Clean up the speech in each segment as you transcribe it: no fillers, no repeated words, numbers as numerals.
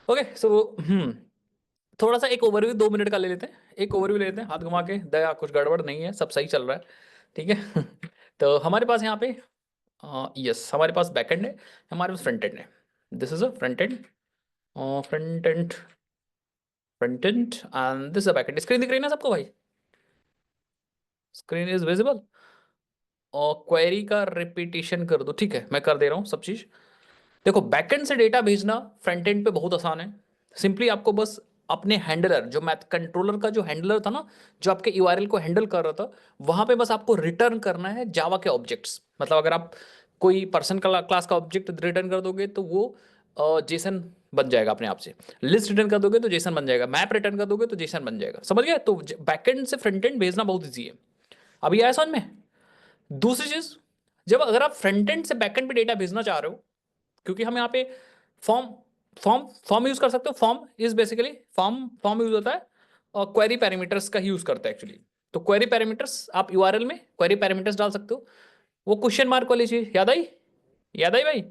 Okay so थोड़ा सा एक ओवरव्यू 2 मिनट का ले लेते हैं, एक ओवरव्यू ले लेते हैं हाथ घुमा के, दया कुछ गड़बड़ नहीं है, सब सही चल रहा है, ठीक है। तो हमारे पास यहाँ पे यस हमारे पास बैकएंड है, हमारे पास फ्रंट एंड है। This is a front end, front end, front end and this is a backend. Screen दिख रही है ना सबको भाई? Screen is visible? और क्वेरी का रिपीटिशन कर दो, ठीक है मैं कर दे रहा हूँ सब चीज। देखो बैकएंड से डेटा भेजना फ्रंट एंड पे बहुत आसान है। सिंपली आपको बस अपने हैंडलर, जो मैथ कंट्रोलर का जो हैंडलर था ना, जो आपके यूआरएल को हैंडल कर रहा था, वहां पे बस आपको रिटर्न करना है जावा के ऑब्जेक्ट्स। मतलब अगर आप कोई पर्सन का क्लास का ऑब्जेक्ट रिटर्न कर दोगे तो वो जेसन बन जाएगा अपने आप से। लिस्ट रिटर्न कर दोगे तो जेसन बन जाएगा, मैप रिटर्न कर दोगे तो जेसन बन जाएगा। समझ गए? तो बैकएंड से फ्रंट एंड भेजना बहुत ईजी है। अभी आया समझ में? दूसरी चीज, जब अगर आप फ्रंट एंड से बैकएंड पे डेटा भेजना चाह रहे हो, क्योंकि हम यहाँ पे फॉर्म फॉर्म यूज कर सकते हो। Form is basically form use होता है और क्वेरी पैरामीटर्स का यूज करता है एक्चुअली। तो क्वेरी पैरामीटर्स आप यूआरएल में क्वेरी पैरामीटर्स डाल सकते हो। वो क्वेश्चन मार्क वाली चीज याद आई? याद आई भाई?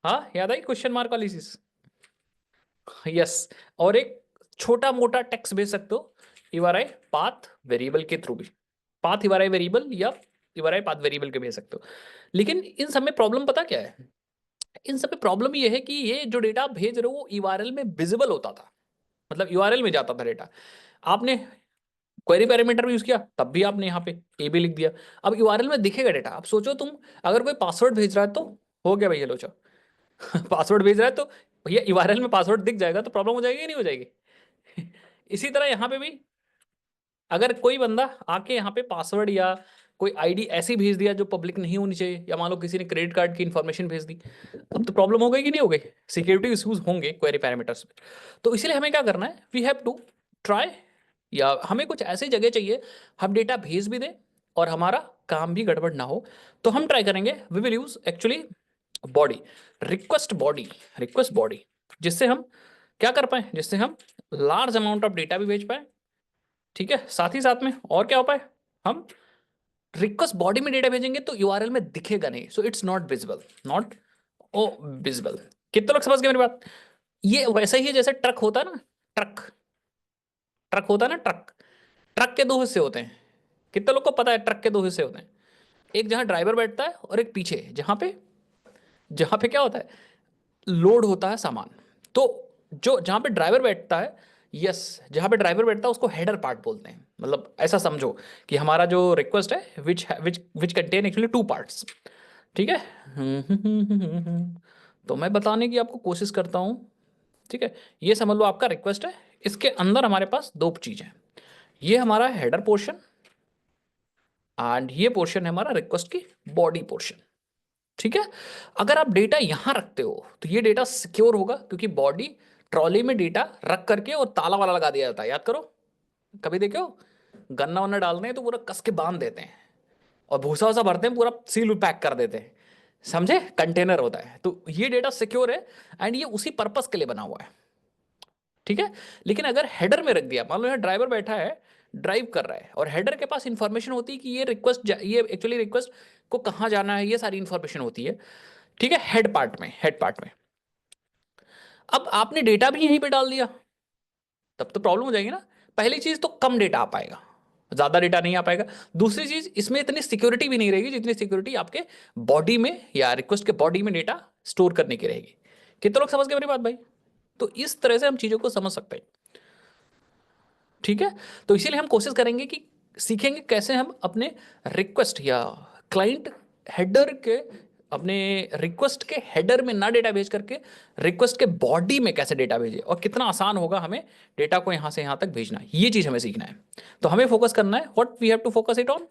हाँ याद आई क्वेश्चन मार्क वाली चीज? यस। और एक छोटा मोटा टेक्स्ट भेज सकते हो यूआरआई पाथ वेरिएबल के थ्रू भी, पाथ यूआरआई वेरिएबल या यूआरआई पाथ वेरिएबल के भेज सकते हो। लेकिन इन सब में प्रॉब्लम पता क्या है? इन सब में प्रॉब्लम ये है कि ये जो डेटा आप भेज रहे हो वो यूआरएल में विजिबल होता था, मतलब यूआरएल में जाता था डेटा। आपने क्वेरी पैरामीटर भी यूज किया तब भी आपने यहाँ पे ए बी लिख दिया, अब यूआरएल में दिखेगा डेटा। आप सोचो तुम अगर कोई पासवर्ड भेज रहा है तो हो गया भैया लोचा। पासवर्ड भेज रहा है तो भैया यूआरएल में पासवर्ड दिख जाएगा, तो प्रॉब्लम हो जाएगी नहीं हो जाएगी? इसी तरह यहाँ पे भी अगर कोई बंदा आके यहाँ पे पासवर्ड या कोई आईडी ऐसी भेज दिया जो पब्लिक नहीं होनी चाहिए, या मान लो किसी ने क्रेडिट कार्ड की इंफॉर्मेशन भेज दी, अब तो प्रॉब्लम हो गई कि नहीं हो गई? सिक्योरिटी इश्यूज होंगे क्वेरी पैरामीटर्स में। तो इसलिए हमें क्या करना है, वी हैव टू ट्राई, या हमें कुछ ऐसी जगह चाहिए हम डेटा भेज भी दें और हमारा काम भी गड़बड़ ना हो। तो हम ट्राई करेंगे, we will use actually body, request body, जिससे हम क्या कर पाए, जिससे हम लार्ज अमाउंट ऑफ डेटा भी भेज पाए। ठीक है, साथ ही साथ में और क्या हो पाए, हम रिक्वेस्ट बॉडी में डेटा भेजेंगे तो यूआरएल में दिखेगा नहीं, so it's not visible, not oh visible. कितने लोग समझ गए मेरी बात? ये वैसा ही है जैसे ट्रक होता है ना, ट्रक, ट्रक होता है ना, ट्रक, ट्रक के दो हिस्से होते हैं। कितने लोग को पता है ट्रक के दो हिस्से होते हैं? एक जहां ड्राइवर बैठता है और एक पीछे जहां पे क्या होता है, लोड होता है सामान। तो जो जहां पे ड्राइवर बैठता है, यस, जहां पे ड्राइवर बैठता है उसको हेडर पार्ट बोलते हैं। मतलब ऐसा समझो कि हमारा जो रिक्वेस्ट है विच विच विच कंटेन एक्चुअली 2 पार्ट्स। ठीक है। तो मैं बताने की आपको कोशिश करता हूं। ठीक है, ये समझ लो आपका रिक्वेस्ट है, इसके अंदर हमारे पास दो चीजें हैं। ये हमारा हेडर पोर्शन एंड ये पोर्शन है हमारा रिक्वेस्ट की बॉडी पोर्शन। ठीक है। अगर आप डेटा यहां रखते हो तो ये डेटा सिक्योर होगा, क्योंकि बॉडी ट्रॉली में डेटा रख करके और ताला वाला लगा दिया जाता है। याद करो, कभी देखे हो गन्ना वन्ना डालते हैं तो पूरा कस के बांध देते हैं, और भूसा वूसा भरते हैं पूरा सील पैक कर देते हैं। समझे? कंटेनर होता है। तो ये डेटा सिक्योर है एंड ये उसी पर्पस के लिए बना हुआ है। ठीक है। लेकिन अगर हेडर में रख दिया, मान लो यहाँ ड्राइवर बैठा है, ड्राइव कर रहा है, और हेडर के पास इंफॉर्मेशन होती है कि ये रिक्वेस्ट, ये एक्चुअली रिक्वेस्ट को कहाँ जाना है, ये सारी इंफॉर्मेशन होती है। ठीक है, हेड पार्ट में अब आपने डेटा भी यहीं पे डाल दिया, तब तो प्रॉब्लम हो जाएगी ना। पहली चीज तो कम डेटा आ पाएगा, ज्यादा डेटा नहीं आ पाएगा। दूसरी चीज, इसमें इतनी सिक्योरिटी भी नहीं रहेगी जितनी सिक्योरिटी आपके बॉडी में या रिक्वेस्ट के बॉडी में डेटा स्टोर करने की रहेगी। कितने लोग समझ गए मेरी बात भाई? तो इस तरह से हम चीजों को समझ सकते हैं। ठीक है। तो इसीलिए हम कोशिश करेंगे कि सीखेंगे कैसे हम अपने रिक्वेस्ट या क्लाइंट हेडर के, अपने रिक्वेस्ट के हेडर में ना डेटा भेज करके रिक्वेस्ट के बॉडी में कैसे डेटा भेजे, और कितना आसान होगा हमें डेटा को यहां से यहां तक भेजना। ये चीज हमें सीखना है। तो हमें फोकस करना है, what we have to focus it on.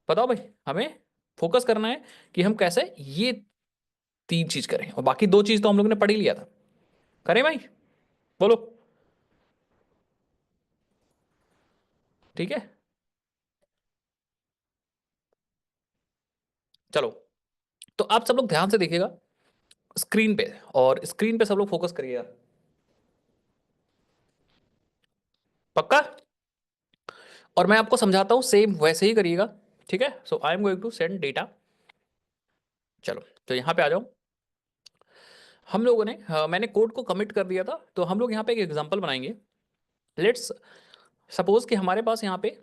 बताओ भाई, हमें फोकस करना है कि हम कैसे ये 3 चीज करें, और बाकी 2 चीज तो हम लोग ने पढ़ ही लिया था। करें भाई? बोलो। ठीक है, चलो। तो आप सब लोग ध्यान से देखिएगा स्क्रीन पे, और स्क्रीन पे सब लोग फोकस करिएगा, पक्का? और मैं आपको समझाता हूं, सेम वैसे ही करिएगा। ठीक है। So I am going to send data. चलो, तो यहां पे आ जाओ। हम लोगों ने मैंने कोड को कमिट कर दिया था, तो हम लोग यहाँ पे एक एग्जांपल बनाएंगे। लेट्स सपोज कि हमारे पास यहाँ पे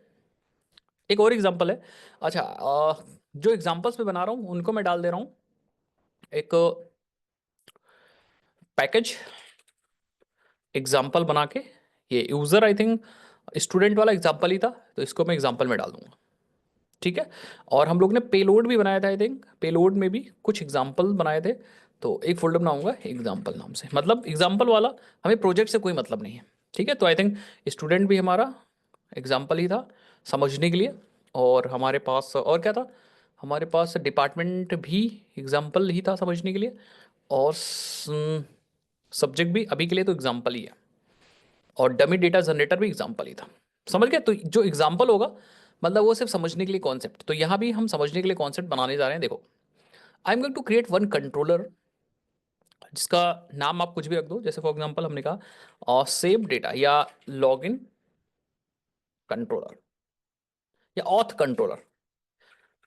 एक और एग्जांपल है। अच्छा, जो एग्जांपल्स मैं बना रहा हूँ उनको मैं डाल दे रहा हूँ एक पैकेज एग्जांपल बना के। ये यूजर आई थिंक स्टूडेंट वाला एग्जांपल ही था, तो इसको मैं एग्जांपल में डाल दूंगा, ठीक है। और हम लोग ने पेलोड भी बनाया था, आई थिंक पेलोड में भी कुछ एग्जांपल बनाए थे। तो एक फोल्डर बनाऊंगा एग्जांपल नाम से, मतलब एग्जांपल वाला, हमें प्रोजेक्ट से कोई मतलब नहीं है, ठीक है। तो आई थिंक स्टूडेंट भी हमारा एग्जांपल ही था समझने के लिए। और हमारे पास और क्या था, हमारे पास डिपार्टमेंट भी एग्जांपल ही था समझने के लिए। और सब्जेक्ट भी अभी के लिए तो एग्जांपल ही है। और डमी डेटा जनरेटर भी एग्जांपल ही था, समझ गए। तो जो एग्जांपल होगा मतलब वो सिर्फ समझने के लिए कॉन्सेप्ट, तो यहाँ भी हम समझने के लिए कॉन्सेप्ट बनाने जा रहे हैं। देखो, I am going to create one controller जिसका नाम आप कुछ भी रख दो, जैसे फॉर एग्जांपल हमने कहा और सेव डेटा या लॉगिन कंट्रोलर या ऑथ कंट्रोलर।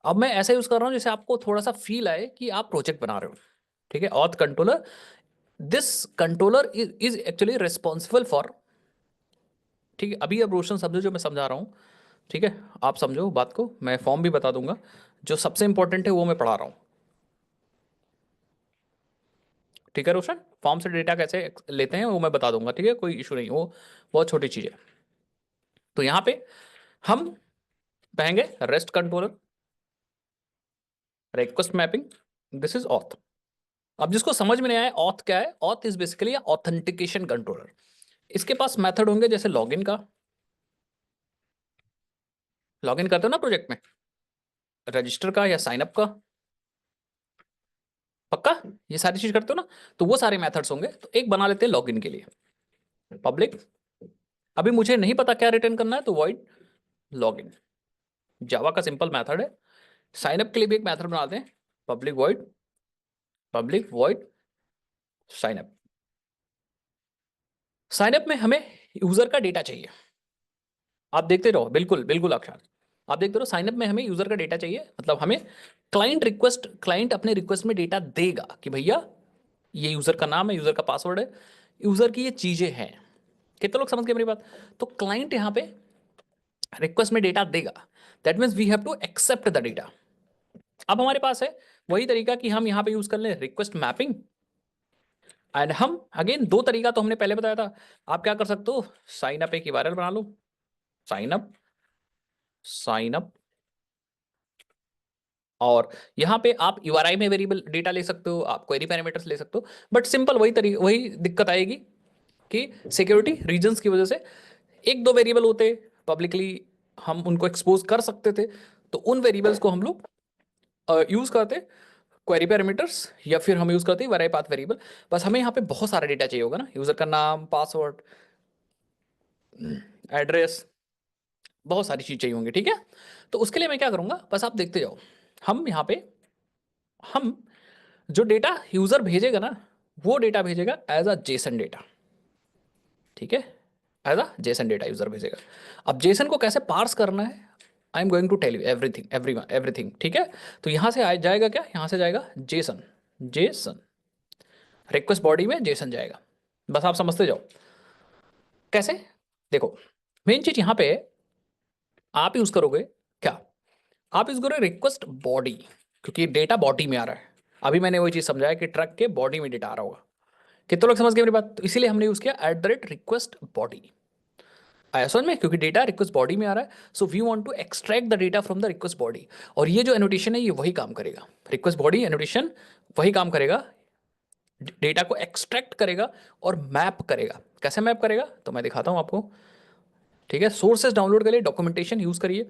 अब मैं ऐसा यूज कर रहा हूं जैसे आपको थोड़ा सा फील आए कि आप प्रोजेक्ट बना रहे हो, ठीक है। Auth controller, this controller is actually responsible for, ठीक है। अभी अब रोशन समझो जो मैं समझा रहा हूँ, ठीक है। आप समझो बात को, मैं फॉर्म भी बता दूंगा, जो सबसे इंपॉर्टेंट है वो मैं पढ़ा रहा हूँ, ठीक है। रोशन, फॉर्म से डेटा कैसे लेते हैं वो मैं बता दूंगा, ठीक है, कोई इशू नहीं, वो बहुत छोटी चीज है। तो यहाँ पे हम कहेंगे rest controller, request mapping, this is auth. अब जिसको समझ में नहीं आया ऑथ क्या है, auth is basically authentication controller. इसके पास मेथड होंगे जैसे लॉगिन का, लॉगिन करते हो ना प्रोजेक्ट में, रजिस्टर का या साइन अप का, पक्का ये सारी चीज करते हो ना, तो वो सारे मेथड्स होंगे। तो एक बना लेते हैं लॉगिन के लिए, पब्लिक। अभी मुझे नहीं पता क्या रिटर्न करना है, तो वॉइड लॉगिन, जावा का सिंपल मेथड है। साइन अप के लिए भी एक मेथड बनाते हैं, public void sign up. Sign up में हमें यूजर का डेटा चाहिए, आप देखते रहो, बिल्कुल बिल्कुल अक्षर, आप देखते रहो। साइन अप में हमें यूजर का डेटा चाहिए, मतलब हमें क्लाइंट अपने रिक्वेस्ट में डेटा देगा कि भैया ये यूजर का नाम है, यूजर का पासवर्ड है, यूजर की ये चीजें हैं। कितने लोग समझ गए मेरी बात। तो क्लाइंट यहाँ पे रिक्वेस्ट में डेटा देगा, that means we have to accept the data. अब हमारे पास है वही तरीका कि हम यहाँ पे यूज कर लें रिक्वेस्ट मैपिंग। एंड हम अगेन दो तरीका तो हमने पहले बताया था, आप क्या कर सकते हो, साइन अप एक URL बना लो, साइन अप, साइन अप। और यहाँ पे आप URI में वेरिएबल डेटा ले सकते हो, आप क्वेरी पैरामीटर्स ले सकते हो, बट सिंपल वही तरीका, वही दिक्कत आएगी कि सिक्योरिटी रीजंस की वजह से एक दो वेरिएबल होते पब्लिकली, हम उनको एक्सपोज कर सकते थे, तो उन वेरिएबल्स को हम लोग यूज करते क्वेरी पैरामीटर्स, या फिर हम यूज करते वैराई पाथ वेरिएबल। बस हमें यहाँ पे बहुत सारा डेटा चाहिए होगा ना, यूजर का नाम, पासवर्ड, एड्रेस, बहुत सारी चीज चाहिए होंगी, ठीक है। तो उसके लिए मैं क्या करूंगा, बस आप देखते जाओ। हम यहाँ पे हम जो डेटा यूजर भेजेगा ना, वो डेटा भेजेगा एज अ जेसन डेटा, ठीक है, as a JSON data user भेजेगा। अब जेसन को कैसे पार्स करना है, I am going to tell you everything, everything, ठीक है। तो यहां से जाएगा क्या, यहां से जाएगा जेसन, जेसन रिक्वेस्ट बॉडी में जेसन जाएगा, बस आप समझते जाओ कैसे। देखो, मेन चीज यहां पे आप यूज करोगे क्या, आप यूज करोगे रिक्वेस्ट बॉडी, क्योंकि डेटा बॉडी में आ रहा है। अभी मैंने वही चीज समझाया कि ट्रक के बॉडी में डेटा आ रहा होगा, कितने लोग समझ गए मेरी बात। तो इसीलिए हमने यूज किया @request बॉडी, आया समझ में, क्योंकि डेटा रिक्वेस्ट बॉडी में आ रहा है, so we want to extract the data from the request body. और ये जो एनोटेशन है ये वही काम करेगा, रिक्वेस्ट बॉडी एनोटेशन वही काम करेगा, डेटा को एक्सट्रैक्ट करेगा और मैप करेगा। कैसे मैप करेगा तो मैं दिखाता हूं आपको, ठीक है। सोर्सेज डाउनलोड के लिए डॉक्यूमेंटेशन यूज करिए।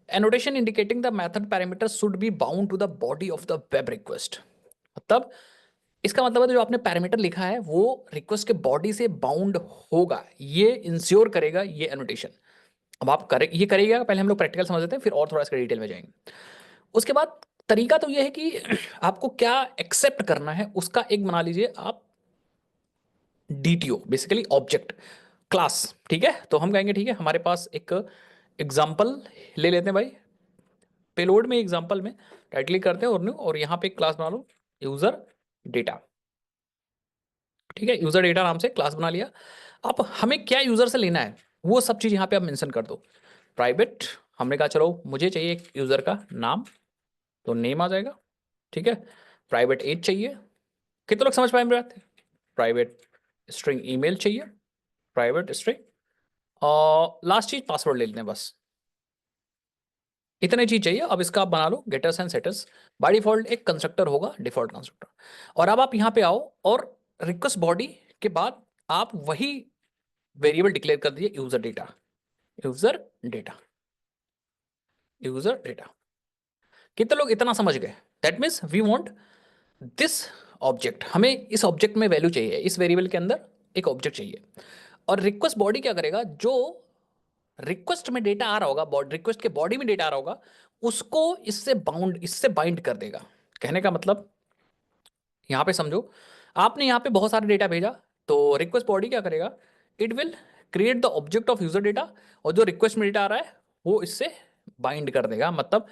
Annotation indicating the method parameter should be bound to the body of the web request, मतलब इसका मतलब है जो आपने पैरामीटर लिखा है वो रिक्वेस्ट के बॉडी से बाउंड होगा, ये इंश्योर करेगा ये एनोटेशन। अब आप करे ये करिएगा, पहले हम लोग प्रैक्टिकल समझ लेते हैं, फिर और थोड़ा इसका डिटेल में जाएंगे। उसके बाद तरीका तो ये है कि आपको क्या एक्सेप्ट करना है उसका एक बना लीजिए आप DTO, बेसिकली ऑब्जेक्ट क्लास, ठीक है। तो हम कहेंगे ठीक है, हमारे पास एक एग्जाम्पल ले लेते हैं भाई, पेलोड में एग्जाम्पल में राइट क्लिक करते हैं और न्यू, और यहाँ पे एक क्लास बना लो यूजर डेटा, ठीक है, यूजर डेटा नाम से क्लास बना लिया। अब हमें क्या यूजर से लेना है वो सब चीज यहाँ पे आप मेंशन कर दो। प्राइवेट, हमने कहा चलो मुझे चाहिए एक यूजर का नाम, तो नेम आ जाएगा। ठीक है, प्राइवेट एज चाहिए, कितने लोग समझ पाए मेरी बात? प्राइवेट स्ट्रिंग ईमेल चाहिए, प्राइवेट स्ट्रिंग, और लास्ट चीज पासवर्ड ले लेते हैं बस, इतने चीज चाहिए। अब इसका आप बना लो getters and setters. By default एक कंस्ट्रक्टर होगा, डिफॉल्ट कंस्ट्रक्टर। और अब आप यहाँ पे आओ और रिक्वेस्ट बॉडी के बाद आप वही वेरिएबल डिक्लेयर कर दीजिए user data, user data, user data. कितने लोग इतना समझ गए? That means we want this object, हमें इस ऑब्जेक्ट में वैल्यू चाहिए, इस वेरिएबल के अंदर एक ऑब्जेक्ट चाहिए। और रिक्वेस्ट बॉडी क्या करेगा, जो रिक्वेस्ट में डेटा आ रहा होगा, रिक्वेस्ट के बॉडी में डेटा आ रहा होगा, उसको इससे बाइंड कर देगा। कहने का मतलब यहां पे समझो, आपने यहां पे बहुत सारे डेटा भेजा, तो रिक्वेस्ट बॉडी क्या करेगा, it will create the object of user data, और जो रिक्वेस्ट में डेटा आ रहा है वो इससे बाइंड कर देगा, मतलब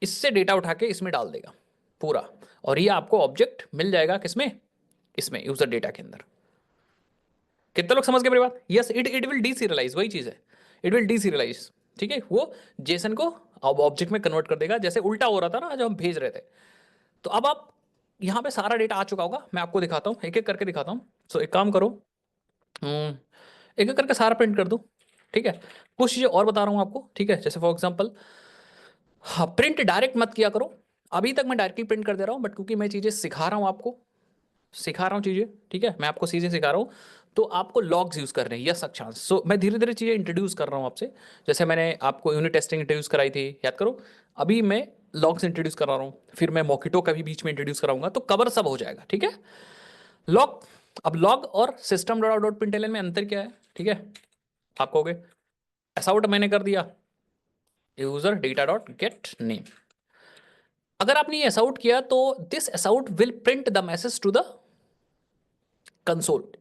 इससे डेटा उठा के इसमें डाल देगा पूरा। और ये आपको ऑब्जेक्ट मिल जाएगा किसमें, इसमें यूजर डेटा के अंदर। कितने लोग समझ गए मेरी बात? यस, इट विल डीसीरियलाइज, वही चीज है, इट विल डीसीरियलाइज। ठीक है, वो जेसन को अब ऑब्जेक्ट में कन्वर्ट कर देगा, जैसे उल्टा हो रहा था ना जब हम भेज रहे थे। तो अब आप यहाँ पे सारा डेटा आ चुका होगा, मैं आपको दिखाता हूँ, एक एक करके दिखाता हूँ। सो एक काम करो, एक एक करके सारा प्रिंट कर दो। ठीक है, कुछ चीजें और बता रहा हूँ आपको। ठीक है, जैसे फॉर एग्जाम्पल, हाँ, प्रिंट डायरेक्ट मत किया करो। अभी तक मैं डायरेक्टली प्रिंट कर दे रहा हूँ, बट क्योंकि मैं चीजें सिखा रहा हूँ आपको, सिखा रहा हूँ चीजें, ठीक है, मैं आपको चीजें सिखा रहा हूँ, तो आपको लॉग्स यूज कर रहे हैं, यस अक्षांश। सो मैं धीरे धीरे चीजें इंट्रोड्यूस कर रहा हूँ आपसे। जैसे मैंने आपको यूनिट टेस्टिंग इंट्रोड्यूस कराई थी, याद करो। अभी मैं लॉग्स इंट्रोड्यूस करा रहा हूँ, फिर मैं मॉकिटो का भी बीच में इंट्रोड्यूस कराऊंगा, तो कवर सब हो जाएगा। ठीक है, लॉग, अब लॉग और सिस्टम डॉट प्रिंटलन में अंतर क्या है? ठीक है, आप कहोगे एसआउट मैंने कर दिया user data dot get name. अगर आपने ये एसआउट किया तो this sout will print the message to the console.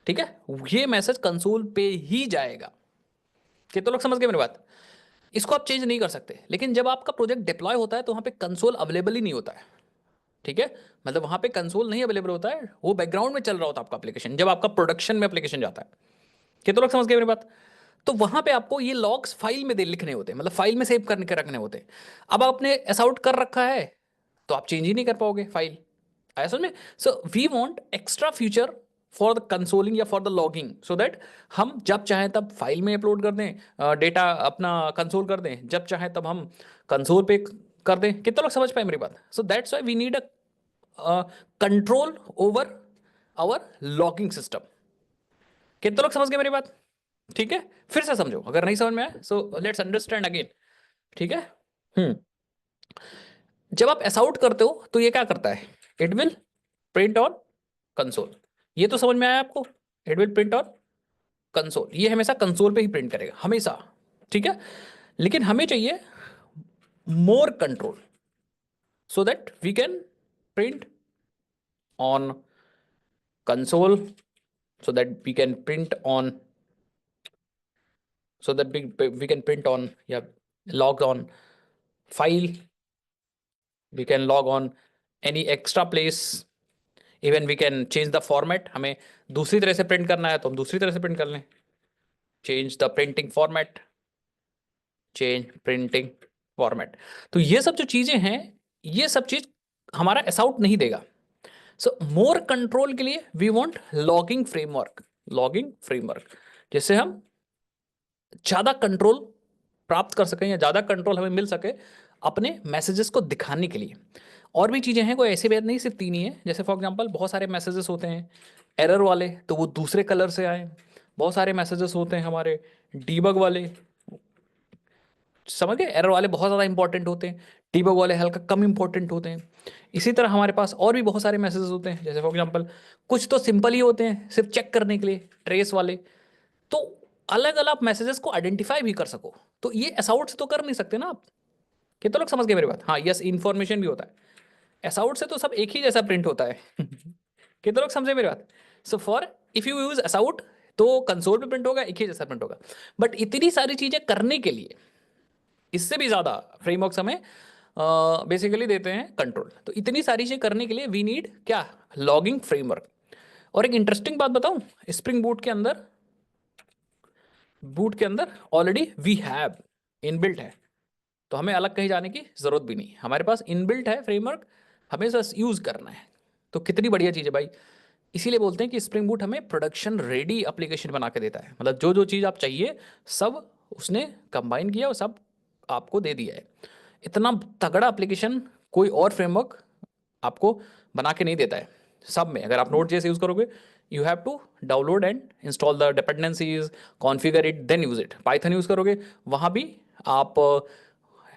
ठीक है, ये मैसेज कंसोल पे ही जाएगा। कितने लोग समझ गए मेरी बात? इसको आप चेंज नहीं कर सकते, लेकिन जब आपका प्रोजेक्ट डिप्लॉय होता है तो वहां पे कंसोल अवेलेबल ही नहीं होता है। ठीक है, मतलब वहां पे कंसोल नहीं अवेलेबल होता है, वो बैकग्राउंड में चल रहा होता है आपका एप्लीकेशन, जब आपका प्रोडक्शन में एप्लीकेशन जाता है। कितने लोग समझ गए मेरी बात? तो वहां पे आपको ये लॉग्स फाइल में दे लिखने होते हैं, मतलब फाइल में सेव करने के रखने होते हैं। अब आपने एसआउट कर रखा है तो आप चेंज ही नहीं कर पाओगे फाइल, आया समझ में? So we want extra feature for the consoling या for the logging, so that हम जब चाहें तब फाइल में अपलोड कर दें, डेटा अपना कंसोल कर दें, जब चाहें तब हम कंसोल पे कर दें। कितने लोग समझ पाए मेरी बात? So that's why we need a control over our logging system. कितने लोग समझ गए मेरी बात? ठीक है, फिर से समझो अगर नहीं समझ में आया, सो लेट्स अंडरस्टैंड अगेन। ठीक है, हम्म, जब आप एस आउट करते हो तो ये क्या करता है, it will print on console. ये तो समझ में आया आपको, it will print on console, ये हमेशा कंसोल पे ही प्रिंट करेगा हमेशा। ठीक है, लेकिन हमें चाहिए more control, so that we can print on console, so that we can print on, so that we can print on, yeah, log on file, we can log on any extra place, even we can change the format, हमें दूसरी तरह से print करना है तो हम दूसरी तरह से प्रिंट कर लें, change the printing format, change printing format. तो ये सब जो चीजें हैं, ये सब चीज हमारा एसआउट नहीं देगा। सो मोर कंट्रोल के लिए we want logging framework, logging framework, जिससे हम ज्यादा कंट्रोल प्राप्त कर सकें या ज्यादा कंट्रोल हमें मिल सके अपने मैसेजेस को दिखाने के लिए। और भी चीजें हैं, कोई ऐसी बात नहीं सिर्फ तीन ही है। जैसे फॉर एग्जांपल बहुत सारे मैसेजेस होते हैं एरर वाले, तो वो दूसरे कलर से आए। बहुत सारे मैसेजेस होते हैं हमारे डीबग वाले, समझ गए? एरर वाले बहुत ज़्यादा इंपॉर्टेंट होते हैं, डीबग वाले हल्का कम इंपॉर्टेंट होते हैं। इसी तरह हमारे पास और भी बहुत सारे मैसेजेस होते हैं, जैसे फॉर एग्जांपल कुछ तो सिंपल ही होते हैं सिर्फ चेक करने के लिए, ट्रेस वाले। तो अलग अलग मैसेजेस को आइडेंटिफाई भी कर सको, तो ये एसआउट से तो कर नहीं सकते ना आप। कितने लोग समझ गए मेरी बात? हाँ, यस, इन्फॉर्मेशन भी होता है। एसआउट से तो सब एक ही जैसा प्रिंट होता है। कितने लोग समझे मेरी बात? So for if you use sout तो कंसोल पे प्रिंट होगा, एक ही जैसा प्रिंट होगा। बट इतनी सारी चीजें करने के लिए इससे भी ज्यादा फ्रेमवर्क्स हमें बेसिकली देते हैं कंट्रोल। तो इतनी सारी चीजें करने के लिए वी नीड क्या, लॉगिंग फ्रेमवर्क। और एक इंटरेस्टिंग बात बताऊं, स्प्रिंग बूट के अंदर ऑलरेडी वी हैव इनबिल्ट है, तो हमें अलग कहीं जाने की जरूरत भी नहीं, हमारे पास इनबिल्ट है फ्रेमवर्क, हमें बस यूज करना है। तो कितनी बढ़िया चीज है भाई। इसीलिए बोलते हैं कि स्प्रिंग बूट हमें प्रोडक्शन रेडी एप्लीकेशन बना के देता है, मतलब जो जो चीज़ आप चाहिए सब उसने कंबाइन किया और सब आपको दे दिया है। इतना तगड़ा एप्लीकेशन कोई और फ्रेमवर्क आपको बना के नहीं देता है। सब में अगर आप नोट जैसे यूज करोगे, you have to download and install the dependencies, configure it then use it. Python use करोगे वहां भी आप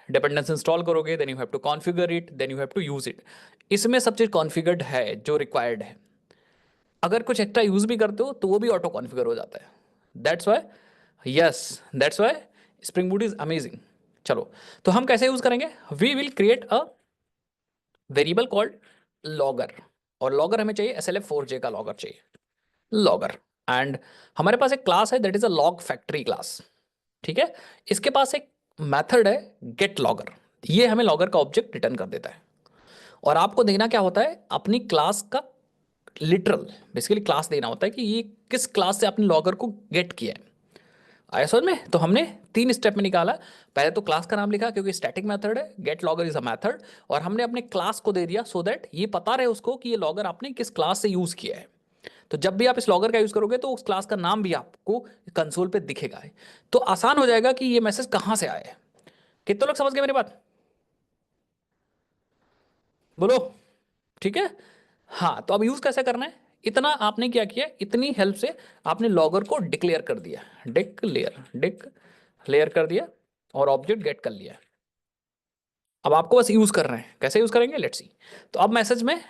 डिपेंडेंस इंस्टॉल करोगे, then you have to configure it, then you have to use it. इसमें सब चीज कॉन्फ़िगर्ड है जो रिक्वायर्ड है। अगर कुछ एक्स्ट्रा यूज भी करते हो तो वो भी ऑटो कॉन्फ़िगर हो जाता है। That's why, yes, that's why Spring Boot is amazing. चलो, तो हम कैसे यूज करेंगे, we will create a variable called logger, और लॉगर हमें चाहिए SLF4J का लॉगर चाहिए, लॉगर। एंड हमारे पास एक क्लास है that is a log factory class, ठीक है। इसके पास एक मेथड है गेट लॉगर, ये हमें लॉगर का ऑब्जेक्ट रिटर्न कर देता है। और आपको देखना क्या होता है, अपनी क्लास का लिटरल बेसिकली क्लास देना होता है कि ये किस क्लास से आपने लॉगर को गेट किया है। आया समझ में? तो हमने 3 स्टेप में निकाला। पहले तो क्लास का नाम लिखा क्योंकि स्टैटिक मेथड है, get logger is a method, और हमने अपने क्लास को दे दिया सो दैट ये पता रहे उसको कि ये लॉगर आपने किस क्लास से यूज किया है। तो जब भी आप इस लॉगर का यूज करोगे तो उस क्लास का नाम भी आपको कंसोल पे दिखेगा। तो आसान हो जाएगा कि ये मैसेज कहां से आया है। कितने लोग समझ गए मेरी बात, बोलो। ठीक है। हाँ, तो अब यूज कैसे करना है, इतना आपने क्या किया, इतनी हेल्प से आपने लॉगर को डिक्लेयर कर दिया, डिक्लेयर कर दिया, और ऑब्जेक्ट गेट कर लिया। अब आपको बस यूज कर रहे हैं, कैसे यूज करेंगे लेट्स सी। तो अब मैसेज में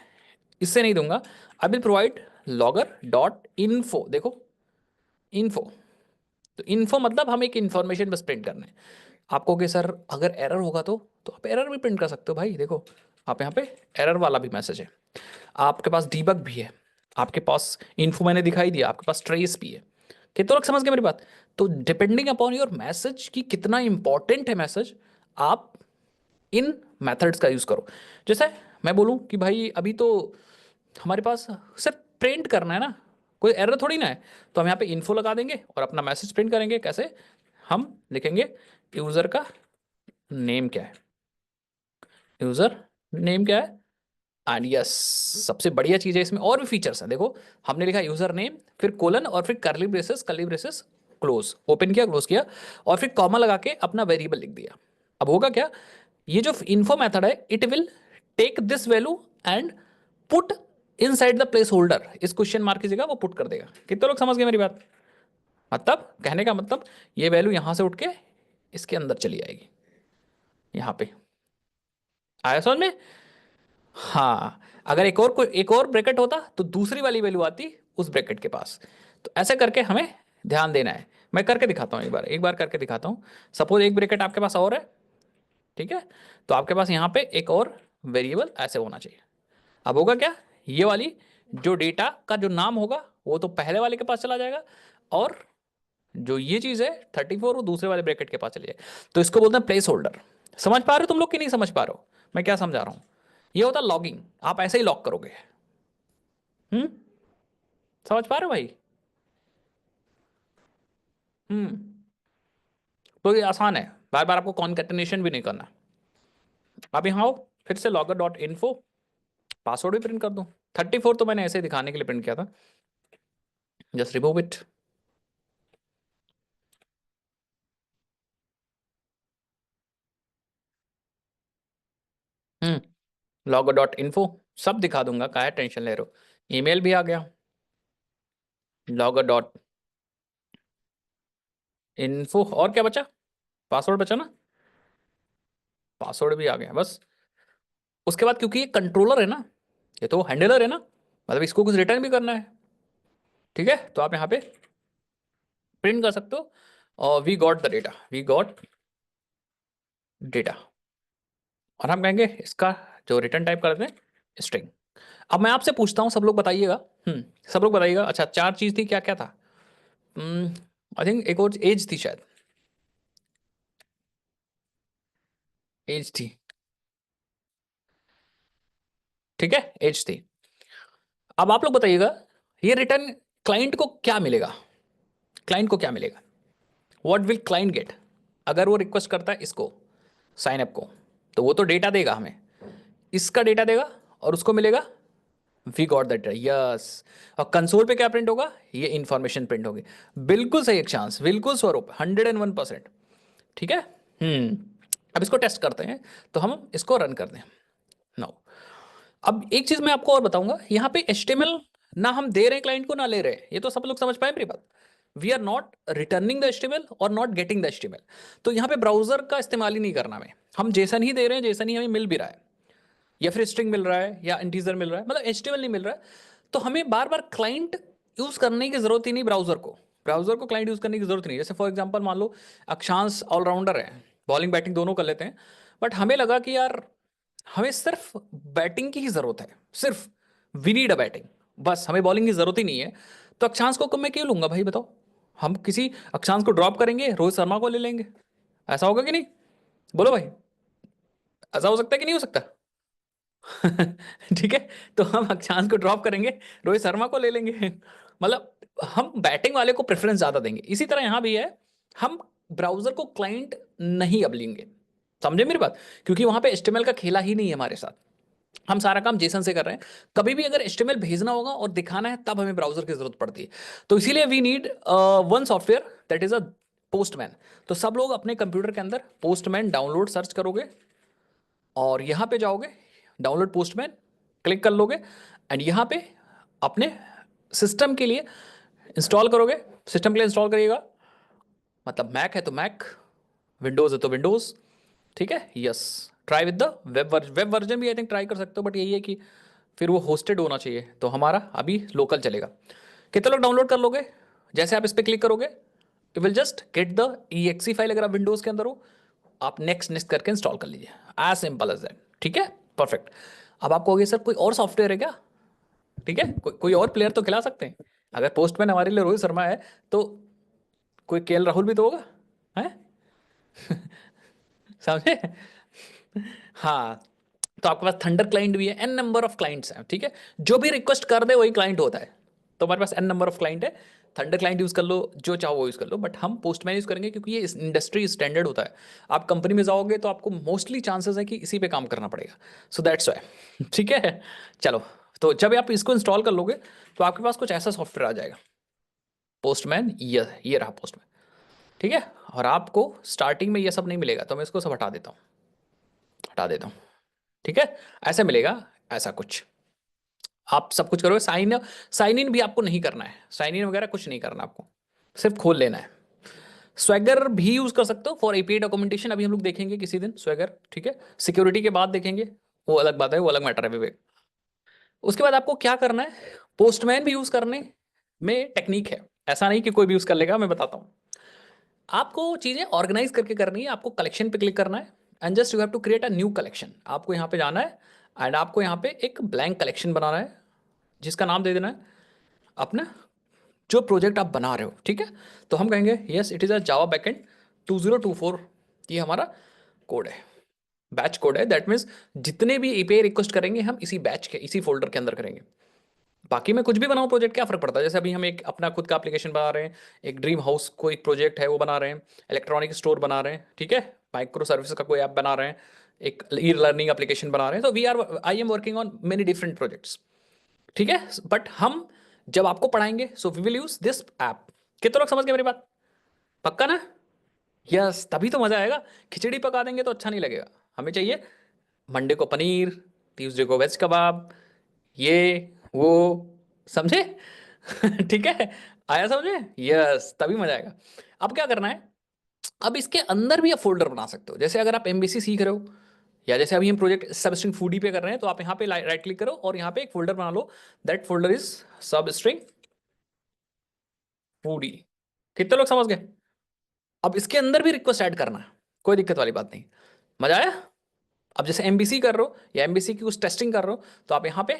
इससे नहीं दूंगा, I will provide logger dot info. देखो इन्फो, तो इन्फो मतलब हम एक इंफॉर्मेशन बस प्रिंट करना है। आपको कि सर अगर एरर होगा तो आप एरर भी प्रिंट कर सकते हो भाई। देखो आप यहाँ पे एरर वाला भी मैसेज है, आपके पास डीबग भी है, आपके पास इन्फो मैंने दिखाई दिया, आपके पास ट्रेस भी है। कितने लोग समझ गए मेरी बात। तो डिपेंडिंग अपॉन योर मैसेज की कितना इंपॉर्टेंट है मैसेज, आप इन मेथड्स का यूज करो। जैसे मैं बोलूं कि भाई अभी तो हमारे पास सिर्फ प्रिंट करना है ना, कोई एरर थोड़ी ना है, तो हम यहाँ पे इन्फो लगा देंगे और अपना मैसेज प्रिंट करेंगे। कैसे, हम लिखेंगे यूजर का नेम क्या है, यूजर नेम क्या है। एंड यस, सबसे बढ़िया चीज है इसमें, और भी फीचर्स हैं। देखो हमने लिखा यूजर नेम, फिर कोलन, और फिर कर्ली ब्रेसेस क्लोज, ओपन किया क्लोज किया, और फिर कॉमा लगा के अपना वेरिएबल लिख दिया। अब होगा क्या, ये जो इन्फो मेथड है it will take this value and put inside the placeholder, इस क्वेश्चन मार्क की जगह वो पुट कर देगा। कितने लोग समझ गए मेरी बात। मतलब कहने का मतलब, ये वैल्यू यहां से उठ के इसके अंदर चली आएगी, यहां पे। आया समझ में। हाँ, अगर एक और ब्रैकेट होता तो दूसरी वाली वैल्यू आती उस ब्रैकेट के पास। तो ऐसे करके हमें ध्यान देना है। मैं करके दिखाता हूँ, एक बार करके दिखाता हूँ। सपोज एक ब्रैकेट आपके पास और है, ठीक है, तो आपके पास यहाँ पे एक और वेरिएबल ऐसे होना चाहिए। अब होगा क्या, ये वाली जो डेटा का जो नाम होगा वो तो पहले वाले के पास चला जाएगा, और जो ये चीज है 34 वो दूसरे वाले ब्रैकेट के पास चली जाएगी। तो इसको बोलते हैं प्लेस होल्डर। समझ पा रहे हो तुम लोग कि नहीं समझ पा रहे हो मैं क्या समझा रहा हूँ। ये होता है लॉगिंग, आप ऐसे ही लॉग करोगे। हम्म, समझ पा रहे हो भाई। हम्म, तो ये आसान है, बार बार आपको कॉन्केटेनेशन भी नहीं करना। अब यहाँ आओ, फिर से लॉगर डॉट इन्फो, पासवर्ड भी प्रिंट कर दूं। 34 तो मैंने ऐसे ही दिखाने के लिए प्रिंट किया था, just remove it. Logger dot info सब दिखा दूंगा, काहे टेंशन ले रहे हो। ईमेल भी आ गया, लॉगर डॉट इन्फो, और क्या बचा, पासवर्ड बचा ना, पासवर्ड भी आ गया बस। उसके बाद क्योंकि ये कंट्रोलर है ना, ये तो हैंडलर है ना, मतलब इसको कुछ रिटर्न भी करना है, ठीक है। तो आप यहाँ पे प्रिंट कर सकते हो, और we got the data, we got data, और हम कहेंगे इसका जो रिटर्न टाइप कर देते हैं स्ट्रिंग। अब मैं आपसे पूछता हूँ, सब लोग बताइएगा। सब लोग बताइएगा। अच्छा, 4 चीज थी, क्या क्या था। आई थिंक एक और एज थी शायद, एज थी, ठीक है, एज थी। अब आप लोग बताइएगा, ये रिटर्न क्लाइंट को क्या मिलेगा, क्लाइंट को क्या मिलेगा, व्हाट विल क्लाइंट गेट। अगर वो रिक्वेस्ट करता है इसको, साइन अप को, तो वो तो डेटा देगा हमें, इसका डेटा देगा और उसको मिलेगा वी गॉट दैट, यस। और कंसोल पे क्या प्रिंट होगा, ये इंफॉर्मेशन प्रिंट होगी। बिल्कुल सही चांस, बिल्कुल स्वरूप, 101%। ठीक है। अब इसको टेस्ट करते हैं, तो हम इसको रन कर दें नाउ। अब एक चीज मैं आपको और बताऊंगा, यहाँ पे HTML ना हम दे रहे हैं क्लाइंट को, ना ले रहे हैं, ये तो सब लोग समझ पाए मेरी बात। We are not returning the HTML और नॉट गेटिंग द HTML। तो यहाँ पे ब्राउजर का इस्तेमाल ही नहीं करना हमें, हम जेसन ही दे रहे हैं, जेसन ही हमें मिल भी रहा है, या फिर स्ट्रिंग मिल रहा है, या इंटीजर मिल रहा है, मतलब HTML नहीं मिल रहा है। तो हमें बार बार क्लाइंट यूज करने की जरूरत ही नहीं, ब्राउजर को क्लाइंट यूज करने की जरूरत नहीं। जैसे फॉर एग्जांपल मान लो अक्षांश ऑलराउंडर है, बॉलिंग बैटिंग दोनों कर लेते हैं, बट हमें लगा कि यार हमें सिर्फ बैटिंग की ही जरूरत है, सिर्फ वी नीड अ बैटिंग, बस हमें बॉलिंग की जरूरत ही नहीं है। तो अक्षांश को मैं क्यों लूंगा भाई बताओ, हम किसी अक्षांश को ड्रॉप करेंगे, रोहित शर्मा को ले लेंगे, ऐसा होगा कि नहीं, बोलो भाई, ऐसा हो सकता है कि नहीं हो सकता। ठीक है। तो हम अक्षांश को ड्रॉप करेंगे, रोहित शर्मा को ले लेंगे, मतलब हम बैटिंग वाले को प्रेफरेंस ज्यादा देंगे। इसी तरह यहां भी है, हम ब्राउजर को क्लाइंट नहीं अब लेंगे, समझे मेरी बात, क्योंकि वहां पे HTML का खेला ही नहीं है हमारे साथ, हम सारा काम जेसन से कर रहे हैं। कभी भी अगर HTML भेजना होगा और दिखाना है, तब हमें ब्राउजर की जरूरत पड़ती है। तो इसीलिए we need one software, that is a Postman. तो सब लोग अपने कंप्यूटर के अंदर पोस्टमैन डाउनलोड सर्च करोगे, और यहां पे जाओगे, डाउनलोड पोस्टमैन क्लिक कर लोगे, एंड यहां पे अपने सिस्टम के लिए इंस्टॉल करोगे, सिस्टम के लिए इंस्टॉल करिएगा, मतलब मैक है तो मैक, विंडोज है तो विंडोज। ठीक है, yes. Try with the web version भी आई थिंक ट्राई कर सकते हो, बट यही है कि फिर वो होस्टेड होना चाहिए, तो हमारा अभी लोकल चलेगा। कितने लोग डाउनलोड कर लोगे, जैसे आप इस पर क्लिक करोगे, you will just get the EXE file, अगर आप विंडोज के अंदर हो, आप नेक्स्ट नेक्स्ट करके इंस्टॉल कर लीजिए, एज सिंपल एज दैट। ठीक है, परफेक्ट। अब आपको होगी सर कोई और सॉफ्टवेयर है क्या, ठीक है, कोई और प्लेयर तो खिला सकते हैं। अगर पोस्टमैन हमारे लिए रोहित शर्मा है, तो कोई KL राहुल भी तो होगा, है, समझे। हाँ, तो आपके पास थंडर क्लाइंट भी है, N नंबर ऑफ क्लाइंट्स हैं, ठीक है, जो भी रिक्वेस्ट कर दे वही क्लाइंट होता है। तो हमारे पास N नंबर ऑफ क्लाइंट है, थंडर क्लाइंट यूज कर लो, जो चाहो वो यूज कर लो, बट हम पोस्टमैन यूज करेंगे, क्योंकि ये इंडस्ट्री स्टैंडर्ड होता है। आप कंपनी में जाओगे तो आपको मोस्टली चांसेस है कि इसी पे काम करना पड़ेगा, सो दैट्स वाई। ठीक है, चलो। तो जब आप इसको इंस्टॉल कर लोगे, तो आपके पास कुछ ऐसा सॉफ्टवेयर आ जाएगा, पोस्टमैन, ये रहा पोस्टमैन। ठीक है, और आपको स्टार्टिंग में ये सब नहीं मिलेगा, तो मैं इसको सब हटा देता हूँ, हटा देता हूँ। ठीक है, ऐसे मिलेगा, ऐसा कुछ आप सब कुछ करोगे। साइन इन भी आपको नहीं करना है, साइन इन वगैरह कुछ नहीं करना आपको, सिर्फ खोल लेना है। स्वैगर भी यूज कर सकते हो फॉर API डॉक्यूमेंटेशन, अभी हम लोग देखेंगे किसी दिन स्वैगर, ठीक है, सिक्योरिटी के बाद देखेंगे, वो अलग बात है, वो अलग मैटर है विवेक। उसके बाद आपको क्या करना है, पोस्टमैन भी यूज करने में टेक्निक है, ऐसा नहीं कि कोई भी यूज कर लेगा, मैं बताता हूँ। आपको चीजें ऑर्गेनाइज करके करनी है, आपको कलेक्शन पे क्लिक करना है, and just you have to create a new collection. आपको यहाँ पे जाना है, एंड आपको यहाँ पे एक ब्लैंक कलेक्शन बनाना है, जिसका नाम दे देना है अपना जो प्रोजेक्ट आप बना रहे हो। ठीक है, तो हम कहेंगे yes it is a Java backend 2024, ये हमारा कोड है, बैच कोड है, दैट मीन्स जितने भी API रिक्वेस्ट करेंगे हम इसी बैच के, इसी फोल्डर के अंदर करेंगे। बाकी मैं कुछ भी बनाऊं प्रोजेक्ट, क्या फर्क पड़ता है, जैसे अभी हम एक अपना खुद का एप्लीकेशन बना रहे हैं, एक ड्रीम हाउस कोई प्रोजेक्ट है वो बना रहे हैं, इलेक्ट्रॉनिक स्टोर बना रहे हैं, ठीक है, माइक्रो सर्विस का कोई ऐप बना रहे हैं, एक ई लर्निंग एप्लीकेशन बना रहे हैं, तो I am working on many different projects. ठीक है, बट हम जब आपको पढ़ाएंगे, so we will use this app. कितने लोग समझ गए मेरी बात, पक्का ना, यस, तभी तो मजा आएगा। खिचड़ी पका देंगे तो अच्छा नहीं लगेगा, हमें चाहिए मंडे को पनीर, ट्यूसडे को वेज कबाब, ये वो, समझे। ठीक है, आया समझे, यस, तभी मजा आएगा। अब क्या करना है, अब इसके अंदर भी आप फोल्डर बना सकते हो, जैसे अगर आप MVC सीख रहे हो, या जैसे अभी हम प्रोजेक्ट सब स्ट्रिंग फूडी पे कर रहे हैं, तो आप यहाँ पे राइट क्लिक करो और यहाँ पे एक फोल्डर बना लो, that folder is sub string foodie. कितने लोग समझ गए। अब इसके अंदर भी रिक्वेस्ट ऐड करना है, कोई दिक्कत वाली बात नहीं, मजा आया। अब जैसे MVC कर रहे हो या MVC की कुछ टेस्टिंग कर रहे हो, तो आप यहाँ पे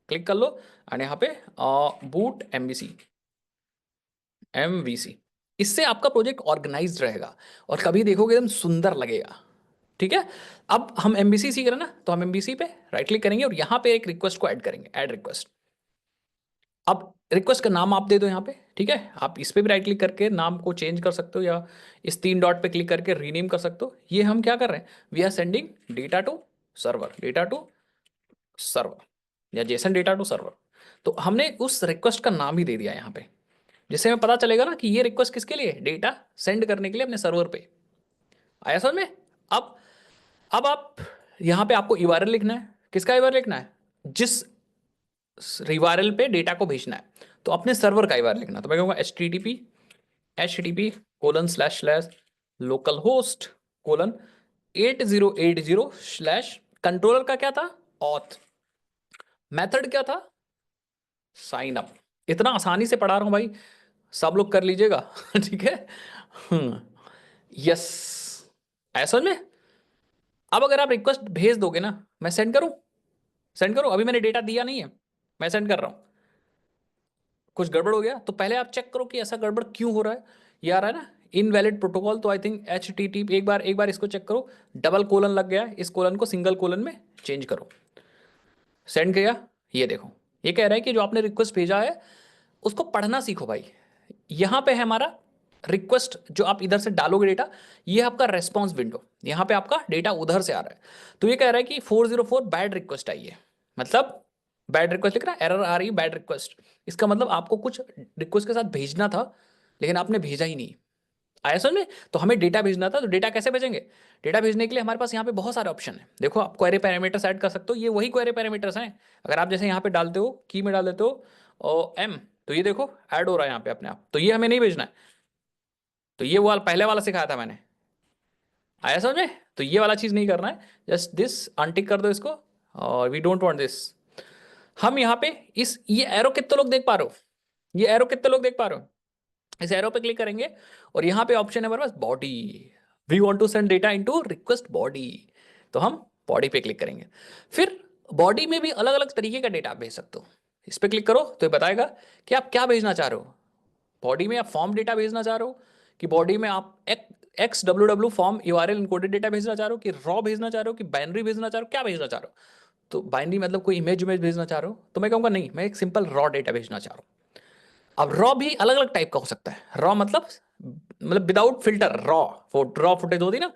क्लिक कर लो, एंड यहाँ पे बूट MVC, इससे आपका प्रोजेक्ट ऑर्गेनाइज्ड रहेगा, और कभी देखोगे एकदम सुंदर लगेगा। ठीक है, अब हम MVC सीख रहे हैं ना, तो हम MVC पे राइट क्लिक करेंगे और यहाँ पे एक रिक्वेस्ट को ऐड करेंगे, ऐड रिक्वेस्ट। अब रिक्वेस्ट का नाम आप दे दो यहाँ पे, ठीक है, आप इस पे भी राइट क्लिक करके नाम को चेंज कर सकते हो या इस 3 डॉट पे क्लिक करके रीनेम कर सकते हो। ये हम क्या कर रहे हैं, we are sending data to server, data to server या जेसन डेटा टू सर्वर। तो हमने उस रिक्वेस्ट का नाम ही दे दिया यहाँ पे, जिससे हमें पता चलेगा ना कि ये रिक्वेस्ट किसके लिए, डेटा सेंड करने के लिए अपने सर्वर पे। आया समझ में? अब आप यहाँ पे आपको यूआरएल लिखना है, किसका यूआरएल लिखना है, जिस यूआरएल पे डेटा को भेजना है, तो अपने सर्वर का यूआरएल लिखना। तो मैं कहूँगा http colon slash slash local host colon 8080 slash controller का क्या था, ऑथ, मेथड क्या था, साइन अप। इतना आसानी से पढ़ा रहा हूं भाई, सब लोग कर लीजिएगा ठीक है। यस, ऐसा में। अब अगर आप रिक्वेस्ट भेज दोगे ना, मैं सेंड करूं, अभी मैंने डेटा दिया नहीं है, मैं सेंड कर रहा हूं, कुछ गड़बड़ हो गया तो पहले आप चेक करो कि ऐसा गड़बड़ क्यों हो रहा है। ये आ रहा है ना इनवैलिड प्रोटोकॉल, तो आई थिंक HTTP, एक बार इसको चेक करो, डबल कोलन लग गया, इस कोलन को सिंगल कोलन में चेंज करो, सेंड किया। ये देखो, ये कह रहा है कि जो आपने रिक्वेस्ट भेजा है उसको पढ़ना सीखो भाई। यहां पे है हमारा रिक्वेस्ट, जो आप इधर से डालोगे डेटा, ये आपका रेस्पॉन्स विंडो, यहां पे आपका डेटा उधर से आ रहा है। तो ये कह रहा है कि 404 बैड रिक्वेस्ट आई है, मतलब बैड रिक्वेस्ट लिख रहा है, एरर आ रही है, बैड रिक्वेस्ट। इसका मतलब आपको कुछ रिक्वेस्ट के साथ भेजना था लेकिन आपने भेजा ही नहीं। आया समझ में? तो हमें डेटा भेजना था, तो डेटा कैसे भेजेंगे, डेटा भेजने के लिए हमारे पास यहाँ पे बहुत सारे ऑप्शन है। देखो, आप क्वेरी पैरामीटर्स ऐड कर सकते हो, ये वही क्वेरी पैरामीटर्स हैं। अगर आप जैसे यहाँ पे डालते हो, की में डाल देते हो और एम, तो ये देखो ऐड हो रहा है यहाँ पे अपने आप, तो ये हमें नहीं भेजना है। तो ये वो पहले वाला सिखाया था मैंने, आया समझ में? तो ये वाला चीज नहीं करना है, जस्ट दिस अनटिक कर दो इसको, और वी डोंट वांट दिस। हम यहाँ पे इस ये एरो कितने लोग देख पा रहे हो, ये एरो कितने लोग देख पा रहे हो, इस एरो पे क्लिक करेंगे और यहाँ पे ऑप्शन है हमारे पास body, we want to send data into request body, तो हम बॉडी पे क्लिक करेंगे। फिर बॉडी में भी अलग अलग तरीके का डेटा आप भेज सकते हो, इस पे क्लिक करो तो ये बताएगा कि आप क्या भेजना चाह रहे हो। बॉडी में आप फॉर्म डेटा भेजना चाह रहे हो, कि बॉडी में आप XWW form URL encoded data भेजना चाह रहे हो, कि रॉ भेजना चाह रहे हो, कि बाइनरी भेजना चाह रहे हो, क्या भेजना चाह रहे हो। तो बाइनरी मतलब कोई इमेज भेजना चाह रहे हो, तो मैं कहूँगा नहीं, मैं एक सिंपल रॉ डेटा भेजना चाह रहा हूँ। अब रॉ भी अलग अलग टाइप का हो सकता है, रॉ मतलब विदाउट फिल्टर, रॉ फुटेज होती है ना,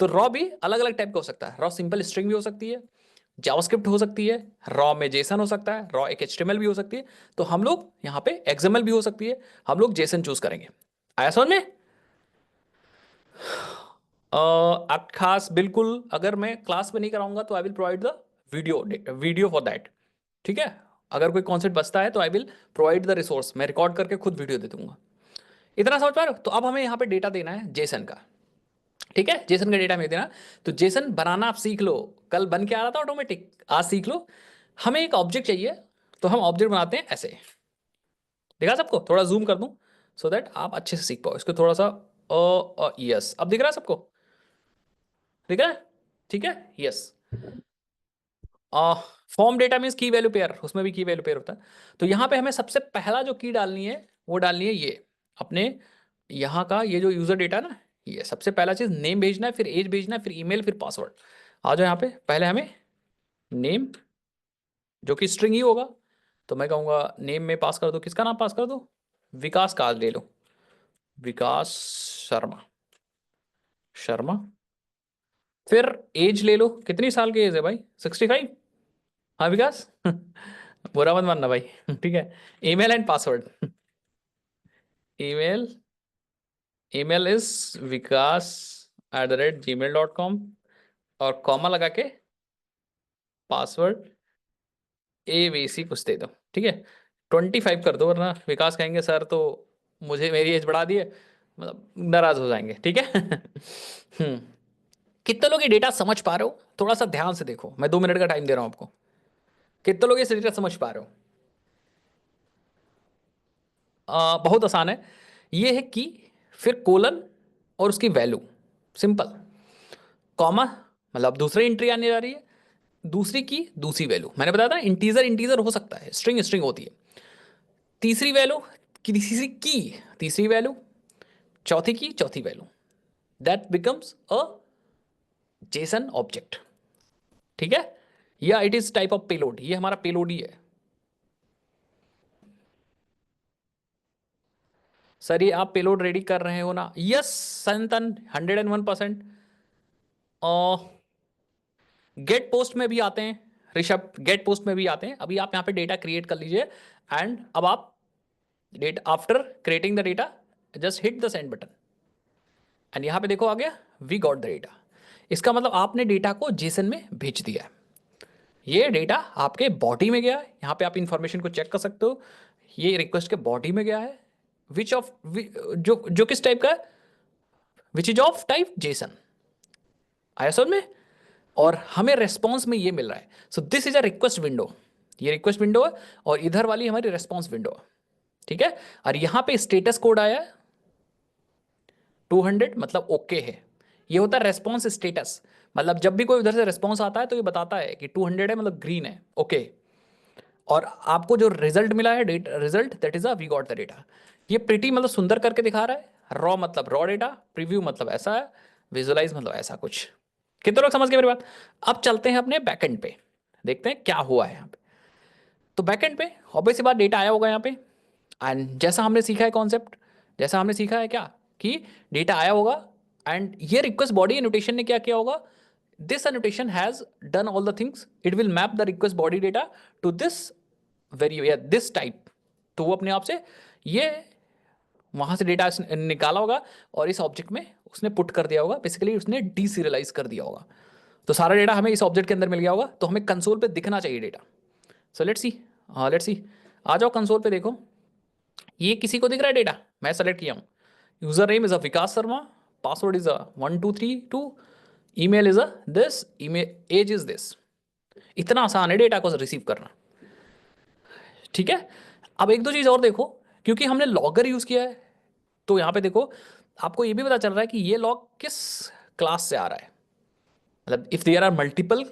तो रॉ भी अलग अलग टाइप का हो सकता है। रॉ सिंपल स्ट्रिंग भी हो सकती है, जावास्क्रिप्ट हो सकती है, रॉ में जेसन हो सकता है, रॉ एक HTML भी हो सकती है। तो हम लोग यहाँ पे XML भी हो सकती है, हम लोग जेसन चूज करेंगे। आया समझ में? आप खास बिल्कुल, अगर मैं क्लास में नहीं कराऊंगा तो I will provide the video for that, ठीक है। अगर कोई कॉन्सेप्ट बचता है तो I will provide the resource, मैं रिकॉर्ड करके खुद वीडियो दे दूंगा। इतना समझ पा रहे हो? तो अब हमें यहाँ पे डेटा देना है जेसन का, ठीक है, जेसन का डेटा हमें देना। तो जेसन बनाना आप सीख लो, कल बन के आ रहा था ऑटोमेटिक, आज सीख लो। हमें एक ऑब्जेक्ट चाहिए, तो हम ऑब्जेक्ट बनाते हैं ऐसे, दिखा सबको, थोड़ा जूम कर दूं सो दैट आप अच्छे से सीख पाओ इसको थोड़ा सा। यस, अब दिख रहा है सबको, दिख रहा है, ठीक है, यस। फॉर्म डेटा मीन्स की वैल्यू पेयर, उसमें भी की वैल्यू पेयर होता है। तो यहाँ पे हमें सबसे पहला जो की डालनी है वो डालनी है ये अपने यहाँ का, ये जो यूजर डेटा ना, ये सबसे पहला चीज नेम भेजना है, फिर एज भेजना है, फिर ईमेल, फिर पासवर्ड। आ जाओ यहाँ पे, पहले हमें नेम, जो कि स्ट्रिंग ही होगा, तो मैं कहूँगा नेम में पास कर दो, किसका नाम पास कर दो, विकास का ले लो, विकास शर्मा, शर्मा। फिर एज ले लो, कितनी साल की एज है भाई, 65। हाँ विकास बुरा मत मानना भाई ठीक है। Email and password, email, email is vikas@gmail.com, और कॉमा लगा के पासवर्ड ABC कुछ दे दो, ठीक है। 25 कर दो, वरना विकास कहेंगे सर तो मुझे मेरी एज बढ़ा दी है, मतलब नाराज हो जाएंगे, ठीक है कितने लोग ये डेटा समझ पा रहे हो, थोड़ा सा ध्यान से देखो, मैं 2 मिनट का टाइम दे रहा हूं आपको। कितने लोग ये डेटा समझ पा रहे हो? बहुत आसान है, ये है कि फिर कोलन और उसकी वैल्यू, सिंपल, कॉमा, मतलब दूसरी एंट्री आने जा रही है, दूसरी की दूसरी वैल्यू, मैंने बताया था इंटीजर इंटीजर हो सकता है, स्ट्रिंग स्ट्रिंग होती है, तीसरी वैल्यू की तीसरी वैल्यू, चौथी की चौथी value, that becomes a Jason object, ठीक है। या it is type of payload, ये हमारा पेलोड ही है। सर ये आप पेलोड रेडी कर रहे हो ना? यस संतन, 101%। और गेट पोस्ट में भी आते हैं ऋषभ, गेट पोस्ट में भी आते हैं। अभी आप यहाँ पे डेटा क्रिएट कर लीजिए, एंड अब आप data, after creating the data just hit the send button, and यहाँ पे देखो आ गया वी गॉट द डेटा। इसका मतलब आपने डेटा को जेसन में भेज दिया है। ये डेटा आपके बॉडी में गया है, यहाँ पे आप इंफॉर्मेशन को चेक कर सकते हो। ये रिक्वेस्ट के बॉडी में गया है, विच ऑफ, जो जो किस टाइप का है, which is of type Jason. आया समझ में? और हमें रेस्पॉन्स में ये मिल रहा है। So this is a request window, ये रिक्वेस्ट विंडो है, और इधर वाली हमारी रेस्पॉन्स विंडो है, ठीक है। और यहाँ पे स्टेटस कोड आया है 200, मतलब ओके है। ये होता है रेस्पॉन्स स्टेटस, मतलब जब भी कोई उधर से रेस्पॉन्स आता है तो ये बताता है कि 200 है, मतलब ग्रीन है, ओके। और आपको जो रिजल्ट मिला है, result that is a we got the data. ये प्रिटी मतलब सुंदर करके दिखा रहा है। रॉ मतलब रॉ डेटा, प्रीव्यू मतलब ऐसा है, विजुअलाइज मतलब ऐसा कुछ। कितने लोग समझ गए मेरी बात? अब चलते हैं अपने बैकएंड पे, देखते हैं क्या हुआ है यहाँ पे। तो बैकएंड पे ऑब्वियस सी बात डेटा आया होगा यहाँ पे, एंड जैसा हमने सीखा है कॉन्सेप्ट, जैसा हमने सीखा है क्या, कि डेटा आया होगा, एंड ये रिक्वेस्ट बॉडी एनोटेशन ने क्या किया होगा, this annotation has done all the things, it will map the request body data to this very this type. तो वो अपने आप से ये वहां से डेटा निकाला होगा, और इस ऑब्जेक्ट में उसने पुट कर दिया होगा, बेसिकली उसने डीसीरियलाइज कर दिया होगा। तो सारा डेटा हमें इस ऑब्जेक्ट के अंदर मिल गया होगा, तो हमें कंसोल पे दिखना चाहिए डेटा। सो लेट्स सी, हाँ लेट्स सी, आ जाओ कंसोल पे देखो। ये किसी को दिख रहा है डेटा? मैं सेलेक्ट किया हूँ, user name is a Vikas Sharma, password is a 1232, email is a this, email as is this. इतना आसान है डेटा को रिसीव करना, ठीक है। अब एक दो चीज और देखो, क्योंकि हमने लॉगर यूज किया है, तो यहां पे देखो आपको ये भी पता चल रहा है कि ये लॉग किस क्लास से आ रहा है। मतलब if there are multiple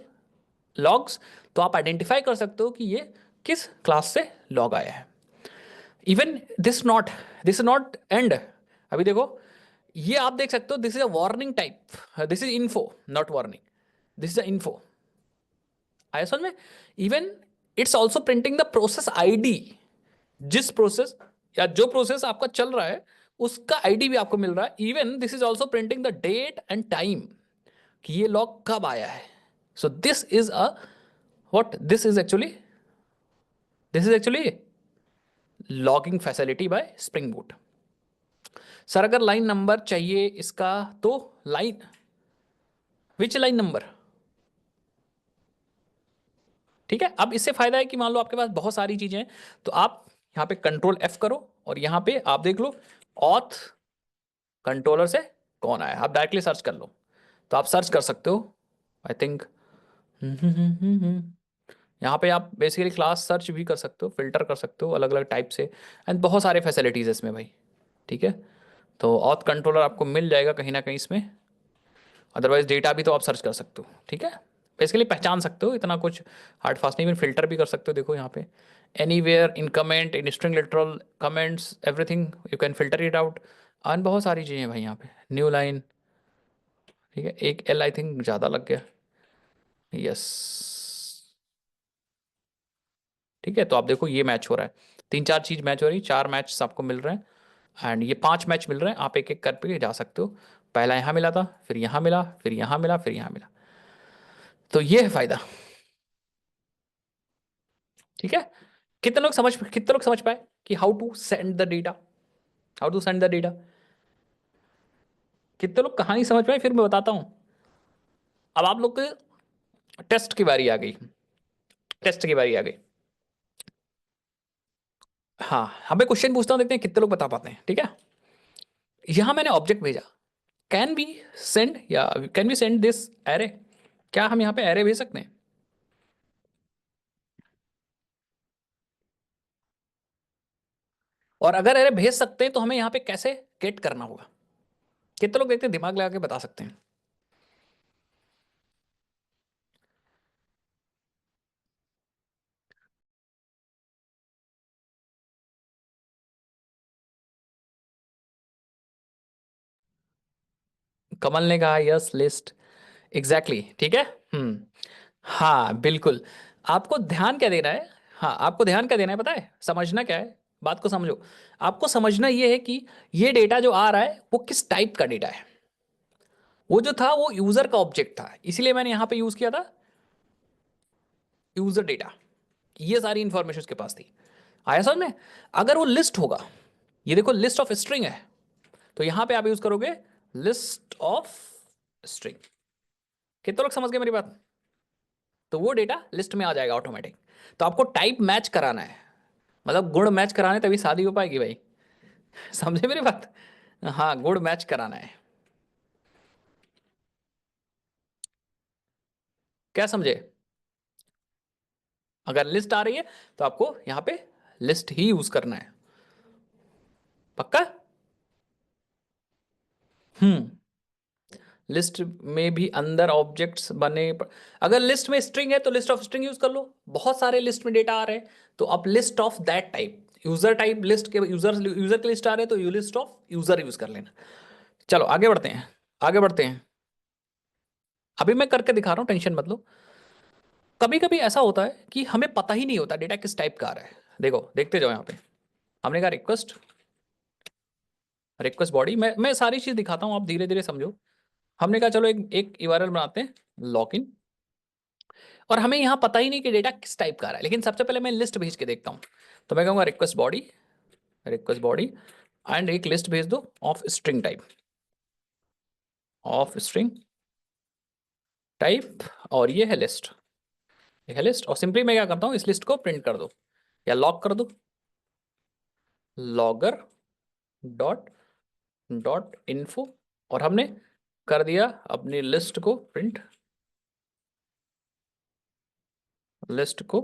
logs, तो आप आइडेंटिफाई कर सकते हो कि ये किस क्लास से लॉग आया है। इवन दिस नॉट एंड, अभी देखो ये आप देख सकते हो, this is a warning type, this is info not warning, this is a info. आया समझ में? Even it's also printing the process ID, जिस प्रोसेस या जो प्रोसेस आपका चल रहा है उसका आईडी भी आपको मिल रहा है। Even this is also printing the date and time, कि ये लॉग कब आया है। So this is a what, this is actually logging facility by Spring Boot. Sir अगर लाइन नंबर चाहिए इसका, तो लाइन, विच लाइन नंबर? ठीक है। अब इससे फायदा है कि मान लो आपके पास बहुत सारी चीजें हैं, तो आप यहाँ पे कंट्रोल F करो, और यहाँ पे आप देख लो ऑथ कंट्रोलर से कौन आया, आप डायरेक्टली सर्च कर लो। तो आप सर्च कर सकते हो, आई थिंक यहाँ पे आप बेसिकली क्लास सर्च भी कर सकते हो, फिल्टर कर सकते हो अलग अलग टाइप से, एंड बहुत सारे फैसिलिटीज है इसमें भाई, ठीक है। तो ऑथ कंट्रोलर आपको मिल जाएगा कहीं ना कहीं इसमें, अदरवाइज डेटा भी तो आप सर्च कर सकते हो, ठीक है। बेसिकली पहचान सकते हो, इतना कुछ हार्ड फास्ट नहीं, फिल्टर भी कर सकते हो। देखो यहाँ पे anywhere, in comment, in string literal comments, everything you can filter it out, and बहुत सारी चीज़ें भाई यहाँ पे, न्यू लाइन, ठीक है। एक एल आई थिंक ज़्यादा लग गया, यस, ठीक है। तो आप देखो ये मैच हो रहा है, तीन चार चीज मैच हो रही है, चार मैच आपको मिल रहे हैं, एंड ये पांच मैच मिल रहे हैं, आप एक एक करके जा सकते हो। पहला यहाँ मिला था, फिर यहाँ मिला, फिर यहाँ मिला, फिर यहाँ मिला। तो ये है फायदा, ठीक है। कितने लोग समझ पाए कि how to send the data, how to send the data? कितने लोग कहानी समझ पाए, फिर मैं बताता हूं। अब आप लोग के टेस्ट की बारी आ गई, टेस्ट की बारी आ गई। हाँ, हमें क्वेश्चन पूछता हूं, देखते हैं कितने लोग बता पाते हैं, ठीक है। यहां मैंने ऑब्जेक्ट भेजा, कैन बी सेंड, या can be send this array, क्या हम यहाँ पे एरे भेज सकते हैं? और अगर एरे भेज सकते हैं तो हमें यहाँ पे कैसे गेट करना होगा? कितने लोग देखते हैं, दिमाग लगा के बता सकते हैं? कमल ने कहा यस लिस्ट, एग्जैक्टली, ठीक है। हाँ बिल्कुल। आपको ध्यान क्या देना है? हाँ, आपको ध्यान क्या देना है पता है, समझना क्या है, बात को समझो। आपको समझना ये है कि ये डेटा जो आ रहा है वो किस टाइप का डेटा है। वो जो था वो यूजर का ऑब्जेक्ट था, इसीलिए मैंने यहां पे यूज किया था यूजर डेटा। ये सारी इंफॉर्मेशन उसके पास थी। आया समझ में? अगर वो लिस्ट होगा, ये देखो लिस्ट ऑफ स्ट्रिंग है, तो यहां पे आप यूज करोगे लिस्ट ऑफ स्ट्रिंग। कितने लोग समझ गए मेरी बात? तो वो डेटा लिस्ट में आ जाएगा ऑटोमेटिक। तो आपको टाइप मैच कराना है, मतलब गुण मैच कराने तभी शादी हो पाएगी भाई। समझे मेरी बात? हाँ, गुण मैच कराना है। क्या समझे? अगर लिस्ट आ रही है तो आपको यहां पे लिस्ट ही यूज करना है। पक्का? हम्म। लिस्ट में भी अंदर ऑब्जेक्ट्स बने अगर लिस्ट में स्ट्रिंग है तो लिस्ट ऑफ स्ट्रिंग यूज कर लो। बहुत सारे लिस्ट में डेटा आ रहे हैं तो आप list of that type, user type list के यूजर के लिस्ट आ रहे हैं तो you list of user use कर लेना। चलो आगे बढ़ते हैं, आगे बढ़ते हैं। अभी मैं करके दिखा रहा हूं, टेंशन मत लो। कभी कभी ऐसा होता है कि हमें पता ही नहीं होता डेटा किस टाइप का आ रहा है। देखो देखते जाओ, यहाँ पे हमने कहा रिक्वेस्ट, रिक्वेस्ट बॉडी, मैं सारी चीज दिखाता हूँ, आप धीरे धीरे समझो। हमने कहा चलो एक यूआरएल बनाते हैं, लॉगिन। और हमें यहाँ पता ही नहीं कि डेटा किस टाइप का आ रहा है, लेकिन सबसे पहले मैं लिस्ट भेज के देखता हूँ। तो मैं कहूँगा request body, request body and एक लिस्ट भेज दो of string type, of string type. और ये है लिस्ट, ये है लिस्ट। और सिंपली मैं क्या करता हूँ, इस लिस्ट को प्रिंट कर दो या लॉग कर दो, लॉगर डॉट डॉट इन्फो। और हमने कर दिया अपनी लिस्ट को प्रिंट, लिस्ट को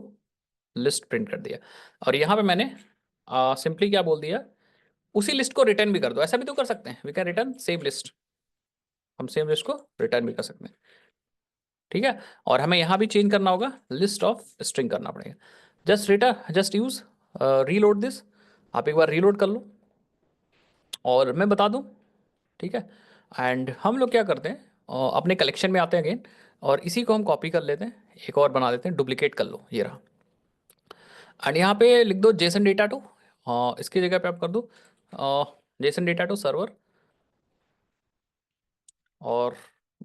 लिस्ट प्रिंट कर दिया। और यहाँ पे मैंने सिंपली क्या बोल दिया, उसी लिस्ट को रिटर्न भी कर दो। ऐसा भी तो कर सकते हैं, we can return same list, हम सेम लिस्ट को रिटर्न भी कर सकते हैं। ठीक है। और हमें यहाँ भी चेंज करना होगा, लिस्ट ऑफ स्ट्रिंग करना पड़ेगा। Just return, just use reload this. आप एक बार रीलोड कर लो और मैं बता दूं। ठीक है। एंड हम लोग क्या करते हैं, अपने कलेक्शन में आते हैं अगेन, और इसी को हम कॉपी कर लेते हैं, एक और बना देते हैं, डुप्लीकेट कर लो, ये रहा। एंड यहाँ पे लिख दो जेसन डेटा टू, इसकी जगह पे आप कर दो जेसन डेटा टू सर्वर, और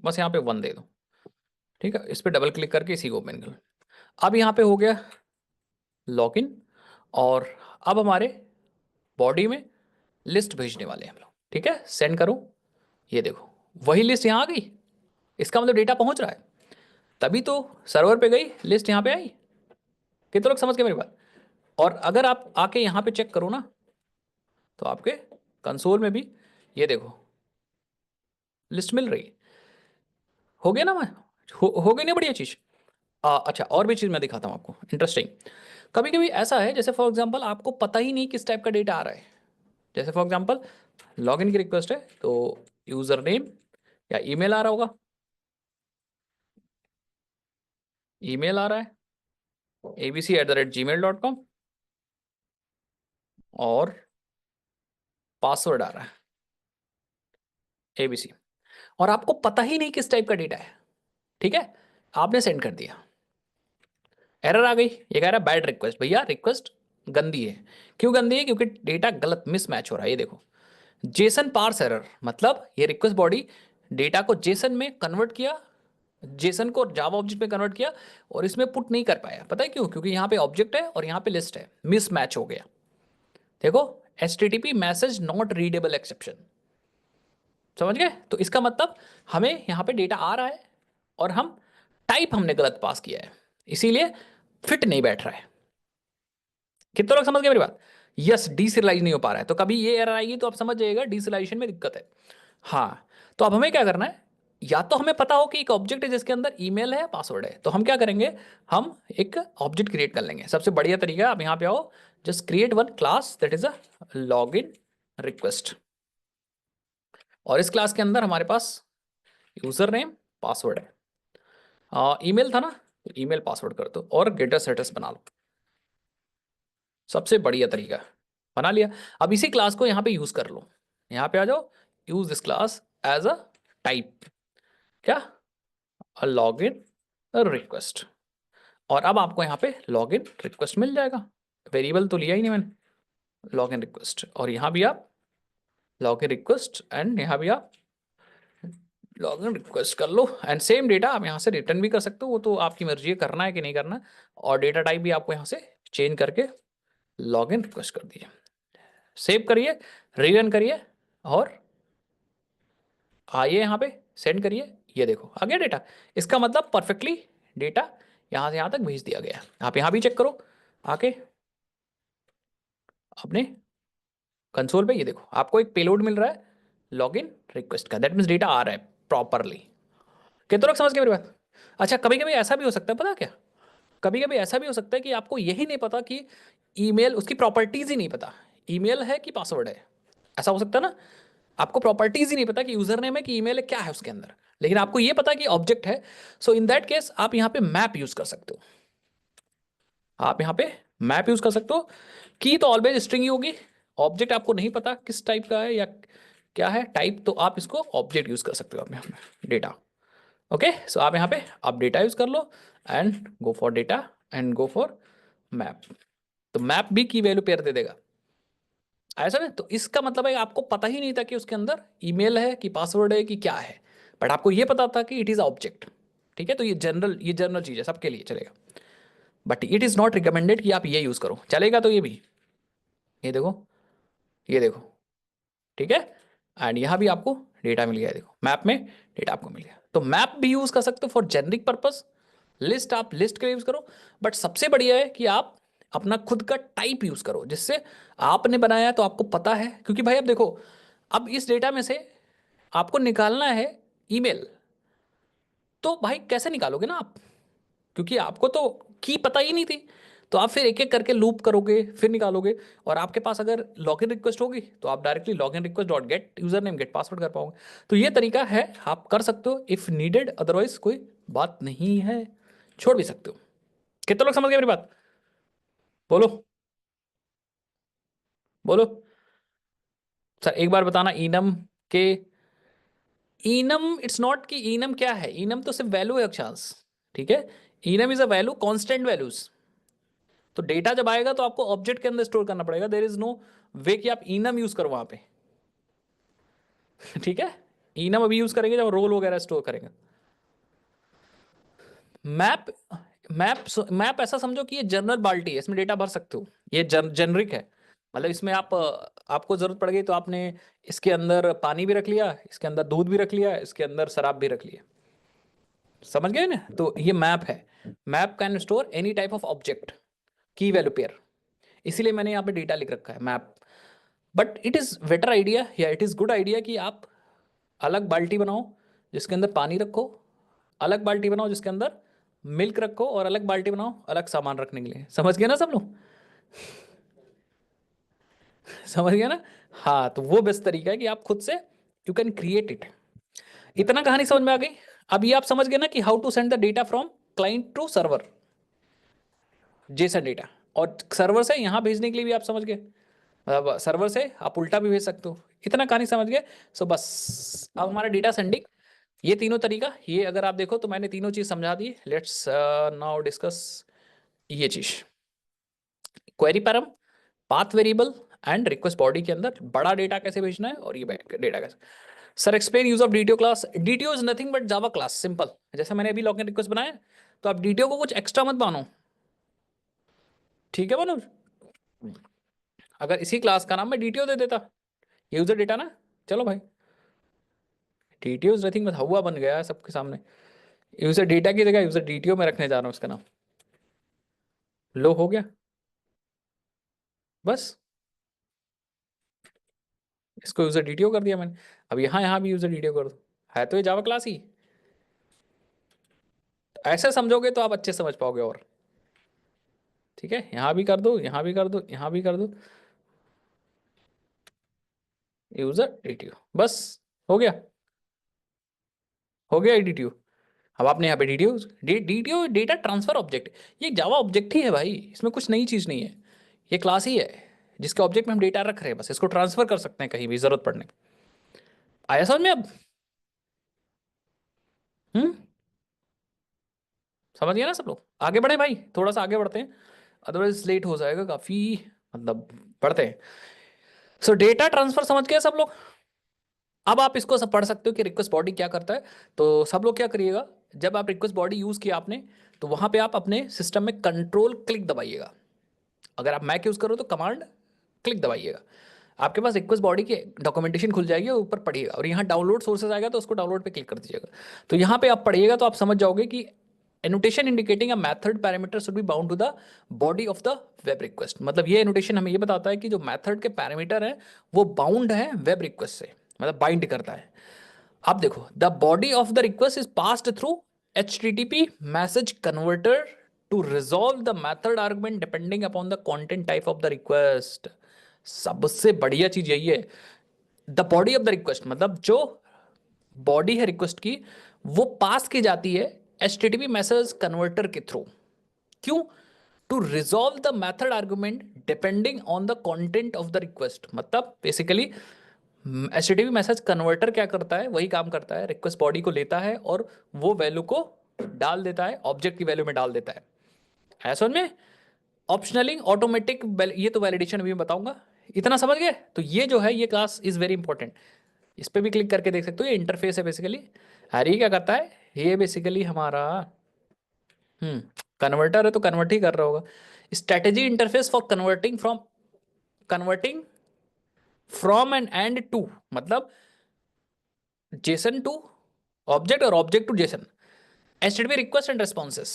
बस यहाँ पे 1 दे दो। ठीक है, इस पर डबल क्लिक करके इसी को ओपन कर लो। अब यहाँ पे हो गया लॉगिन। और अब हमारे बॉडी में लिस्ट भेजने वाले हैं हम लोग। ठीक है, सेंड करो। ये देखो वही लिस्ट यहाँ आ गई, इसका मतलब डेटा पहुंच रहा है, तभी तो सर्वर पे गई लिस्ट यहाँ पे आई। कितने लोग समझ गए मेरी बात? और अगर आप आके यहाँ पे चेक करो ना, तो आपके कंसोल में भी ये देखो लिस्ट मिल रही है। हो गया ना? मैं हो गई ना बढ़िया चीज। अच्छा, और भी चीज मैं दिखाता हूँ आपको इंटरेस्टिंग। कभी कभी ऐसा है, जैसे फॉर एग्जांपल आपको पता ही नहीं किस टाइप का डेटा आ रहा है। जैसे फॉर एग्जांपल लॉगिन की रिक्वेस्ट है, तो यूजर नेम या ईमेल आ रहा होगा, ईमेल आ रहा है abc@gmail.com, और पासवर्ड आ रहा है एबीसी। और आपको पता ही नहीं किस टाइप का डेटा है। ठीक है, आपने सेंड कर दिया, एरर आ गई, ये कह रहा है बैड रिक्वेस्ट। भैया रिक्वेस्ट गंदी है। क्यों गंदी है? क्योंकि डेटा गलत मिसमैच हो रहा है। ये देखो जेसन पार्स एरर, मतलब ये रिक्वेस्ट बॉडी डेटा को जेसन में कन्वर्ट किया, जेसन को जावा ऑब्जेक्ट में कन्वर्ट किया, और इसमें पुट नहीं कर पाया। पता है क्यों? क्योंकि यहाँ पे ऑब्जेक्ट है और यहाँ पे लिस्ट है, मिसमैच हो गया। देखो HTTP message not readable exception. समझ गए? तो इसका मतलब हमें यहाँ पे डेटा आ रहा है और हम टाइप हमने गलत पास किया है, इसीलिए फिट नहीं बैठ रहा है। कितने लोग समझ गए मेरी बात? यस, डीसीरियलाइज नहीं हो पा रहा है। तो कभी ये एरर आएगी तो आप समझ जाइएगा डीसीरियलाइजेशन में दिक्कत है। हाँ, तो अब हमें क्या करना है, या तो हमें पता हो कि एक ऑब्जेक्ट है जिसके अंदर ईमेल है, पासवर्ड है, तो हम क्या करेंगे, हम एक ऑब्जेक्ट क्रिएट कर लेंगे। सबसे बढ़िया तरीका, आप यहाँ पे आओ, just create one class that is a login request. और इस क्लास के अंदर हमारे पास यूजर नेम पासवर्ड है, ईमेल था ना, तो ईमेल पासवर्ड कर दो और गेटर स्टेटस बना लो। सबसे बढ़िया तरीका, बना लिया। अब इसी क्लास को यहाँ पे यूज कर लो, यहाँ पे आ जाओ, use this class as a type, क्या, अ लॉगिन रिक्वेस्ट। और अब आपको यहाँ पे लॉगिन रिक्वेस्ट मिल जाएगा। वेरिएबल तो लिया ही नहीं मैंने, लॉग इन रिक्वेस्ट, और यहाँ भी आप लॉग इन रिक्वेस्ट, एंड यहाँ भी आप लॉग इन रिक्वेस्ट कर लो, एंड सेम डेटा आप यहाँ से रिटर्न भी कर सकते हो, वो तो आपकी मर्जी है करना है कि नहीं करना। और डेटा टाइप भी आपको यहाँ से चेंज करके लॉग इन रिक्वेस्ट कर दिए। सेव करिए, रीरन करिए, और आइए यहाँ पे सेंड करिए। ये देखो आ गया डेटा। इसका मतलब परफेक्टली डेटा यहाँ से यहाँ तक भेज दिया गया। आप यहाँ भी चेक करो आके अपने कंसोल पे, ये देखो आपको एक पेलोड मिल रहा है लॉगिन रिक्वेस्ट का, दैट मीन्स डेटा आ रहा है प्रॉपरली। कितने लोग समझ गए मेरी बात? अच्छा, कभी कभी ऐसा भी हो सकता है, पता क्या, कभी कभी ऐसा भी हो सकता है कि आपको यही नहीं पता कि ईमेल, उसकी प्रॉपर्टीज ही नहीं पता, ईमेल है कि पासवर्ड है। ऐसा हो सकता है ना, आपको प्रॉपर्टीज ही नहीं पता कि यूजर नेम है कि ईमेल है, क्या है उसके अंदर, लेकिन आपको ये पता कि ऑब्जेक्ट है। सो इन दैट केस आप यहाँ पे मैप यूज कर सकते हो। आप यहाँ पे मैप यूज कर सकते हो। की तो ऑलवेज स्ट्रिंग ही होगी। ऑब्जेक्ट आपको नहीं पता किस टाइप का है या क्या है टाइप, तो आप इसको ऑब्जेक्ट यूज कर सकते हो आप यहाँ पे डेटा। ओके, सो आप यहाँ पे आप डेटा यूज कर लो and go for data and go for map. तो मैप भी की वैल्यू पेयर दे देगा। ऐसा ना, तो इसका मतलब है आपको पता ही नहीं था कि उसके अंदर ईमेल है कि पासवर्ड है कि क्या है, बट आपको ये पता था कि इट इज ऑब्जेक्ट। ठीक है, तो ये जनरल चीज है, सबके लिए चलेगा, but it is not recommended कि आप ये यूज करो। चलेगा तो ये भी, ये देखो, ये देखो, ठीक है। एंड यहाँ भी आपको डेटा मिल गया, देखो मैप में डेटा आपको मिल गया। तो मैप भी यूज कर सकते हो फॉर जेनरिक पर्पस। लिस्ट आप लिस्ट के लिए यूज करो, बट सबसे बढ़िया है कि आप अपना खुद का टाइप यूज करो, जिससे आपने बनाया तो आपको पता है। क्योंकि भाई अब देखो, अब इस डेटा में से आपको निकालना है ईमेल, तो भाई कैसे निकालोगे ना आप, क्योंकि आपको तो की पता ही नहीं थी। तो आप फिर एक एक करके लूप करोगे फिर निकालोगे। और आपके पास अगर लॉगिन रिक्वेस्ट होगी तो आप directly login request dot gate user name gate password कर पाओगे। तो ये तरीका है, आप कर सकते हो इफ नीडेड, अदरवाइज कोई बात नहीं है, छोड़ भी सकते हो। कितने लोग समझ गए मेरी बात? बोलो, बोलो। सर एक बार बताना, इनम के, इनम इट्स नॉट कि इनम क्या है, इनम तो सिर्फ वैल्यू है अक्षांश। ठीक है, enum is a value, constant values. तो डेटा जब आएगा तो आपको ऑब्जेक्ट के अंदर स्टोर करना पड़ेगा, देयर इज नो वे कि आप इनम यूज करो वहां पे। ठीक है, इनम अभी यूज करेंगे जब रोल वगैरह स्टोर करेंगे। मैप, मैप ऐसा समझो कि ये जनरल बाल्टी है, इसमें डेटा भर सकते हो। ये जेनरिक है, मतलब इसमें आप आपको जरूरत पड़ गई तो आपने इसके अंदर पानी भी रख लिया, इसके अंदर दूध भी रख लिया, इसके अंदर शराब भी रख लिया। समझ गए ना? तो ये मैप है। Map can store any type of object, की वैल्यू पेयर। इसीलिए मैंने यहाँ पे डेटा लिख रखा है map. But it is better idea या इट इज़ गुड आइडिया कि आप अलग बाल्टी बनाओ जिसके अंदर पानी रखो, अलग बाल्टी बनाओ जिसके अंदर मिल्क रखो, और अलग बाल्टी बनाओ अलग सामान रखने के लिए। समझ गए ना सब लोग? समझ गया ना? हाँ, तो वो बेस्ट तरीका है कि आप खुद से यू कैन क्रिएट इट। इतना कहानी समझ में आ गई? अब ये आप समझ गए ना कि how to send the data from client to server, JSON data, और सर्वर से यहाँ भेजने के लिए भी आप समझ गए, मतलब सर्वर से आप उल्टा भी भेज सकते हो। इतना कहानी समझ गए? सो बस अब हमारा डेटा सेंडिंग, ये तीनों तरीका, ये अगर आप देखो तो मैंने तीनों चीज समझा दी। लेट्स नाउ डिस्कस ये चीज, query param, path variable and request body के अंदर बड़ा डेटा कैसे भेजना है, और ये डेटा कैसे। Sir explain use of DTO class. DTO is nothing but Java class, simple. जैसे मैंने अभी लॉगिन रिक्वेस्ट बनाया, तो आप डीटीओ को कुछ एक्स्ट्रा मत मानो। ठीक है मनोज, अगर इसी क्लास का नाम मैं डीटीओ दे देता, यूजर डेटा ना, चलो भाई, डीटीओ इज नथिंग बट हुआ बन गया है सबके सामने। यूजर डेटा की जगह यूजर डीटीओ में रखने जा रहा हूँ उसका नाम। लो हो गया, बस इसको यूजर डीटीओ कर दिया मैंने। अब यहाँ यहाँ भी यूजर डीटीओ कर दो, है तो ये जावा क्लास ही। ऐसे समझोगे तो आप अच्छे समझ पाओगे। और ठीक है, यहाँ भी कर दो, यहाँ भी कर दो, यहाँ भी कर दो, यूजर डीटीओ, बस हो गया, हो गया डीटीओ। अब आपने यहाँ पे DTO, DTO data transfer object, ये जावा ऑब्जेक्ट ही है भाई, इसमें कुछ नई चीज नहीं है। ये क्लास ही है जिसके ऑब्जेक्ट में हम डेटा रख रहे हैं, बस इसको ट्रांसफर कर सकते हैं कहीं भी जरूरत पड़ने पे। आया समझ में अब? हम्म, समझ गया ना सब लोग? आगे बढ़े भाई, थोड़ा सा आगे बढ़ते हैं, अदरवाइज लेट हो जाएगा काफी, मतलब पढ़ते हैं। सो डेटा ट्रांसफर समझ गए सब लोग। अब आप इसको सब पढ़ सकते हो कि रिक्वेस्ट बॉडी क्या करता है। तो सब लोग क्या करिएगा, जब आप रिक्वेस्ट बॉडी यूज किया आपने, तो वहां पे आप अपने सिस्टम में कंट्रोल क्लिक दबाइएगा। अगर आप मैक यूज करो तो कमांड क्लिक दबाइएगा, आपके पास रिक्वेस्ट बॉडी की डॉक्यूमेंटेशन खुल जाएगी और ऊपर पढ़िएगा, और यहाँ डाउनलोड सोर्सेज आएगा तो उसको डाउनलोड पे क्लिक कर दीजिएगा। तो यहाँ पे आप पढ़िएगा तो आप समझ जाओगे कि annotation indicating a method parameter should be bound to the body of the web request. मतलब ये एनोटेशन हमें ये बताता है कि जो मेथड के पैरामीटर है वो बाउंड है वेब रिक्वेस्ट से, मतलब बाइंड करता है। अब देखो, the body of the request is passed through HTTP message converter to resolve the method argument depending upon the content type of the request. सबसे बढ़िया चीज यही है, the body of the request, मतलब जो बॉडी है रिक्वेस्ट की वो पास की जाती है HTTP मैसेज कन्वर्टर के थ्रू। क्यों? To resolve the method argument depending on the content of the request. मतलब बेसिकली HTTP मैसेज कन्वर्टर क्या करता है, वही काम करता है, रिक्वेस्ट बॉडी को लेता है और वो वैल्यू को डाल देता है, ऑब्जेक्ट की वैल्यू में डाल देता है। ऐसा में ऑप्शनलिंग ऑटोमेटिक, ये तो वैलिडेशन भी मैं बताऊंगा। इतना समझ गए? तो ये जो है ये क्लास इज वेरी इंपॉर्टेंट। इस पे भी क्लिक करके देख सकते हो, ये इंटरफेस है बेसिकली। अरे ये क्या करता है, ये बेसिकली हमारा कन्वर्टर है तो कन्वर्ट ही कर रहा होगा। Strategy interface for converting from and to, मतलब जेसन टू ऑब्जेक्ट और object to JSON, HTTP request and responses.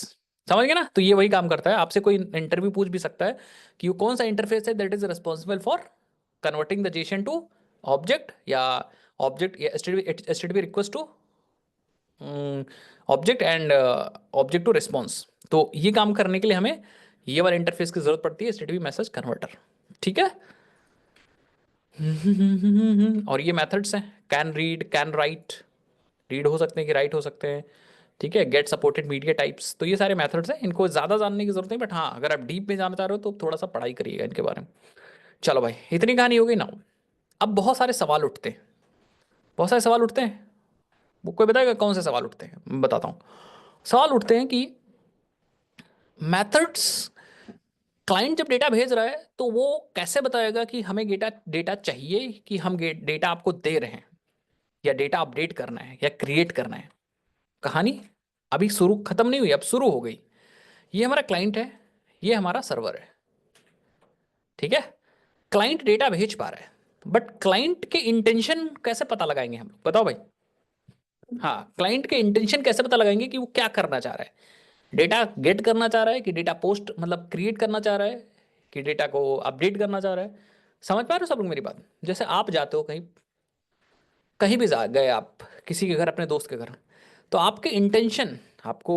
समझ गए ना? तो ये वही काम करता है। आपसे कोई इंटरव्यू पूछ भी सकता है कि वो कौन सा इंटरफेस है that is responsible for converting the JSON to object, या ऑब्जेक्ट या HTTP request to object and object to response. तो ये काम करने के लिए हमें ये वाला इंटरफेस की जरूरत पड़ती है, HTTP मैसेज कन्वर्टर। ठीक है। और ये मेथड्स हैं, can read, can write, read हो सकते हैं कि राइट हो सकते हैं। ठीक है, गेट सपोर्टेड मीडिया टाइप्स। तो ये सारे मेथड्स हैं, इनको ज़्यादा जानने की जरूरत नहीं, बट हाँ अगर आप डीप में जानना चाह रहे हो तो थोड़ा सा पढ़ाई करिएगा इनके बारे में। चलो भाई, इतनी कहानी हो गई ना। अब बहुत सारे सवाल उठते हैं, बहुत सारे सवाल उठते हैं। वो कोई बताएगा कौन से सवाल उठते हैं? मैं बताता हूँ। सवाल उठते हैं कि मेथड्स, क्लाइंट जब डेटा भेज रहा है तो वो कैसे बताएगा कि हमें डेटा डेटा चाहिए, कि हम डेटा आपको दे रहे हैं, या डेटा अपडेट करना है या क्रिएट करना है। कहानी अभी शुरू खत्म नहीं हुई, अब शुरू हो गई। ये हमारा क्लाइंट है, ये हमारा सर्वर है। ठीक है, क्लाइंट डेटा भेज पा रहा है, बट क्लाइंट के इंटेंशन कैसे पता लगाएंगे हम लोग? बताओ भाई। हाँ, क्लाइंट के इंटेंशन कैसे पता लगाएंगे कि वो क्या करना चाह रहा है? डेटा गेट करना चाह रहा है कि डेटा पोस्ट मतलब क्रिएट करना चाह रहा है, कि डेटा को अपडेट करना चाह रहा है? समझ पा रहे हो सब लोग मेरी बात? जैसे आप जाते हो कहीं, कहीं भी जा गए आप किसी के घर, अपने दोस्त के घर, तो आपके इंटेंशन, आपको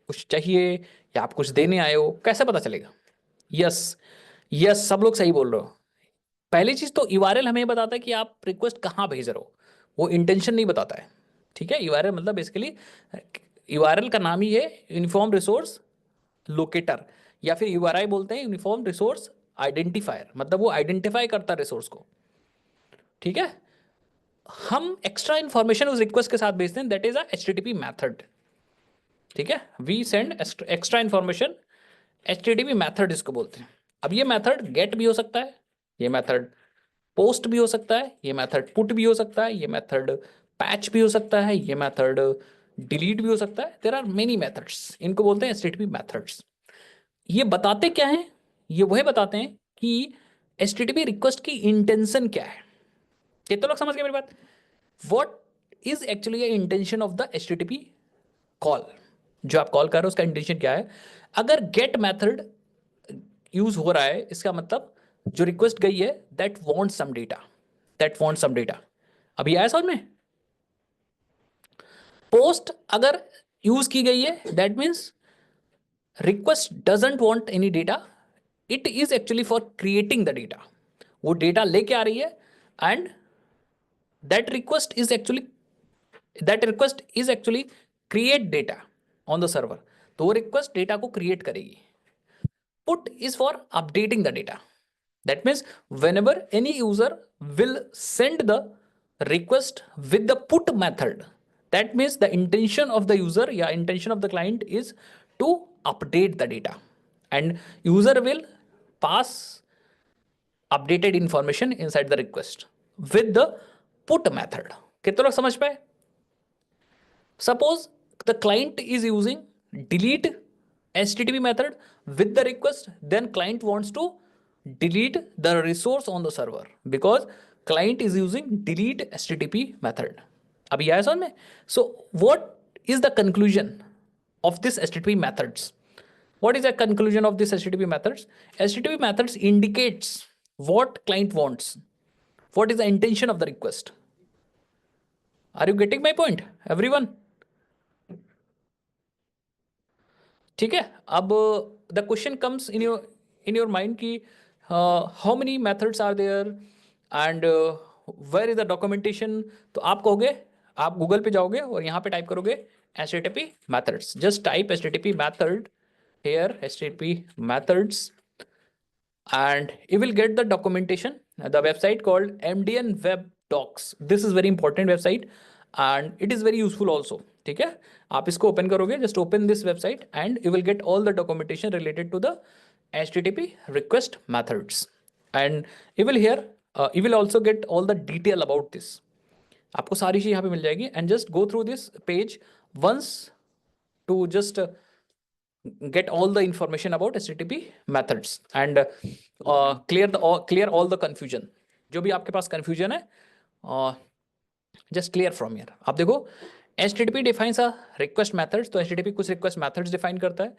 कुछ चाहिए या आप कुछ देने आए हो, कैसे पता चलेगा? यस, यस, सब लोग सही बोल रहे हो। पहली चीज तो यूआरएल हमें बताता है कि आप रिक्वेस्ट कहाँ भेज रहे हो, वो इंटेंशन नहीं बताता है। ठीक है, यूआरएल मतलब बेसिकली, यूआरएल का नाम ही है यूनिफॉर्म रिसोर्स लोकेटर, या फिर यूआरआई बोलते हैं, यूनिफॉर्म रिसोर्स आइडेंटिफायर, मतलब वो आइडेंटिफाई करता है रिसोर्स को। ठीक है, हम एक्स्ट्रा इंफॉर्मेशन उस रिक्वेस्ट के साथ भेजते हैं, that is a HTTP method. ठीक है, we send extra information, HTTP method इसको बोलते हैं। अब ये मैथड गेट भी हो सकता है, ये मैथड पोस्ट भी हो सकता है, ये मेथड पुट भी हो सकता है, ये मेथड पैच भी हो सकता है, ये मेथड डिलीट भी हो सकता है। देयर आर मेनी मेथड्स, इनको बोलते हैं HTTP मेथड्स। ये बताते क्या हैं? ये वही बताते हैं कि HTTP रिक्वेस्ट की इंटेंशन क्या है। कितने लोग समझ गए मेरी बात? What is actually intention of the HTTP call? जो आप कॉल कर रहे हो उसका इंटेंशन क्या है? अगर गेट मेथड यूज हो रहा है, इसका मतलब जो रिक्वेस्ट गई है that want some data, that want some data. अभी आया समझ में? पोस्ट अगर यूज की गई है, that means request doesn't want any data, it is actually for creating the data. वो डेटा लेके आ रही है, and that request is actually, that request is actually create data on the server. तो वो रिक्वेस्ट डेटा को create करेगी। Put is for updating the data. That means whenever any user will send the request with the put method, that means the intention of the user, yeah, intention of the client is to update the data, and user will pass updated information inside the request with the put method. कितने लोग समझ पाए? Suppose the client is using delete HTTP method with the request, then client wants to delete the resource on the server because client is using delete HTTP method. अभी आया समझ में? So what is the conclusion of this HTTP methods? What is the conclusion of this HTTP methods? HTTP methods indicates what client wants. What is the intention of the request? Are you getting my point, everyone? ठीक है. अब the question comes in your mind कि how many methods are there and where is the documentation. तो आप कहोगे, आप Google पे जाओगे और यहाँ पे टाइप करोगे HTTP methods. Just type HTTP method here, HTTP methods, and you will get the documentation, the website called MDN Web Docs. This is very important website and it is very useful also. ठीक है, आप इसको open करोगे, just open this website and you will get all the documentation related to the HTTP request methods, and you will here you will also get all the detail about this. आपको सारी चीज यहाँ पे मिल जाएगी and just go through this page once to just get all the information about HTTP methods and clear all the confusion. जो भी आपके पास confusion है just clear from here. आप देखो HTTP defines a request methods. तो HTTP कुछ request methods define करता है.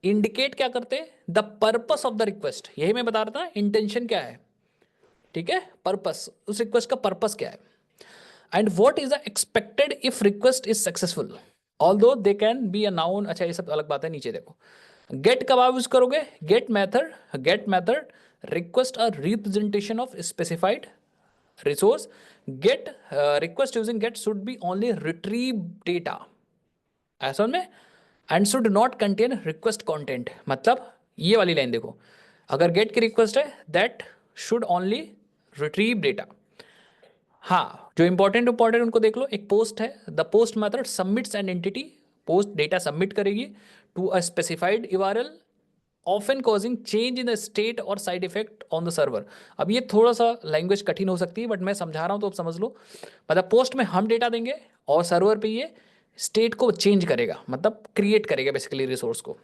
Indicate क्या करते हैं? The purpose of the request. यही मैं बता रहा था, intention क्या है, ठीक है, purpose, उस request का purpose क्या है, and what is the expected if request is successful. Although they can be a noun. अच्छा ये सब अलग बात है. नीचे देखो, get कब आप यूज करोगे? Get method request a representation of specified resource. Get request using get should be only retrieve data, ऐसा में, and should not contain request content. मतलब ये वाली लाइन देखो, अगर get की रिक्वेस्ट है that should only retrieve data. हाँ, जो इंपॉर्टेंट उनको देख लो. एक पोस्ट है, the post method submits an entity. Post data submit करेगी to a specified URL, often causing change in the state और side effect on the server. अब ये थोड़ा सा लैंग्वेज कठिन हो सकती है बट मैं समझा रहा हूँ तो आप समझ लो. मतलब पोस्ट में हम डेटा देंगे और सर्वर पे ये स्टेट को चेंज करेगा, मतलब क्रिएट करेगा बेसिकली रिसोर्स को.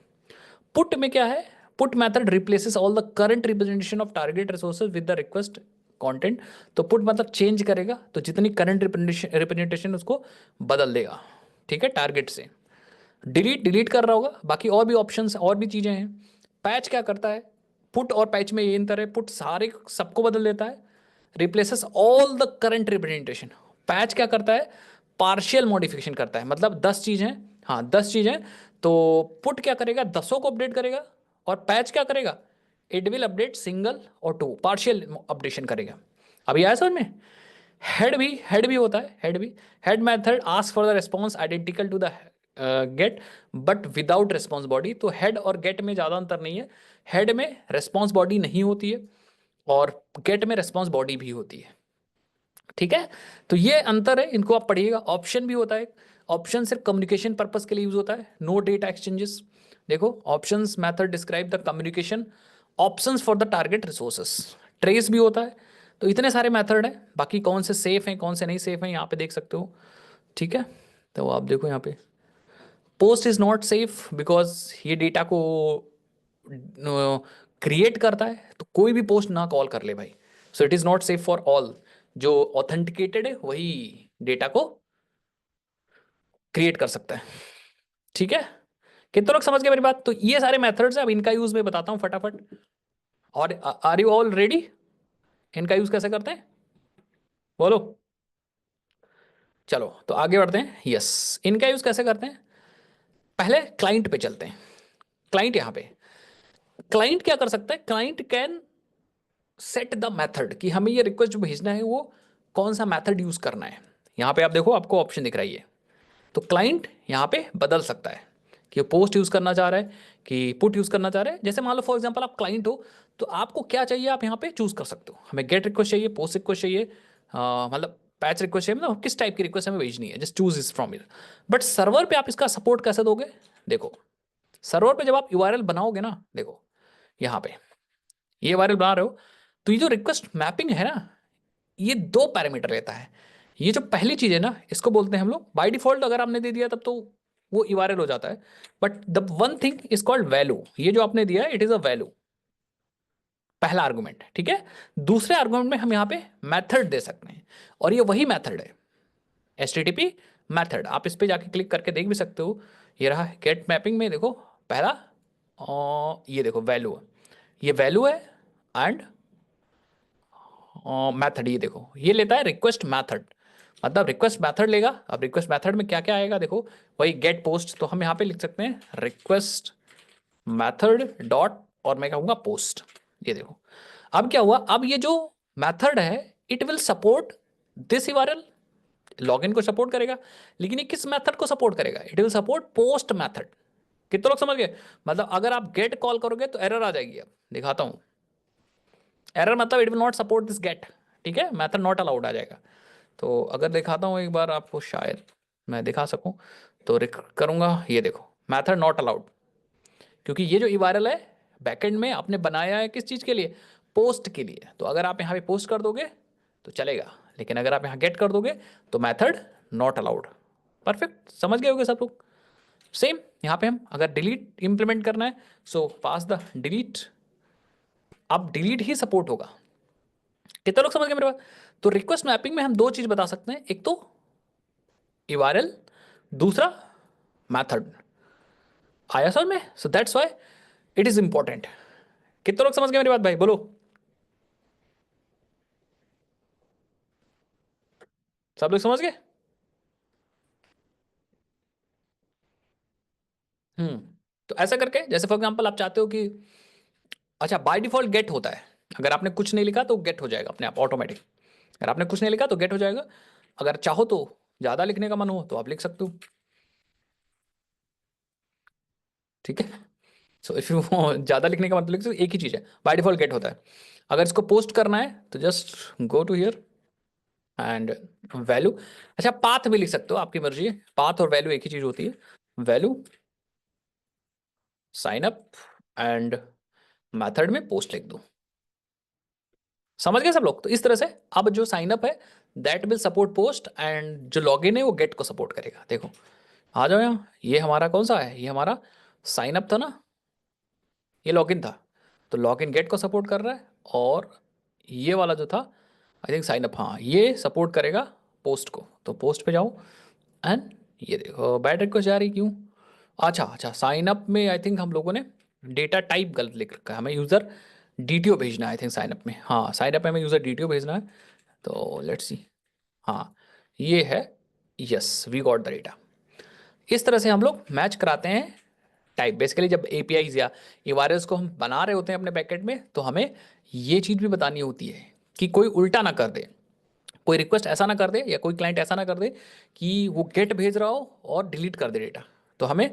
पुट में क्या है? Put method replaces all the current representation of target resources with the request content. तो पुट मतलब चेंज करेगा, तो जितनी करंट रिप्रेजेंटेशन उसको बदल देगा, ठीक है, टारगेट से. डिलीट कर रहा होगा. बाकी और भी ऑप्शंस, और भी चीजें हैं. पैच क्या करता है? पुट और पैच में ये अंतर है, पुट सारे सबको बदल देता है, replaces all the current representation. Patch क्या करता है? पार्शियल मॉडिफिकेशन करता है. मतलब 10 चीज हैं, हाँ 10 चीज हैं, तो पुट क्या करेगा? 10 को अपडेट करेगा, और पैच क्या करेगा? इट विल अपडेट सिंगल और 2, पार्शियल अपडेशन करेगा. अभी आया समझ में? हेड भी होता है. Head method ask for the response identical to the get but without response body. तो हेड और गेट में ज़्यादा अंतर नहीं है. हेड में रिस्पॉन्स बॉडी नहीं होती है और गेट में रिस्पॉन्स बॉडी भी होती है, ठीक है. तो ये अंतर है, इनको आप पढ़िएगा. ऑप्शन भी होता है. ऑप्शन सिर्फ कम्युनिकेशन पर्पस के लिए यूज होता है, नो डेटा एक्सचेंजेस. देखो, options method describe the communication options for the target resources. Trace भी होता है. तो इतने सारे मेथड हैं. बाकी कौन से सेफ हैं कौन से नहीं सेफ हैं यहाँ पे देख सकते हो, ठीक है. तो आप देखो यहाँ पे post is not safe because ये डेटा को क्रिएट करता है, तो कोई भी पोस्ट ना कॉल कर ले भाई. So it is not safe for all. जो ऑथेंटिकेटेड है वही डेटा को क्रिएट कर सकता है, ठीक है. कितने लोग समझ गए मेरी बात? तो ये सारे मेथड्स हैं. अब इनका यूज मैं बताता हूं फटाफट. और आर यू ऑल रेडी? इनका यूज कैसे करते हैं बोलो. चलो तो आगे बढ़ते हैं. यस, इनका यूज कैसे करते हैं? पहले क्लाइंट पे चलते हैं. क्लाइंट, यहां पे क्लाइंट क्या कर सकता है? Client can set the method कि हमें ये रिक्वेस्ट जो भेजना है वो कौन सा मेथड यूज करना है. यहां पे आप देखो, आपको ऑप्शन दिख रही है. तो क्लाइंट यहां पे बदल सकता है कि पोस्ट यूज करना चाह रहा है कि पुट यूज करना चाह रहे हैं. जैसे मान लो फॉर एग्जांपल आप क्लाइंट हो, तो आपको क्या चाहिए आप यहाँ पे चूज कर सकते हो. हमें गेट रिक्वेस्ट चाहिए, पोस्ट रिक्वेस्ट चाहिए, मतलब पैच रिक्वेस्ट चाहिए, मतलब किस टाइप की रिक्वेस्ट हमें भेजनी है, just choose is from it. But server पे आप इसका सपोर्ट कैसे दोगे? देखो, सर्वर पे जब आप URL बनाओगे ना, देखो यहाँ पे ये URL बना रहे हो, तो ये जो रिक्वेस्ट मैपिंग है ना, ये 2 पैरामीटर लेता है। ये जो पहली चीज है ना, इसको बोलते हैं हम लोग बाय डिफॉल्ट, अगर आपने दे दिया तब तो वो यूआरएल हो जाता है, but the one thing is called value. ये जो आपने दिया है इट इज अ वैल्यू, पहला आर्गुमेंट, ठीक है। दूसरे आर्गुमेंट में हम यहाँ पे मेथड दे सकते हैं, और ये वही मेथड है, HTTP मेथड। आप इस पे जाके क्लिक करके देख भी सकते हो। ये रहा गेट मैपिंग में, देखो पहला, और ये देखो वैल्यू, ये वैल्यू है, एंड मेथड, ये देखो ये लेता है रिक्वेस्ट मेथड, मतलब रिक्वेस्ट मेथड लेगा। अब रिक्वेस्ट मेथड में क्या क्या आएगा देखो, वही गेट पोस्ट, तो हम यहाँ पे लिख सकते हैं रिक्वेस्ट मेथड डॉट, और मैं कहूँगा पोस्ट। ये देखो अब क्या हुआ, अब ये जो मेथड है it will support this URL, login को सपोर्ट करेगा, लेकिन ये किस मेथड को सपोर्ट करेगा, it will support post method. कितने लोग समझ गए? मतलब अगर आप गेट कॉल करोगे तो एरर आ जाएगी। अब दिखाता हूं, एरर मतलब it will not support this get, ठीक है, मेथड नॉट अलाउड आ जाएगा। तो अगर दिखाता हूं एक बार आपको, शायद मैं दिखा सकूं, तो करूंगा, ये देखो मेथड नॉट अलाउड, क्योंकि ये जो यूआरएल है बैकएंड में आपने बनाया है किस चीज के लिए, पोस्ट के लिए। तो अगर आप यहाँ पे पोस्ट कर दोगे तो चलेगा, लेकिन अगर आप यहाँ गेट कर दोगे तो मेथड नॉट अलाउड। परफेक्ट, समझ गए होगे सब लोग। सेम यहाँ पे हम अगर डिलीट इंप्लीमेंट करना है, सो पास द डिलीट, अब डिलीट ही सपोर्ट होगा। कितने लोग समझ गए मेरे बात? तो रिक्वेस्ट मैपिंग में हम 2 चीज बता सकते हैं, एक तो यूआरएल, दूसरा मेथड। आया समझ में? सो that's why it is important. कितने लोग समझ गए मेरी बात भाई, बोलो। सब लोग समझ गए? तो ऐसा करके, जैसे फॉर एग्जांपल आप चाहते हो कि, अच्छा बाय डिफॉल्ट गेट होता है, अगर आपने कुछ नहीं लिखा तो गेट हो जाएगा अपने आप ऑटोमेटिक, अगर आपने कुछ नहीं लिखा तो गेट हो जाएगा। अगर चाहो तो ज्यादा लिखने का मन हो तो आप लिख सकते हो, ठीक है। सो इफ यू ज्यादा लिखने का मतलब लिख सकते हो, एक ही चीज है, बाय डिफॉल्ट गेट होता है। अगर इसको पोस्ट करना है तो just go to here and value, अच्छा पाथ भी लिख सकते हो, आपकी मर्जी है, पाथ और वैल्यू एक ही चीज होती है। Value sign up and method में पोस्ट लिख दो। समझ गए सब लोग? तो इस तरह से अब जो साइन अप है that will support post, and जो लॉगिन है वो गेट को सपोर्ट करेगा। देखो आ जाओ यहाँ, ये हमारा कौन सा है, ये हमारा साइन अप था ना, ये लॉगिन था, तो लॉगिन गेट को सपोर्ट कर रहा है, और ये वाला जो था आई थिंक साइन अप, हाँ ये सपोर्ट करेगा पोस्ट को। तो पोस्ट पे जाओ एंड ये देखो बैड रिक्वेस्ट जा रही क्यों, अच्छा अच्छा, साइन अप में आई थिंक हम लोगों ने डेटा टाइप गलत लिख रखा है, हमें यूज़र डीटीओ भेजना है आई थिंक साइन अप में, हाँ साइन अप में हमें यूज़र डीटीओ भेजना है। तो लेट्स सी, हाँ ये है, yes we got the data. इस तरह से हम लोग मैच कराते हैं टाइप। बेसिकली जब एपीआईज या यूआरएल्स को हम बना रहे होते हैं अपने बैकएंड में, तो हमें ये चीज़ भी बतानी होती है कि कोई उल्टा ना कर दे, कोई रिक्वेस्ट ऐसा ना कर दे, या कोई क्लाइंट ऐसा ना कर दे कि वो गेट भेज रहा हो और डिलीट कर दे डेटा। तो हमें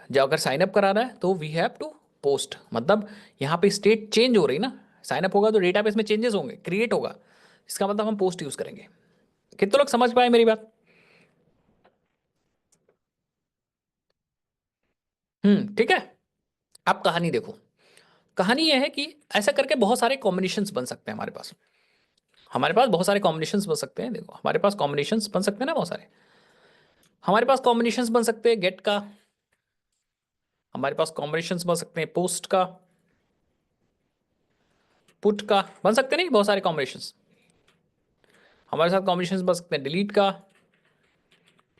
जब अगर साइनअप कराना है तो वी हैव टू पोस्ट, मतलब यहाँ पे स्टेट चेंज हो रही ना, साइनअप होगा तो डेटाबेस में चेंजेस होंगे, क्रिएट होगा, इसका मतलब हम पोस्ट यूज करेंगे। कितने लोग समझ पाए मेरी बात? ठीक है। अब कहानी देखो, कहानी यह है कि ऐसा करके बहुत सारे कॉम्बिनेशंस बन सकते हैं हमारे पास, हमारे पास बहुत सारे कॉम्बिनेशंस बन सकते हैं। देखो हमारे पास कॉम्बिनेशंस बन सकते हैं ना बहुत सारे, हमारे पास कॉम्बिनेशंस बन सकते हैं गेट का, हमारे पास कॉम्बिनेशंस बन सकते हैं पोस्ट का, पुट का, बन सकते नहीं बहुत सारे कॉम्बिनेशंस। हमारे साथ कॉम्बिनेशंस बन सकते हैं डिलीट का,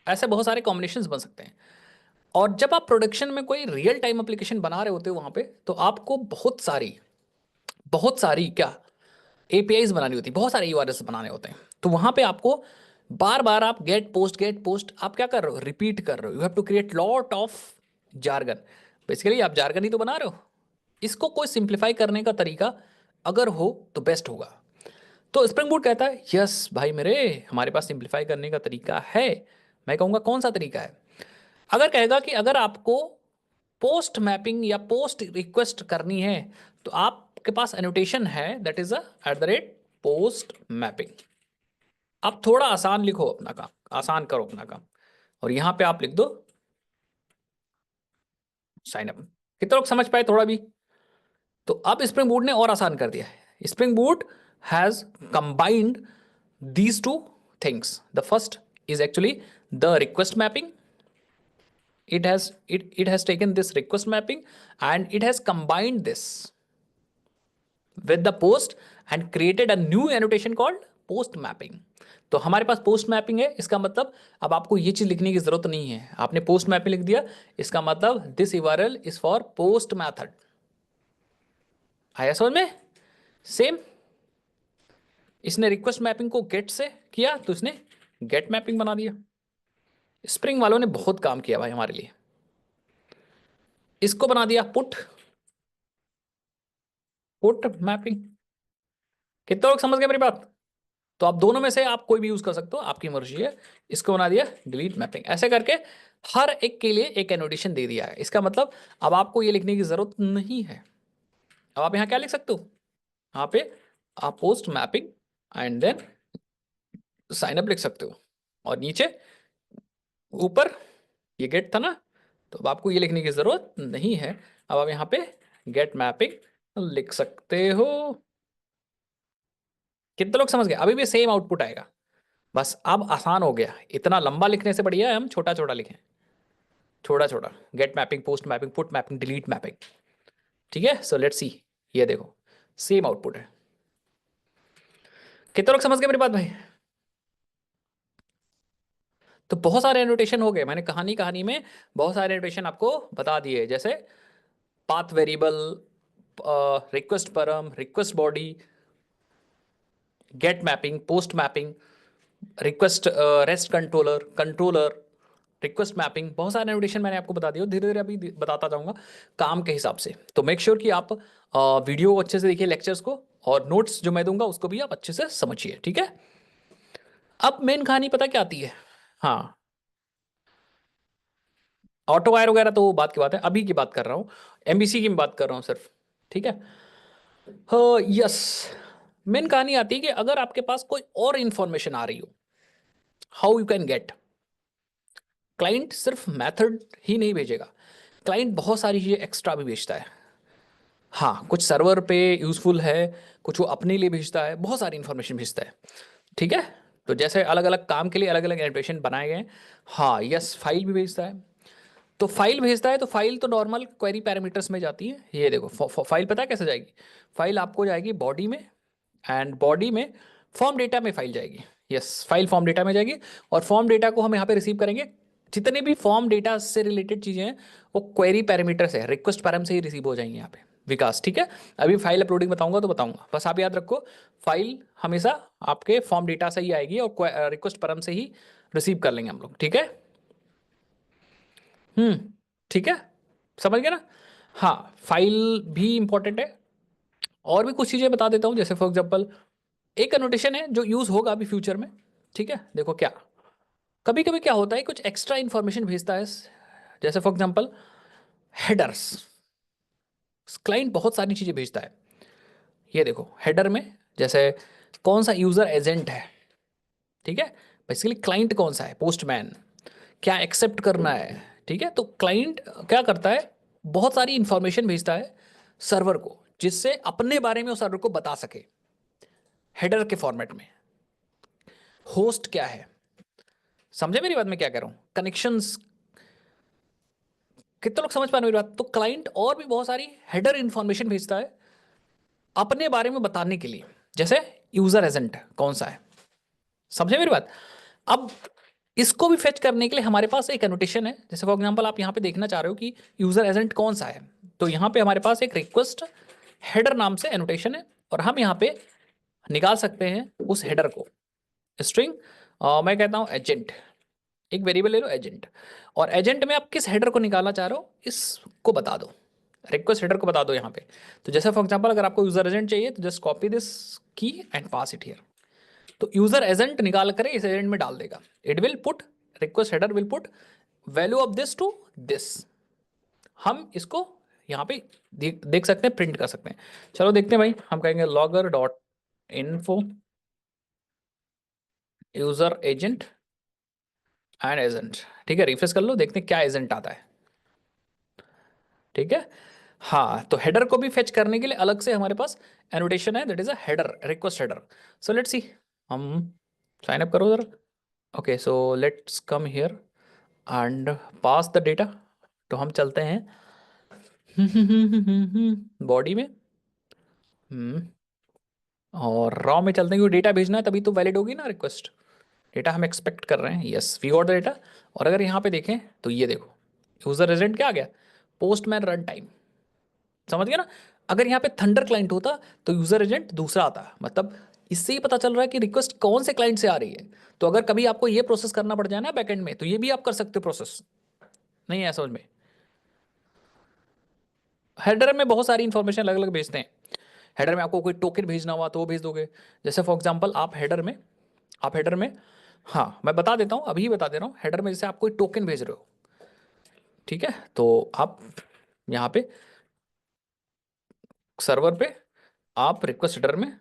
ऐसे बहुत सारे कॉम्बिनेशंस बन सकते हैं। और जब आप प्रोडक्शन में कोई रियल टाइम एप्लीकेशन बना रहे होते हो वहां पे, तो आपको बहुत सारी क्या एपीआईज बनानी होती है, बहुत सारे यूआरएल्स बनाने होते हैं। तो वहां पे आपको बार बार आप गेट पोस्ट आप क्या कर रहे हो, रिपीट कर रहे हो, you have to create lot of jargon. Basically आप जार्गन ही तो बना रहे हो। इसको कोई सिंप्लीफाई करने का तरीका अगर हो तो बेस्ट होगा। तो स्प्रिंग बूट कहता है यस भाई मेरे, हमारे पास सिंप्लीफाई करने का तरीका है। मैं कहूंगा कौन सा तरीका है? अगर कहेगा कि अगर आपको पोस्ट मैपिंग या पोस्ट रिक्वेस्ट करनी है, तो आपके पास एनोटेशन है दैट इज @ पोस्ट मैपिंग। आप थोड़ा आसान लिखो अपना काम, आसान करो अपना काम, और यहां पे आप लिख दो साइन अप। कितने लोग समझ पाए थोड़ा भी? तो अब स्प्रिंग बूट ने और आसान कर दिया है। Spring Boot has combined these two things. The first is actually the request mapping. It has taken this request mapping and it has combined this with the post and created a new annotation called post mapping. तो हमारे पास post mapping है, इसका मतलब अब आपको ये चीज लिखने की जरूरत नहीं है, आपने पोस्ट मैपिंग लिख दिया, इसका मतलब this URL is for post method. आया समझ में? सेम इसने रिक्वेस्ट मैपिंग को गेट से किया तो इसने गेट मैपिंग बना दिया। स्प्रिंग वालों ने बहुत काम किया भाई हमारे लिए। इसको बना दिया पुट मैपिंग। कितने लोग समझ गए मेरी बात? तो आप दोनों में से आप कोई भी यूज कर सकते हो, आपकी मर्जी है। इसको बना दिया डिलीट मैपिंग। ऐसे करके हर एक के लिए एक एनोटेशन दे दिया है। इसका मतलब अब आपको ये लिखने की जरूरत नहीं है। अब आप यहाँ क्या लिख सकते हो, यहाँ पे आप post mapping and then sign up लिख सकते हो, और नीचे ऊपर ये गेट था ना, तो अब आपको ये लिखने की जरूरत नहीं है। अब आप यहाँ पे गेट मैपिंग लिख सकते हो। कितने लोग समझ गए? अभी भी सेम आउटपुट आएगा, बस अब आसान हो गया। इतना लंबा लिखने से बढ़िया है हम छोटा छोटा लिखें, छोटा छोटा। Get mapping, post mapping, put mapping, delete mapping. ठीक है, सो लेट्स सी। ये देखो सेम आउटपुट है। कितने लोग समझ गए मेरी बात भाई? तो बहुत सारे एनोटेशन हो गए, मैंने कहानी कहानी में बहुत सारे एनोटेशन आपको बता दिए, जैसे path variable, request param, request body, get mapping, post mapping, request rest controller, request mapping. बहुत सारे एनोटेशन मैंने आपको बता दिया, धीरे धीरे अभी बताता जाऊंगा काम के हिसाब से। तो मेक श्योर कि आप वीडियो को अच्छे से देखिए, लेक्चर्स को, और नोट्स जो मैं दूंगा उसको भी आप अच्छे से समझिए। ठीक है, अब मेन कहानी पता क्या आती है? हाँ, ऑटो वायर वगैरह तो वो बात की बात है, अभी की बात कर रहा हूँ, एमबीसी की बात कर रहा हूँ सिर्फ। ठीक है, यस। मेन कहानी आती है कि अगर आपके पास कोई और इंफॉर्मेशन आ रही हो, how you can get. Client सिर्फ मेथड ही नहीं भेजेगा, क्लाइंट बहुत सारी चीजें एक्स्ट्रा भी भेजता है। हाँ, कुछ सर्वर पे यूजफुल है, कुछ वो अपने लिए भेजता है, बहुत सारी इंफॉर्मेशन भेजता है। ठीक है, तो जैसे अलग अलग काम के लिए अलग अलग एनोटेशन बनाए गए हैं। हाँ यस, फाइल भी भेजता है। तो फाइल भेजता है, तो फाइल तो नॉर्मल क्वेरी पैरामीटर्स में जाती है। ये देखो फाइल पता है कैसे जाएगी? फाइल आपको जाएगी बॉडी में, एंड बॉडी में फॉर्म डेटा में फाइल जाएगी। यस, फाइल फॉर्म डेटा में जाएगी, और फॉर्म डेटा को हम यहाँ पे रिसीव करेंगे। जितने भी फॉर्म डेटा से रिलेटेड चीजें हैं वो क्वेरी पैरामीटर्स है, रिक्वेस्ट पैराम से ही रिसीव हो जाएंगे यहाँ पे विकास। ठीक है, अभी फाइल अपलोडिंग बताऊंगा तो बताऊंगा, बस आप याद रखो फाइल हमेशा आपके फॉर्म डेटा से ही आएगी और रिक्वेस्ट पैराम से ही रिसीव कर लेंगे हम लोग। ठीक है, ठीक है, समझ गए ना? हाँ, फाइल भी इंपॉर्टेंट है। और भी कुछ चीजें बता देता हूँ, जैसे फॉर एग्जांपल एक एनोटेशन है जो यूज होगा अभी फ्यूचर में। ठीक है, देखो क्या, कभी कभी क्या होता है, कुछ एक्स्ट्रा इंफॉर्मेशन भेजता है, जैसे फॉर एग्जांपल हेडर्स। क्लाइंट बहुत सारी चीजें भेजता है। ये देखो हेडर में, जैसे कौन सा यूजर एजेंट है, ठीक है, बेसिकली क्लाइंट कौन सा है, पोस्टमैन, क्या एक्सेप्ट करना है। ठीक है, तो क्लाइंट क्या करता है, बहुत सारी इंफॉर्मेशन भेजता है सर्वर को, जिससे अपने बारे में वो सर्वर को बता सके हेडर के फॉर्मेट में। होस्ट क्या है, समझे मेरी बात में क्या कह रहा हूं, कनेक्शंस। कितने लोग समझ पा रहे हैं मेरी बात? तो क्लाइंट और भी बहुत सारी हेडर इंफॉर्मेशन भेजता है अपने बारे में बताने के लिए, जैसे यूजर एजेंट कौन सा है। समझे मेरी बात? अब इसको भी फेच करने के लिए हमारे पास एक एनोटेशन है, जैसे फॉर एग्जांपल आप यहाँ पे देखना चाह रहे हो कि यूजर एजेंट कौन सा है, तो यहाँ पे हमारे पास एक रिक्वेस्ट हेडर नाम से एनोटेशन है, और हम यहाँ पे निकाल सकते हैं उस हेडर को, स्ट्रिंग, मैं कहता हूँ एजेंट, एक वेरिएबल ले लो एजेंट, और एजेंट में आप किस हेडर को निकालना चाह रहे हो इसको बता दो, रिक्वेस्ट हेडर को बता दो यहाँ पे। तो जैसे फॉर एग्जांपल अगर आपको यूजर एजेंट चाहिए तो just copy this key and pass it here. तो यूजर एजेंट निकाल कर इस एजेंट में डाल देगा, it will put, request header will put value of this to this. हम इसको यहाँ पे देख सकते हैं, प्रिंट कर सकते हैं। चलो देखते हैं भाई, हम कहेंगे logger dot info user agent and agent. ठीक है, रिफ्रेश कर लो, देखते हैं क्या एजेंट आता है। ठीक है, हाँ, तो हेडर को भी फेच करने के लिए अलग से हमारे पास एनोटेशन है, that is a header, request header. So let's see, हम साइन अप करो जरा। Okay, so let's come here and pass the data. तो हम चलते हैं बॉडी में, हम्म, और रॉ में चलते हैं, क्योंकि डेटा भेजना है तभी तो वैलिड होगी ना रिक्वेस्ट। डेटा हम एक्सपेक्ट कर रहे हैं, yes we got the data. और अगर यहाँ पे देखें तो ये देखो, यूजर एजेंट क्या आ गया, पोस्टमैन रन टाइम, समझ गया ना। अगर यहाँ पे थंडर क्लाइंट होता तो यूजर एजेंट दूसरा आता, मतलब इससे ही पता चल रहा है कि रिक्वेस्ट कौन से क्लाइंट से आ रही है। तो अगर कभी आपको ये प्रोसेस करना पड़ जाए ना बैकएंड में, तो ये भी आप कर सकते हो प्रोसेस, नहीं है समझ में। हेडर में बहुत सारी इंफॉर्मेशन अलग अलग भेजते हैं। हेडर में आपको कोई टोकन भेजना हुआ तो वो भेज दोगे। जैसे फॉर एग्जांपल आप हेडर में, हाँ मैं बता देता हूँ, अभी बता दे रहा हूँ। हेडर में जैसे आप कोई टोकन भेज रहे हो, ठीक है, तो आप यहाँ पे सर्वर पे, आप रिक्वेस्ट हेडर में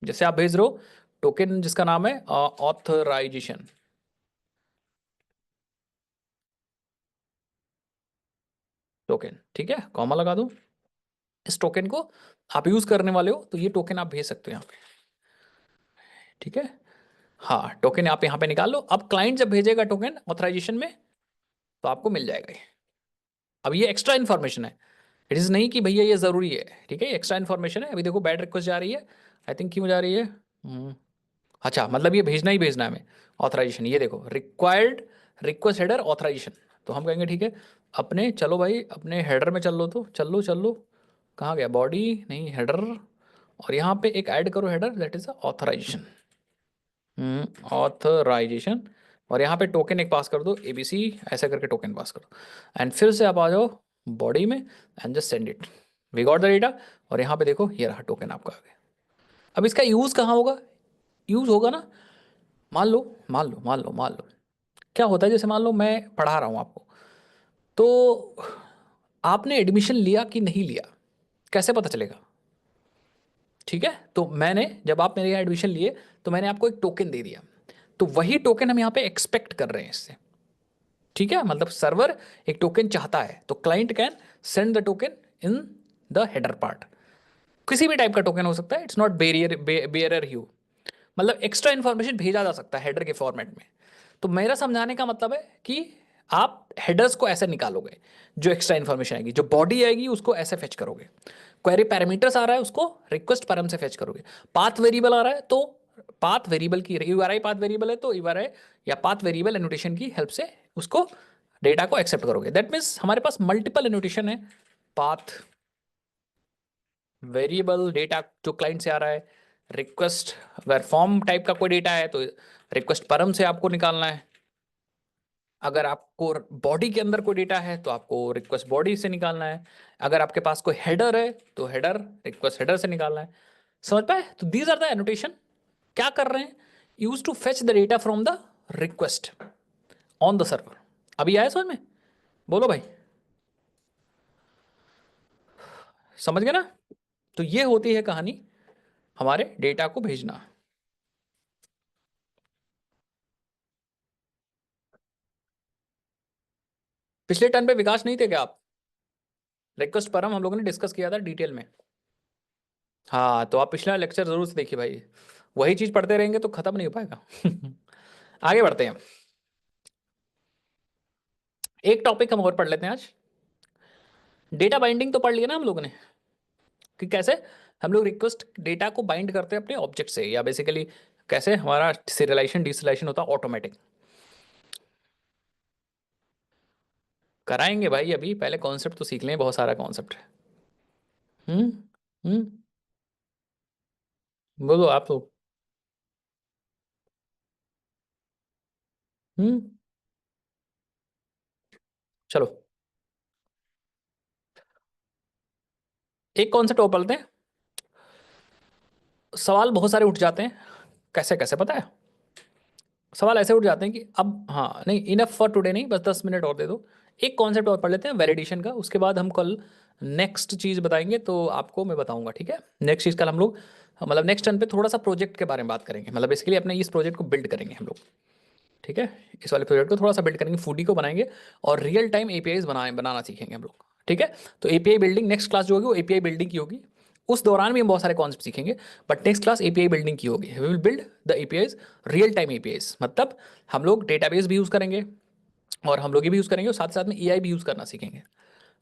जैसे आप भेज रहे हो टोकन जिसका नाम है ऑथराइजेशन टोकन, ठीक है, कॉमा लगा दो। इस टोकन को आप यूज करने वाले हो तो ये टोकन आप भेज सकते हो यहाँ पे, ठीक है। हाँ, टोकन आप यहाँ पे निकाल लो। अब क्लाइंट जब भेजेगा टोकन ऑथराइजेशन में तो आपको मिल जाएगा ये। अब ये एक्स्ट्रा इन्फॉर्मेशन है, इट इज़ नहीं कि भैया ये ज़रूरी है, ठीक है, एक्स्ट्रा इन्फॉर्मेशन है। अभी देखो बैड रिक्वेस्ट जा रही है, आई थिंक क्यों जा रही है, अच्छा मतलब ये भेजना ही भेजना है हमें ऑथराइजेशन। ये देखो रिक्वायर्ड रिक्वेस्ट हेडर ऑथराइजेशन, तो हम कहेंगे ठीक है, अपने चलो भाई अपने हेडर में चल लो, तो चल लो चल लो, कहाँ गया, बॉडी नहीं हेडर, और यहाँ पे एक ऐड करो header that is authorization, authorization. और यहाँ पे टोकन एक पास कर दो एबीसी, ऐसा करके टोकन पास करो, एंड फिर से आप आ जाओ बॉडी में and just send it, we got the data. और यहाँ पे देखो ये रहा टोकन आपका आ गया। अब इसका यूज़ कहाँ होगा, यूज़ होगा ना, मान लो क्या होता है, जैसे मान लो मैं पढ़ा रहा हूँ आपको, तो आपने एडमिशन लिया कि नहीं लिया, कैसे पता चलेगा, ठीक है। तो मैंने, जब आप मेरे यहाँ एडमिशन लिए तो मैंने आपको एक टोकन दे दिया, तो वही टोकन हम यहाँ पे एक्सपेक्ट कर रहे हैं इससे, ठीक है। मतलब सर्वर एक टोकन चाहता है तो client can send the token in the header part. किसी भी टाइप का टोकन हो सकता है, इट्स नॉट बेरियर ह्यू, मतलब एक्स्ट्रा इन्फॉर्मेशन भेजा जा सकता है हेडर के फॉर्मेट में। तो मेरा समझाने का मतलब है कि आप हेडर्स को ऐसे निकालोगे, जो एक्स्ट्रा इन्फॉर्मेशन आएगी, जो बॉडी आएगी उसको ऐसे फेच करोगे, क्वेरी पैरामीटर्स आ रहा है उसको रिक्वेस्ट पैराम से फेच करोगे, पाथ वेरिएबल आ रहा है तो पाथ वेरिएबल की यूआरआई पाथ वेरिएबल है तो यूआरआई या पाथ वेरिएबल एनोटेशन की हेल्प से उसको डेटा को एक्सेप्ट करोगे। दैट मीन्स हमारे पास मल्टीपल एनोटेशन है, पाथ वेरिएबल डेटा जो क्लाइंट से आ रहा है, रिक्वेस्ट अगर फॉर्म टाइप का कोई डेटा है तो रिक्वेस्ट परम से आपको निकालना है, अगर आपको बॉडी के अंदर कोई डेटा है तो आपको रिक्वेस्ट बॉडी से निकालना है, अगर आपके पास कोई हेडर है तो हेडर रिक्वेस्ट हेडर से निकालना है। समझ पाए, तो दीज आर द एनोटेशन। क्या कर रहे हैं, use to fetch the data from the request on the server. अभी आया समझ में, बोलो भाई, समझ गए ना। तो ये होती है कहानी हमारे डेटा को भेजना। पिछले टर्न पे विकास नहीं थे क्या आप, रिक्वेस्ट पर हम लोगों ने डिस्कस किया था डिटेल में। हाँ, तो आप पिछला लेक्चर जरूर से देखिए भाई, वही चीज पढ़ते रहेंगे तो खत्म नहीं हो पाएगा। आगे बढ़ते हैं, एक टॉपिक हम और पढ़ लेते हैं आज। डेटा बाइंडिंग तो पढ़ लिया ना हम लोगों ने, कि कैसे हम लोग रिक्वेस्ट डेटा को बाइंड करते हैं अपने ऑब्जेक्ट से, या बेसिकली कैसे हमारा सीरियलाइजेशन डिसरियलाइजेशन होता है ऑटोमेटिक। कराएंगे भाई, अभी पहले कॉन्सेप्ट तो सीख लें, बहुत सारा कॉन्सेप्ट है। हम्म हम्म बोलो आप तो। हम्म चलो, एक कॉन्सेप्ट और पढ़ते हैं। सवाल बहुत सारे उठ जाते हैं, कैसे कैसे पता है, सवाल ऐसे उठ जाते हैं कि अब हाँ नहीं, इनफ फॉर टुडे नहीं, बस 10 मिनट और दे दो। एक कॉन्सेप्ट और पढ़ लेते हैं वैलिडेशन का, उसके बाद हम कल नेक्स्ट चीज़ बताएंगे, तो आपको मैं बताऊंगा, ठीक है। नेक्स्ट चीज़ कल हम लोग, मतलब नेक्स्ट टर्न पे थोड़ा सा प्रोजेक्ट के बारे में बात करेंगे, मतलब बेसिकली अपने इस प्रोजेक्ट को बिल्ड करेंगे हम लोग, ठीक है। इस वाले प्रोजेक्ट को थोड़ा सा बिल्ड करेंगे, फूडी को बनाएंगे और रियल टाइम एपीआईज बनाना सीखेंगे हम लोग, ठीक है। तो एपीआई बिल्डिंग नेक्स्ट क्लास जो होगी वो एपीआई बिल्डिंग की होगी, उस दौरान भी हम बहुत सारे कॉन्सेप्ट सीखेंगे, but next class API building की होगी। We will build the APIs, real time APIs, मतलब हम लोग डेटाबेस भी यूज करेंगे और हम लोग ये भी यूज करेंगे और साथ साथ में एआई भी यूज करना सीखेंगे।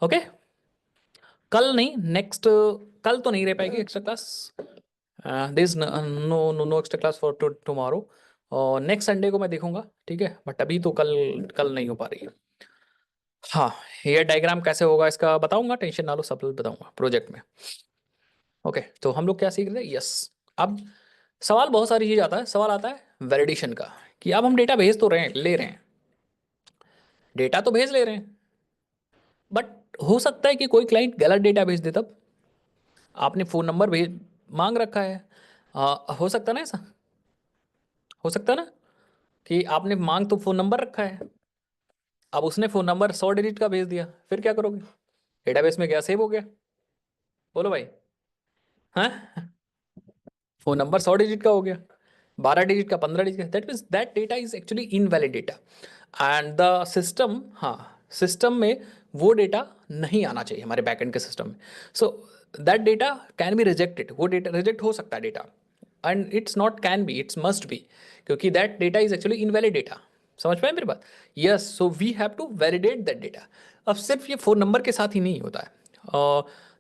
ओके, कल नहीं, नेक्स्ट, कल तो नहीं रह पाएगी extra class, this no no no extra class for tomorrow, और नेक्स्ट संडे को मैं देखूंगा, ठीक है, बट अभी तो कल कल नहीं हो पा रही है। हाँ, ये डायग्राम कैसे होगा इसका बताऊंगा, टेंशन ना लो, सब बताऊंगा प्रोजेक्ट में। ओके, तो हम लोग क्या सीख रहे हैं, यस। अब सवाल बहुत सारी चीज आता है, सवाल आता है वैलिडेशन का, कि अब हम डेटा भेज तो रहे हैं, ले रहे हैं, डेटा तो भेज ले रहे हैं, बट हो सकता है कि कोई क्लाइंट गलत डेटा भेज दे, तब आपने फोन नंबर भेज मांग रखा है, हो सकता ना ऐसा, हो सकता ना कि आपने मांग तो फोन नंबर रखा है, अब उसने फोन नंबर 100 डिजिट का भेज दिया, फिर क्या करोगे, डेटाबेस में गया, सेव हो गया, बोलो भाई, हाँ, फोन नंबर 100 डिजिट का हो गया, 12 डिजिट का, 15 डिजिट का, that means that data is actually invalid data, and the system, हाँ, सिस्टम में वो डेटा नहीं आना चाहिए हमारे बैकएंड के सिस्टम में, so that data can be rejected, वो डेटा रिजेक्ट हो सकता है data, and it's not can be, it's must be, क्योंकि that data is actually invalid data. समझ पाए मेरी बात, yes, so we have to validate that data. अब सिर्फ ये फोन नंबर के साथ ही नहीं होता है,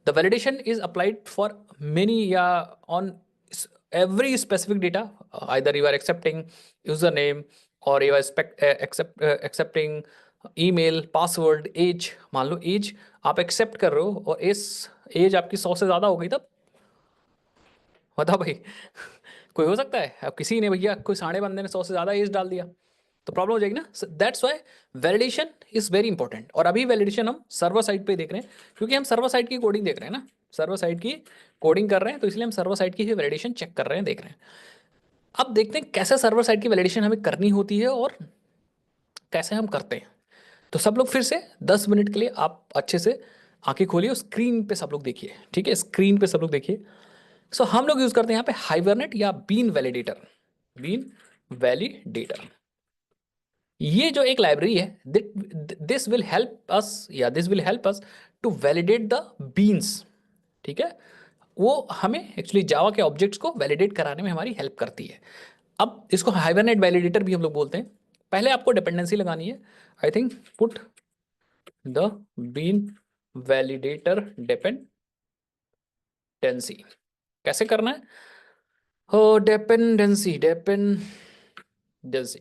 the validation is applied for many या on every specific data, either you are accepting username or you are accepting email, password, age, मान लो एज आप एक्सेप्ट कर रहे हो और इस एज आपकी 100 से ज़्यादा हो गई, तब बताओ भाई, कोई हो सकता है, अब किसी ने भैया कोई साढ़े बंदे ने 100 से ज़्यादा एज डाल दिया तो प्रॉब्लम हो जाएगी ना, that's why validation is very important. और अभी वैलिडेशन हम सर्वर साइड पे देख रहे हैं, क्योंकि हम सर्वर साइड की कोडिंग देख रहे हैं ना, सर्वर साइड की कोडिंग कर रहे हैं, तो इसलिए हम सर्वर साइड की ही वैलिडेशन चेक कर रहे हैं, देख रहे हैं। अब देखते हैं कैसे सर्वर साइड की वैलिडेशन हमें करनी होती है और कैसे हम करते हैं। तो सब लोग फिर से 10 मिनट के लिए आप अच्छे से आंखें खोलिए और स्क्रीन पे सब लोग देखिए, ठीक है, स्क्रीन पे सब लोग देखिए। सो हम लोग यूज करते हैं यहाँ पे हाइबरनेट या बीन वैलिडेटर, बीन वैलिडेटर, ये जो एक लाइब्रेरी है, दिस विल हेल्प अस, या this will help us to validate the beans, ठीक है, वो हमें एक्चुअली जावा के ऑब्जेक्ट्स को वैलिडेट कराने में हमारी हेल्प करती है। अब इसको हाइबरनेट वैलिडेटर भी हम लोग बोलते हैं। पहले आपको डिपेंडेंसी लगानी है, I think put the bean validator dependency, कैसे करना है, हो डिपेंडेंसी डिपेंडेंसी,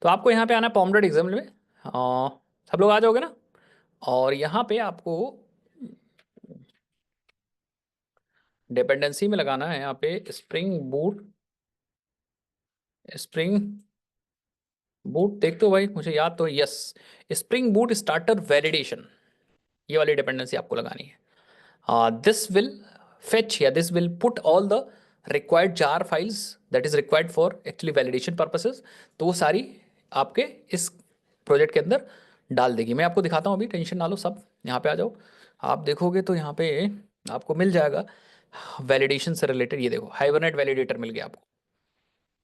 तो आपको यहाँ पे आना है पॉमडेट एग्जाम्पल में, सब लोग आ जाओगे ना, और यहाँ पे आपको डिपेंडेंसी में लगाना है यहाँ पे स्प्रिंग बूट, स्प्रिंग बूट देख दो भाई, मुझे याद तो है, yes, spring boot starter validation, ये वाली डिपेंडेंसी आपको लगानी है। दिस विल फेच या this will put all the required jar files that is required for actually validation purposes, तो वो सारी आपके इस प्रोजेक्ट के अंदर डाल देगी। मैं आपको दिखाता हूँ अभी, टेंशन ना लो, सब यहाँ पे आ जाओ, आप देखोगे तो यहाँ पे आपको मिल जाएगा वैलिडेशन से रिलेटेड, ये देखो हाइबरनेट वैलिडेटर मिल गया आपको,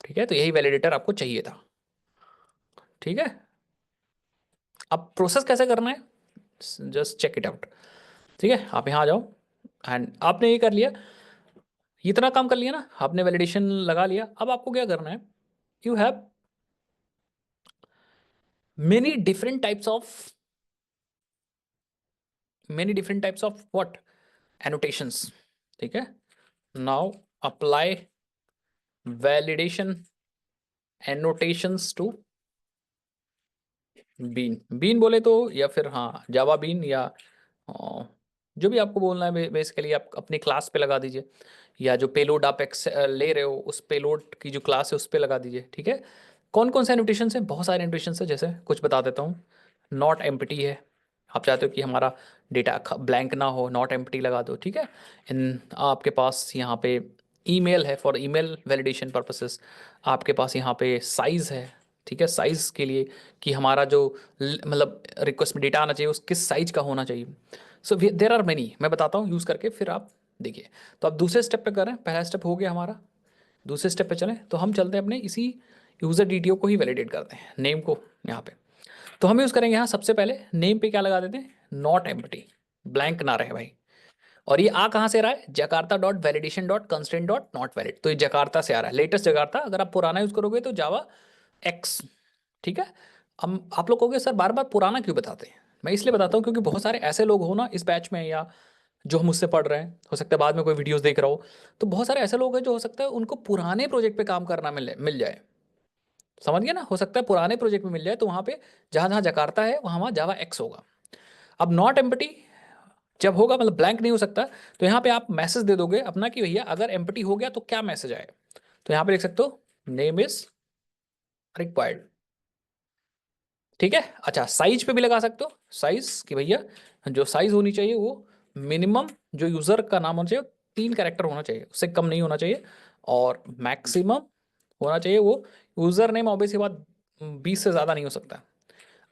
ठीक है, तो यही वैलिडेटर आपको चाहिए था, ठीक है। अब प्रोसेस कैसे करना है, जस्ट चेक इट आउट, ठीक है, आप यहाँ आ जाओ, एंड आपने ये कर लिया, इतना काम कर लिया ना आपने, वैलिडेशन लगा लिया, अब आपको क्या करना है, you have many different types of, many different types of what, annotations, ठीक है, now apply validation annotations to bean, bean बोले तो, या फिर हाँ जावा बीन, या जो भी आपको बोलना है, बेसिकली आप अपनी क्लास पे लगा दीजिए, या जो पेलोड आप ले रहे हो उस पेलोड की जो क्लास है उस पे लगा दीजिए, ठीक है। कौन कौन से एनोटेशन है, बहुत सारे एनोटेशन है, जैसे कुछ बता देता हूँ, नॉट एम्प्टी है, आप चाहते हो कि हमारा डेटा ब्लैंक ना हो, नॉट एम्प्टी लगा दो, ठीक है। इन आपके पास यहाँ पे ईमेल है, फॉर ईमेल वैलिडेशन पर्पसेस, आपके पास यहाँ पे साइज़ है, ठीक है, साइज़ के लिए कि हमारा जो मतलब रिक्वेस्ट में डेटा आना चाहिए उस किस साइज का होना चाहिए। सो देर आर मेनी, मैं बताता हूँ यूज़ करके, फिर आप देखिए। तो आप दूसरे स्टेप पे कर रहे हैं, पहला स्टेप हो गया हमारा, दूसरे स्टेप पे चलें, तो हम चलते हैं अपने इसी यूज़र डीटीओ को ही वैलिडेट करते हैं, नेम को यहाँ पे। तो हम यूज़ करेंगे यहाँ सबसे पहले नेम पे क्या लगा देते हैं, नॉट एम्प्टी, ब्लैंक ना रहे भाई। और ये आ कहाँ से रहा है, Jakarta dot validation dot constraint dot not valid, तो ये जकार्ता से आ रहा है, लेटेस्ट जकार्ता। अगर आप पुराना यूज करोगे तो जावा एक्स, ठीक है। अब आप लोग कहोगे सर बार बार पुराना क्यों बताते हैं, मैं इसलिए बताता हूँ क्योंकि बहुत सारे ऐसे लोग हो ना इस बैच में, या जो मुझसे पढ़ रहे हैं, हो सकता है बाद में कोई वीडियोस देख रहा हो, तो बहुत सारे ऐसे लोग हैं जो हो सकता है उनको पुराने प्रोजेक्ट पे काम करना मिल जाए, समझ गया ना, हो सकता है पुराने प्रोजेक्ट में मिल जाए, तो वहाँ पे जहाँ जहाँ जकार्ता है वहाँ वहाँ जावा एक्स होगा। अब नॉट एम्प्टी जब होगा, मतलब ब्लैंक नहीं हो सकता, तो यहाँ पे आप मैसेज दे दोगे अपना कि भैया अगर एम्प्टी हो गया तो क्या मैसेज आए, तो यहाँ पे लिख सकते हो नेम इज रिक्वायर्ड, ठीक है। अच्छा, साइज पे भी लगा सकते हो, साइज कि भैया जो साइज होनी चाहिए वो मिनिमम, जो यूजर का नाम होना चाहिए 3 कैरेक्टर होना चाहिए, उससे कम नहीं होना चाहिए, और मैक्सिमम होना चाहिए वो यूजर नेम, ऑब्वियस ये बात 20 से ज़्यादा नहीं हो सकता।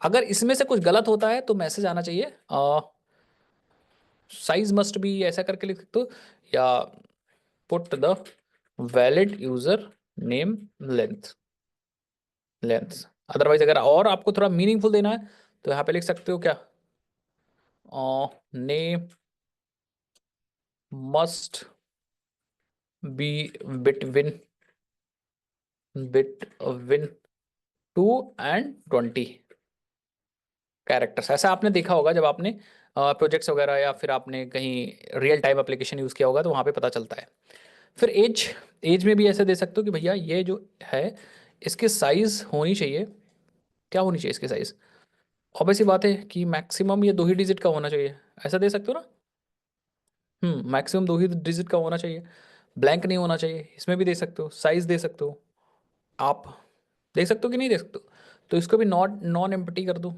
अगर इसमें से कुछ गलत होता है तो मैसेज आना चाहिए साइज मस्ट बी, ऐसा करके लिख सकते हो, या put the valid user name length, length. Otherwise अगर और आपको थोड़ा मीनिंगफुल देना है तो यहाँ पे लिख सकते हो क्या, name must be between between 2 and 20 characters. ऐसा आपने देखा होगा जब आपने प्रोजेक्ट्स वगैरह या फिर आपने कहीं रियल टाइम एप्लीकेशन यूज़ किया होगा तो वहाँ पे पता चलता है। फिर एज, एज में भी ऐसे दे सकते हो कि भैया ये जो है इसकी साइज होनी चाहिए, क्या होनी चाहिए इसकी साइज, ऑब्वियस सी बात है कि मैक्सिमम ये 2 ही डिजिट का होना चाहिए, ऐसा दे सकते हो ना। मैक्सिमम 2 ही डिजिट का होना चाहिए, ब्लैंक नहीं होना चाहिए, इसमें भी दे सकते हो, साइज दे सकते हो आप, देख सकते हो कि नहीं देख सकते हो, तो इसको भी नॉट नॉन एम्प्टी कर दो,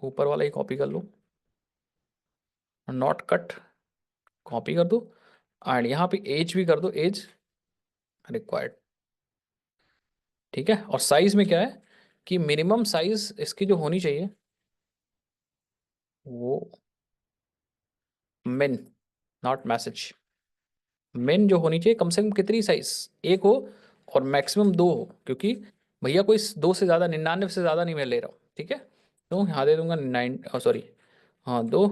ऊपर वाला ही कॉपी कर लो, नॉट कट कॉपी कर दो, एंड यहाँ पे एज भी कर दो, एज रिक्वायर्ड, ठीक है। और साइज में क्या है कि मिनिमम साइज इसकी जो होनी चाहिए वो मिन, नॉट मैसेज, मिन जो होनी चाहिए कम से कम कितनी साइज, एक हो, और मैक्सिमम 2 हो, क्योंकि भैया कोई 2 से ज़्यादा, 99 से ज़्यादा नहीं मैं ले रहा हूँ, ठीक है। तो यहाँ दे दूंगा 9, सॉरी हाँ 2,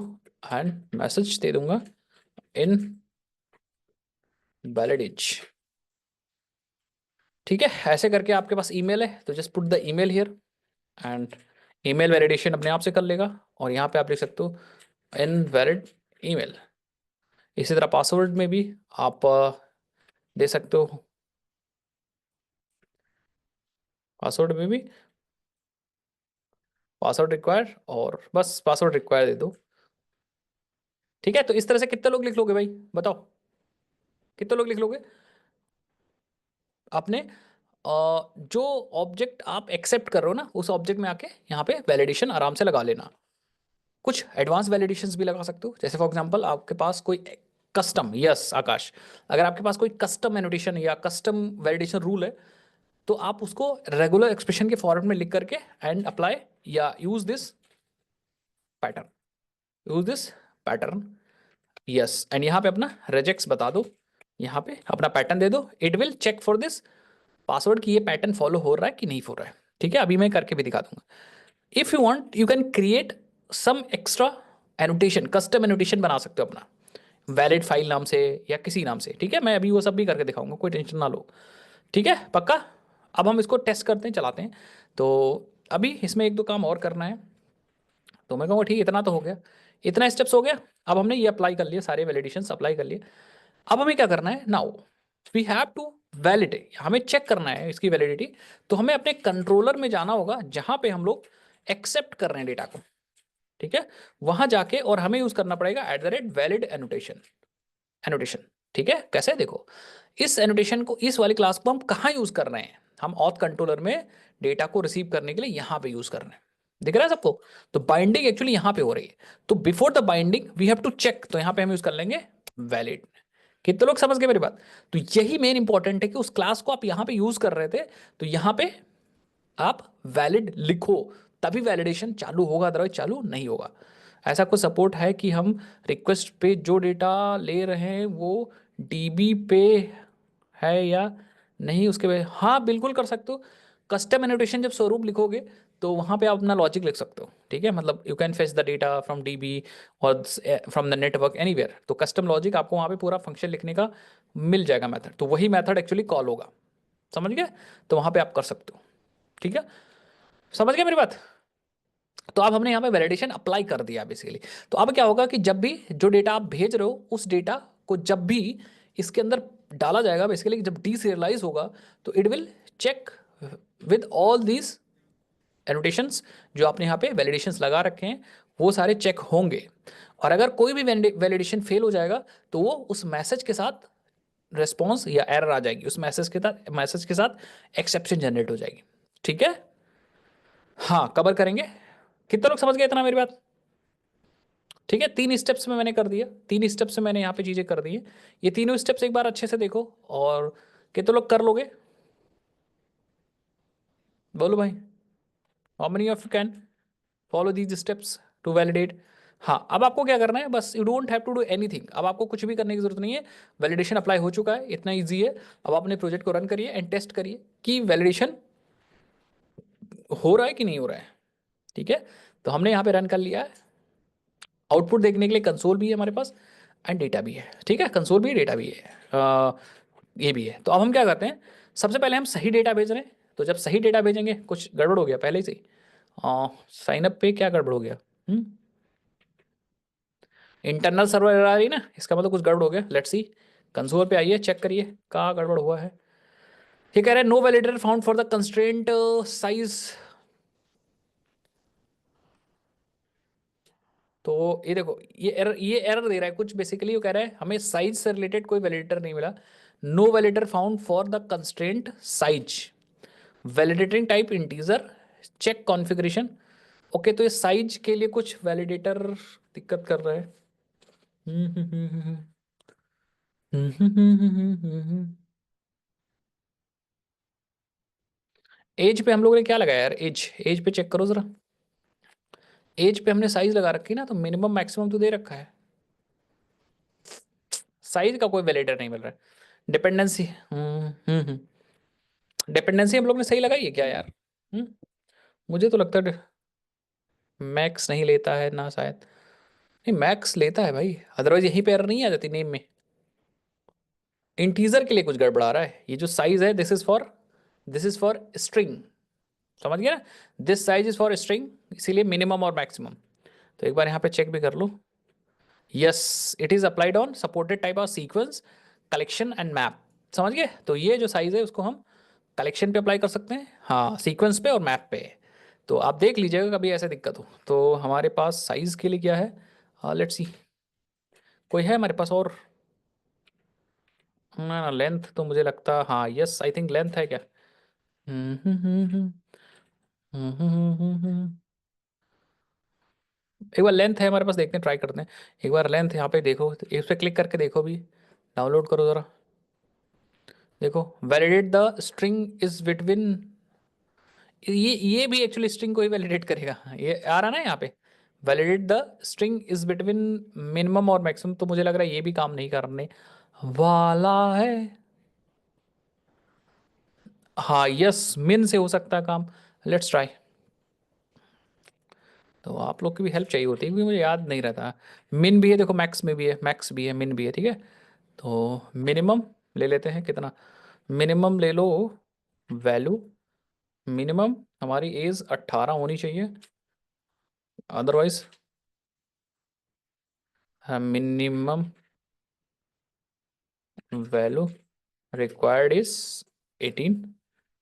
एंड मैसेज दे दूंगा इन वैलिड एज, ठीक है। ऐसे करके आपके पास ईमेल है तो just put the email here, and email validation अपने आप से कर लेगा, और यहाँ पे आप लिख सकते हो इन वैलिड ईमेल। इसी तरह पासवर्ड में भी आप दे सकते हो, पासवर्ड में भी पासवर्ड रिक्वायर, और बस पासवर्ड रिक्वायर दे दो, ठीक है। तो इस तरह से कितने लोग लिख लोगे भाई, बताओ कितने लोग लिख लोगे आपने, जो ऑब्जेक्ट आप एक्सेप्ट कर रहे हो ना उस ऑब्जेक्ट में आके यहाँ पे वैलिडेशन आराम से लगा लेना। कुछ एडवांस वैलिडेशंस भी लगा सकते हो, जैसे फॉर एग्जांपल आपके पास कोई कस्टम, यस आकाश, अगर आपके पास कोई कस्टम एनोटेशन या कस्टम वैलिडेशन रूल है तो आप उसको रेगुलर एक्सप्रेशन के फॉर्मेट में लिख करके एंड अप्लाई, या use this pattern, use this pattern, yes, and यहाँ पे अपना रेजेक्ट्स बता दो, यहाँ पे अपना पैटर्न दे दो, it will check for this password कि ये पैटर्न फॉलो हो रहा है कि नहीं हो रहा है, ठीक है। अभी मैं करके भी दिखा दूंगा। If you want you can create some extra annotation, custom annotation बना सकते हो अपना वैलिड फाइल नाम से या किसी नाम से, ठीक है। मैं अभी वो सब भी करके दिखाऊंगा, कोई टेंशन ना लो, ठीक है पक्का। अब हम इसको टेस्ट करते हैं, चलाते हैं। तो अभी इसमें एक दो काम और करना है, तो मैं कहूँगा ठीक है इतना तो हो गया, इतना स्टेप्स हो गया। अब हमने ये अप्लाई कर लिए, सारे वैलिडेशन अप्लाई कर लिए। अब हमें क्या करना है, now we have to validate, हमें चेक करना है इसकी वैलिडिटी। तो हमें अपने कंट्रोलर में जाना होगा जहां पे हम लोग एक्सेप्ट कर रहे हैं डेटा को, ठीक है। वहां जाके और हमें यूज करना पड़ेगा @वैलिड एनोटेशन, एनोटेशन, ठीक है। कैसे देखो, इस एनोटेशन को, इस वाली क्लास को हम कहाँ यूज कर रहे हैं, हम ऑथ कंट्रोलर में डेटा को रिसीव करने के लिए यहाँ पे यूज कर रहे हैं, दिख रहा है सबको। तो बाइंडिंग एक्चुअली यहाँ पे हो रही है, तो before the binding we have to check, तो यहाँ पे हम यूज कर लेंगे वैलिड। कितने लोग समझ गए मेरी बात। तो यही मेन इंपॉर्टेंट है कि उस क्लास को आप यहाँ पे यूज कर रहे थे, तो यहाँ पे आप वैलिड लिखो, तभी वैलिडेशन चालू होगा, अदरवाइज चालू नहीं होगा। ऐसा कुछ सपोर्ट है कि हम रिक्वेस्ट पे जो डेटा ले रहे हैं वो डीबी पे है या नहीं, उसके बाद हाँ बिल्कुल कर सकते हो। कस्टम एनोटेशन जब स्वरूप लिखोगे तो वहाँ पे आप अपना लॉजिक लिख सकते हो, ठीक है। मतलब you can fetch the data from dB और फ्रॉम द नेटवर्क एनीवेयर। तो कस्टम लॉजिक आपको वहाँ पे पूरा फंक्शन लिखने का मिल जाएगा मेथड, तो वही मेथड एक्चुअली कॉल होगा, समझ गए। तो वहाँ पे आप कर सकते हो, ठीक है। समझ गए मेरी बात। तो अब हमने यहाँ पे वैलिडेशन अप्लाई कर दिया बेसिकली। तो अब क्या होगा कि जब भी जो डेटा आप भेज रहे हो उस डेटा को जब भी इसके अंदर डाला जाएगा बेसिकली, जब डीसीरियलाइज होगा तो it will check with all these annotations जो आपने यहाँ पे वैलिडेशंस लगा रखे हैं, वो सारे चेक होंगे। और अगर कोई भी वैलिडेशन फेल हो जाएगा तो वो उस मैसेज के साथ रिस्पॉन्स या एरर आ जाएगी, उस मैसेज के साथ एक्सेप्शन जनरेट हो जाएगी, ठीक है। हाँ, कवर करेंगे। कितने लोग समझ गए इतना मेरी बात, ठीक है। 3 स्टेप्स में मैंने कर दिया, 3 स्टेप्स से मैंने यहाँ पे चीजें कर दी है। ये तीनों स्टेप्स एक बार अच्छे से देखो, और कितने लोग कर लोगे, बोलो भाई। How many of you can follow these steps to validate. हाँ, अब आपको क्या करना है, बस you don't have to do anything, अब आपको कुछ भी करने की जरूरत नहीं है। वैलिडेशन अप्लाई हो चुका है, इतना इजी है। अब अपने प्रोजेक्ट को रन करिए एंड टेस्ट करिए कि वैलिडेशन हो रहा है कि नहीं हो रहा है, ठीक है। तो हमने यहाँ पे रन कर लिया है। आउटपुट देखने के लिए कंसोल भी है हमारे पास एंड डेटा भी है, ठीक है। कंसोल भी है, डेटा भी है, ये भी है। तो अब हम क्या करते हैं, सबसे पहले हम सही डेटा भेज रहे हैं। तो जब सही डेटा भेजेंगे, कुछ गड़बड़ हो गया पहले से ही, साइन अप पे क्या गड़बड़ हो गया, इंटरनल सर्वर आ रही ना, इसका मतलब कुछ गड़बड़ हो गया। लेट्स सी, कंसोल पे आइए, चेक करिए कहाँ गड़बड़ हुआ है। ये कह रहे हैं no validator found for the constraint size. तो ये देखो, ये एरर दे रहा है कुछ, बेसिकली वो कह रहा है हमें साइज से रिलेटेड कोई वैलिडेटर नहीं मिला। No validator found for the constraint size, validating type integer, check configuration. Okay, तो ये साइज के लिए कुछ वैलिडेटर दिक्कत कर रहा है। एज पे हम लोगों ने क्या लगाया यार, एज एज पे चेक करो जरा। एज पे हमने साइज लगा रखी ना, तो मिनिमम मैक्सिमम तो दे रखा है, साइज का कोई वैलिडेटर नहीं मिल रहा है। डिपेंडेंसी, डिपेंडेंसी हम लोग ने सही लगाई है क्या यार। हम्म मुझे तो लगता है मैक्स नहीं लेता है ना शायद। नहीं, मैक्स लेता है भाई, अदरवाइज यहीं पे एरर नहीं आ जाती नेम में। इंटीजर के लिए कुछ गड़बड़ा रहा है। ये जो साइज है, दिस इज फॉर स्ट्रिंग, समझ गया ना। This size is for string, इसीलिए मिनिमम और मैक्सिमम। तो एक बार यहाँ पे चेक भी कर लो। Yes, it is applied on supported type of sequence, collection and map. समझ गए। तो ये जो साइज है उसको हम कलेक्शन पे अप्लाई कर सकते हैं, हाँ, सीक्वेंस पे और मैप पे। तो आप देख लीजिएगा कभी ऐसे दिक्कत हो। तो हमारे पास साइज के लिए क्या है, लेट्स सी, कोई है हमारे पास और। ना ना, लेंथ तो मुझे लगता, हाँ यस, आई थिंक लेंथ है क्या। हम्म हम्म हम्म हम्म हम्म हम्म हम्म, हम्म, हम्म। एक बार लेंथ है हमारे पास, देखते हैं, ट्राई करते हैं। एक बार लेंथ यहाँ पे देखो, तो इस पे क्लिक करके देखो भी, डाउनलोड करो जरा। देखो, validate the string is between, ये भी एक्चुअली स्ट्रिंग को ही वैलिडेट करेगा, ये आ रहा ना यहाँ पे, validate the string is between minimum और मैक्सिमम। तो मुझे लग रहा है ये भी काम नहीं करने वाला है। हाँ यस, मिन से हो सकता है काम। Let's try. तो आप लोग की भी हेल्प चाहिए होती है, क्योंकि मुझे याद नहीं रहता। मिन भी है देखो, मैक्स में भी है, मैक्स भी है, मिन भी है, ठीक है। तो मिनिमम ले लेते हैं कितना, मिनिमम ले लो, वैल्यू मिनिमम हमारी एज 18 होनी चाहिए, otherwise minimum value required is 18,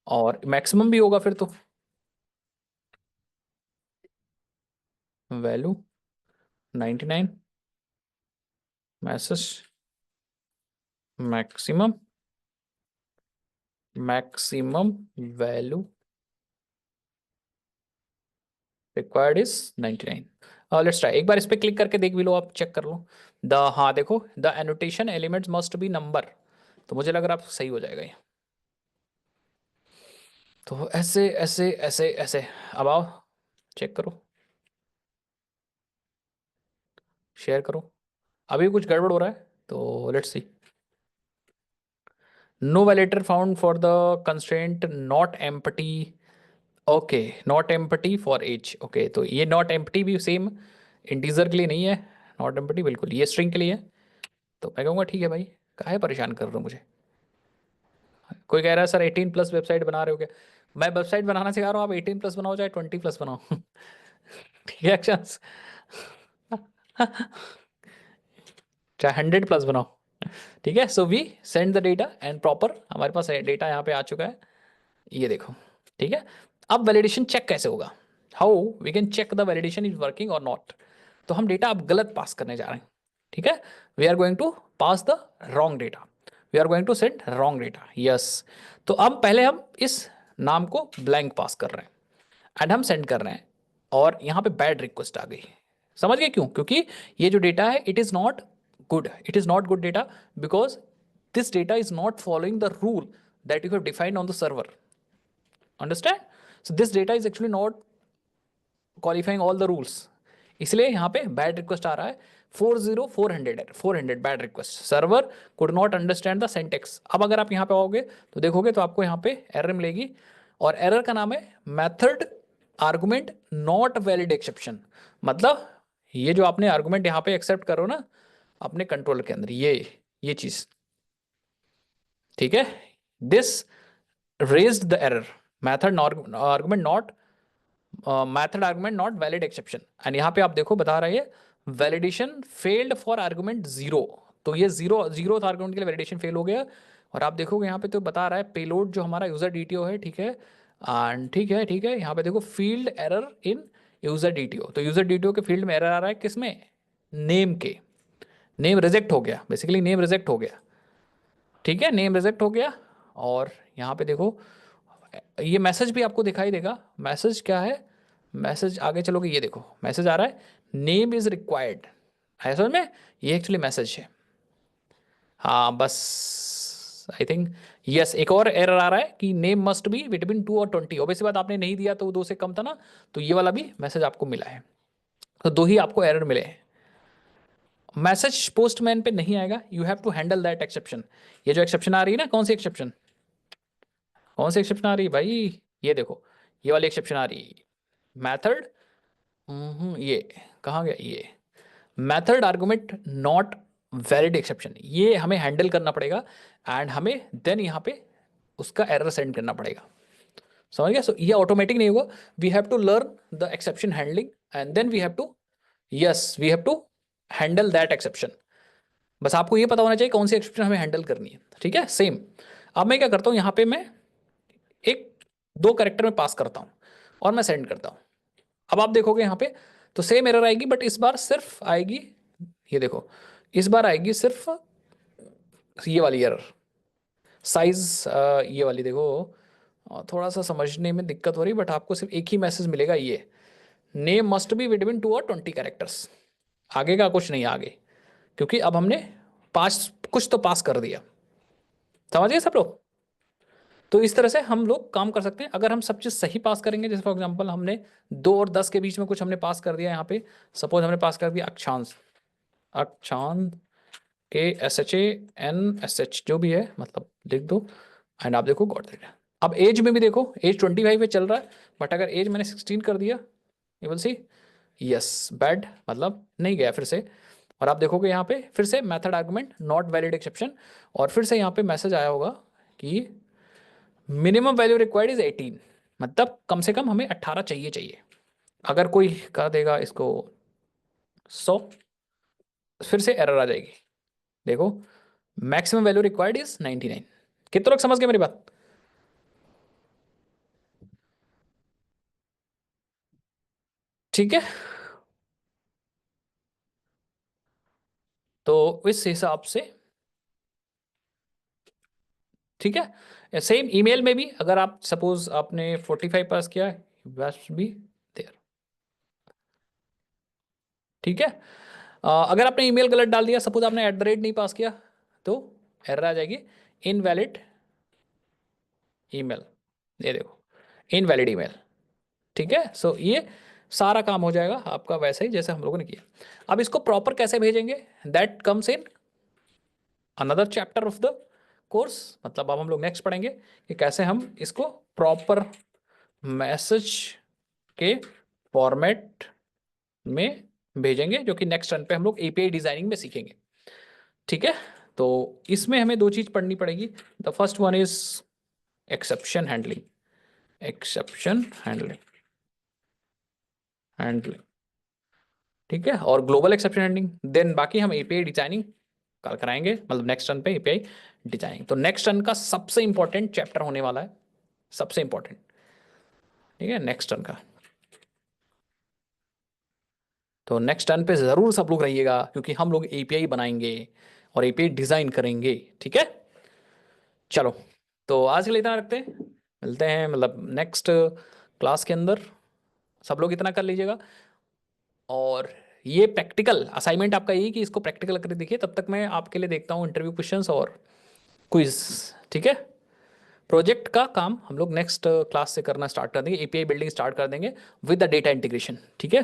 और मैक्सिमम भी होगा फिर तो, value 99, message maximum, maximum value required is 99। Let's try, एक बार इस पे क्लिक करके देख भी लो, आप चेक कर लो। द, हाँ देखो, the annotation elements must be number. तो मुझे लग रहा है सही हो जाएगा ये। तो ऐसे ऐसे ऐसे ऐसे, अब आओ चेक करो, शेयर करो। अभी कुछ गड़बड़ हो रहा है, तो let's see. No validator found for the constraint not empty, okay, not empty for age. Okay, तो ये नॉट एम्प्टी भी सेम इंटीजर के लिए नहीं है, नॉट एम्प्टी बिल्कुल ये स्ट्रिंग के लिए है। तो मैं कहूँगा ठीक है भाई, काहे परेशान कर रहे हो मुझे। कोई कह रहा है सर 18+ वेबसाइट बना रहे हो क्या? मैं वेबसाइट बनाना सिखा रहा हूँ, आप 18+ बनाओ चाहे 20+ बनाओ। ठीक है actions? चाहे 100+ बनाओ। ठीक है, so we send the data and proper हमारे पास डेटा यहाँ पे आ चुका है, ये देखो। ठीक है, अब वैलिडेशन चेक कैसे होगा, how we can check the validation is working और नॉट। तो हम डेटा अब गलत पास करने जा रहे हैं। ठीक है, we are going to pass the wrong data, we are going to send wrong data, yes. तो अब पहले हम इस नाम को ब्लैंक पास कर रहे हैं एंड हम सेंड कर रहे हैं, और यहाँ पे बैड रिक्वेस्ट आ गई। समझ गए क्यों? क्योंकि ये जो डेटा है it is not good, it is not good data, because this data is not following the rule that you have defined on the server. Understand? So this data is actually not qualifying all the rules. इसलिए यहाँ पे bad request आ रहा है, 40400 bad request, server could not understand the syntax. अब अगर आप यहाँ पे आओगे तो देखोगे तो आपको यहाँ पे एरर मिलेगी, और एरर का नाम है method argument not valid exception. मतलब ये जो आपने आर्गुमेंट यहाँ पे एक्सेप्ट करो ना अपने कंट्रोल के अंदर, ये चीज, ठीक है, this raised the error, method argument not method argument not valid exception. And यहाँ पे आप देखो बता रहा है वैलिडेशन फेल्ड फॉर आर्गुमेंट 0। तो ये जीरो आर्गुमेंट के लिए वैलिडेशन फेल हो गया। और आप देखोगे यहाँ पे तो बता रहा है पेलोड जो हमारा यूजर डीटीओ है, ठीक है, एंड ठीक है यहाँ पे देखो field error in user DTO. तो यूजर डीटीओ के फील्ड में एरर आ रहा है, किसमें? नेम के, नेम रिजेक्ट हो गया, बेसिकली नेम रिजेक्ट हो गया। ठीक है, नेम रिजेक्ट हो गया। और यहाँ पे देखो ये मैसेज भी आपको दिखाई देगा, मैसेज क्या है, मैसेज आगे चलोगे ये देखो मैसेज आ रहा है, नेम इज रिक्वायर्ड, है समझ में, ये एक्चुअली मैसेज है। हाँ बस आई थिंक यस, एक और एरर आ रहा है कि नेम मस्ट बी बिटवीन 2 और 20। ऑब्वियसली बात, आपने नहीं दिया तो 2 से कम था ना, तो ये वाला भी मैसेज आपको मिला है। तो 2 ही आपको एरर मिले हैं। मैसेज पोस्टमैन पे नहीं आएगा, you have to handle that exception. ये जो एक्सेप्शन आ रही है ना, कौन सी एक्सेप्शन, कौन सी एक्सेप्शन आ रही है भाई, ये देखो ये वाली एक्सेप्शन आ रही है, मैथड, ये कहाँ गया, ये method argument not valid exception, ये हमें हैंडल करना पड़ेगा। एंड हमें देन यहाँ पे उसका एरर सेंड करना पड़ेगा। समझ गया? सो ये ऑटोमेटिक नहीं होगा, we have to learn the exception handling and then we have to, yes we have to handle that exception. बस आपको ये पता होना चाहिए कौन सी एक्सेप्शन हमें हैंडल करनी है। ठीक है, सेम। अब मैं क्या करता हूँ, यहाँ पे मैं एक 2 कैरेक्टर में पास करता हूँ और मैं सेंड करता हूँ। अब आप देखोगे यहाँ पे तो सेम एरर आएगी, बट इस बार सिर्फ आएगी, ये देखो इस बार आएगी सिर्फ ये वाली एरर, साइज, ये वाली देखो, थोड़ा सा समझने में दिक्कत हो रही, बट आपको सिर्फ एक ही मैसेज मिलेगा, ये नेम मस्ट बी बिटवीन 2 और 20 कैरेक्टर्स। आगे का कुछ नहीं आगे, क्योंकि अब हमने पास कुछ तो पास कर दिया। समझ गए सब लोग? तो इस तरह से हम लोग काम कर सकते हैं। अगर हम सब चीज़ सही पास करेंगे, जैसे फॉर एग्जांपल हमने 2 और 10 के बीच में कुछ हमने पास कर दिया, यहाँ पे सपोज हमने पास कर दिया अक्षांश, अक्षांश के SHANSH जो भी है, मतलब लिख दो एंड आप देखो गॉट दैट। अब एज में भी देखो, एज 25 पे चल रहा है, बट अगर एज मैंने 16 कर दिया, you will see yes bad, मतलब नहीं गया फिर से। और आप देखोगे यहाँ पे फिर से method argument not valid exception, और फिर से यहाँ पे मैसेज आया होगा कि मिनिमम वैल्यू रिक्वायर्ड इज 18, मतलब कम से कम हमें 18 चाहिए। अगर कोई कर देगा इसको 100, फिर से एरर आ जाएगी, देखो मैक्सिमम वैल्यू रिक्वायर्ड इज 99। कितने लोग समझ गए मेरी बात? ठीक है, तो इस हिसाब से ठीक है, सेम ईमेल में भी अगर आप सपोज आपने 45 पास किया है, बस भी देयर। ठीक है, अगर आपने ईमेल गलत डाल दिया, सपोज आपने @ नहीं पास किया, तो एरर आ जाएगी इनवैलिड ईमेल, ये देखो इनवैलिड ईमेल। ठीक है, सो ये सारा काम हो जाएगा आपका वैसे ही जैसे हम लोगों ने किया। अब इसको प्रॉपर कैसे भेजेंगे, that comes in another chapter of the course. मतलब अब हम लोग नेक्स्ट पढ़ेंगे कि कैसे हम इसको प्रॉपर मैसेज के फॉर्मेट में भेजेंगे, जो कि नेक्स्ट रन पे हम लोग एपीआई डिजाइनिंग में सीखेंगे। ठीक है, तो इसमें हमें दो चीज पढ़नी पड़ेगी। The first one is exception handling, exception handling, ठीक है, और ग्लोबल एक्सेप्शन हैंडलिंग। देन बाकी हम एपीआई डिजाइनिंग कल कराएंगे, मतलब नेक्स्ट रन पे एपीआई डिजाइनिंग। तो नेक्स्ट रन का सबसे इंपॉर्टेंट चैप्टर होने वाला है, सबसे इंपॉर्टेंट, ठीक है, नेक्स्ट रन का। तो नेक्स्ट टर्न पे जरूर सब लोग रहिएगा, क्योंकि हम लोग एपीआई बनाएंगे और एपीआई डिजाइन करेंगे। ठीक है, चलो, तो आज के लिए इतना रखते हैं, मिलते हैं मतलब नेक्स्ट क्लास के अंदर। सब लोग इतना कर लीजिएगा, और ये प्रैक्टिकल असाइनमेंट आपका यही कि इसको प्रैक्टिकल करके देखिए। तब तक मैं आपके लिए देखता हूँ इंटरव्यू क्वेश्चंस और क्विज। ठीक है, प्रोजेक्ट का काम हम लोग नेक्स्ट क्लास से करना स्टार्ट कर देंगे, एपीआई बिल्डिंग स्टार्ट कर देंगे विद द डेटा इंटीग्रेशन। ठीक है,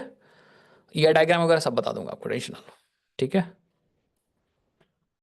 ये डायग्राम वगैरह सब बता दूंगा आपको, टेंशन ना लो। ठीक है।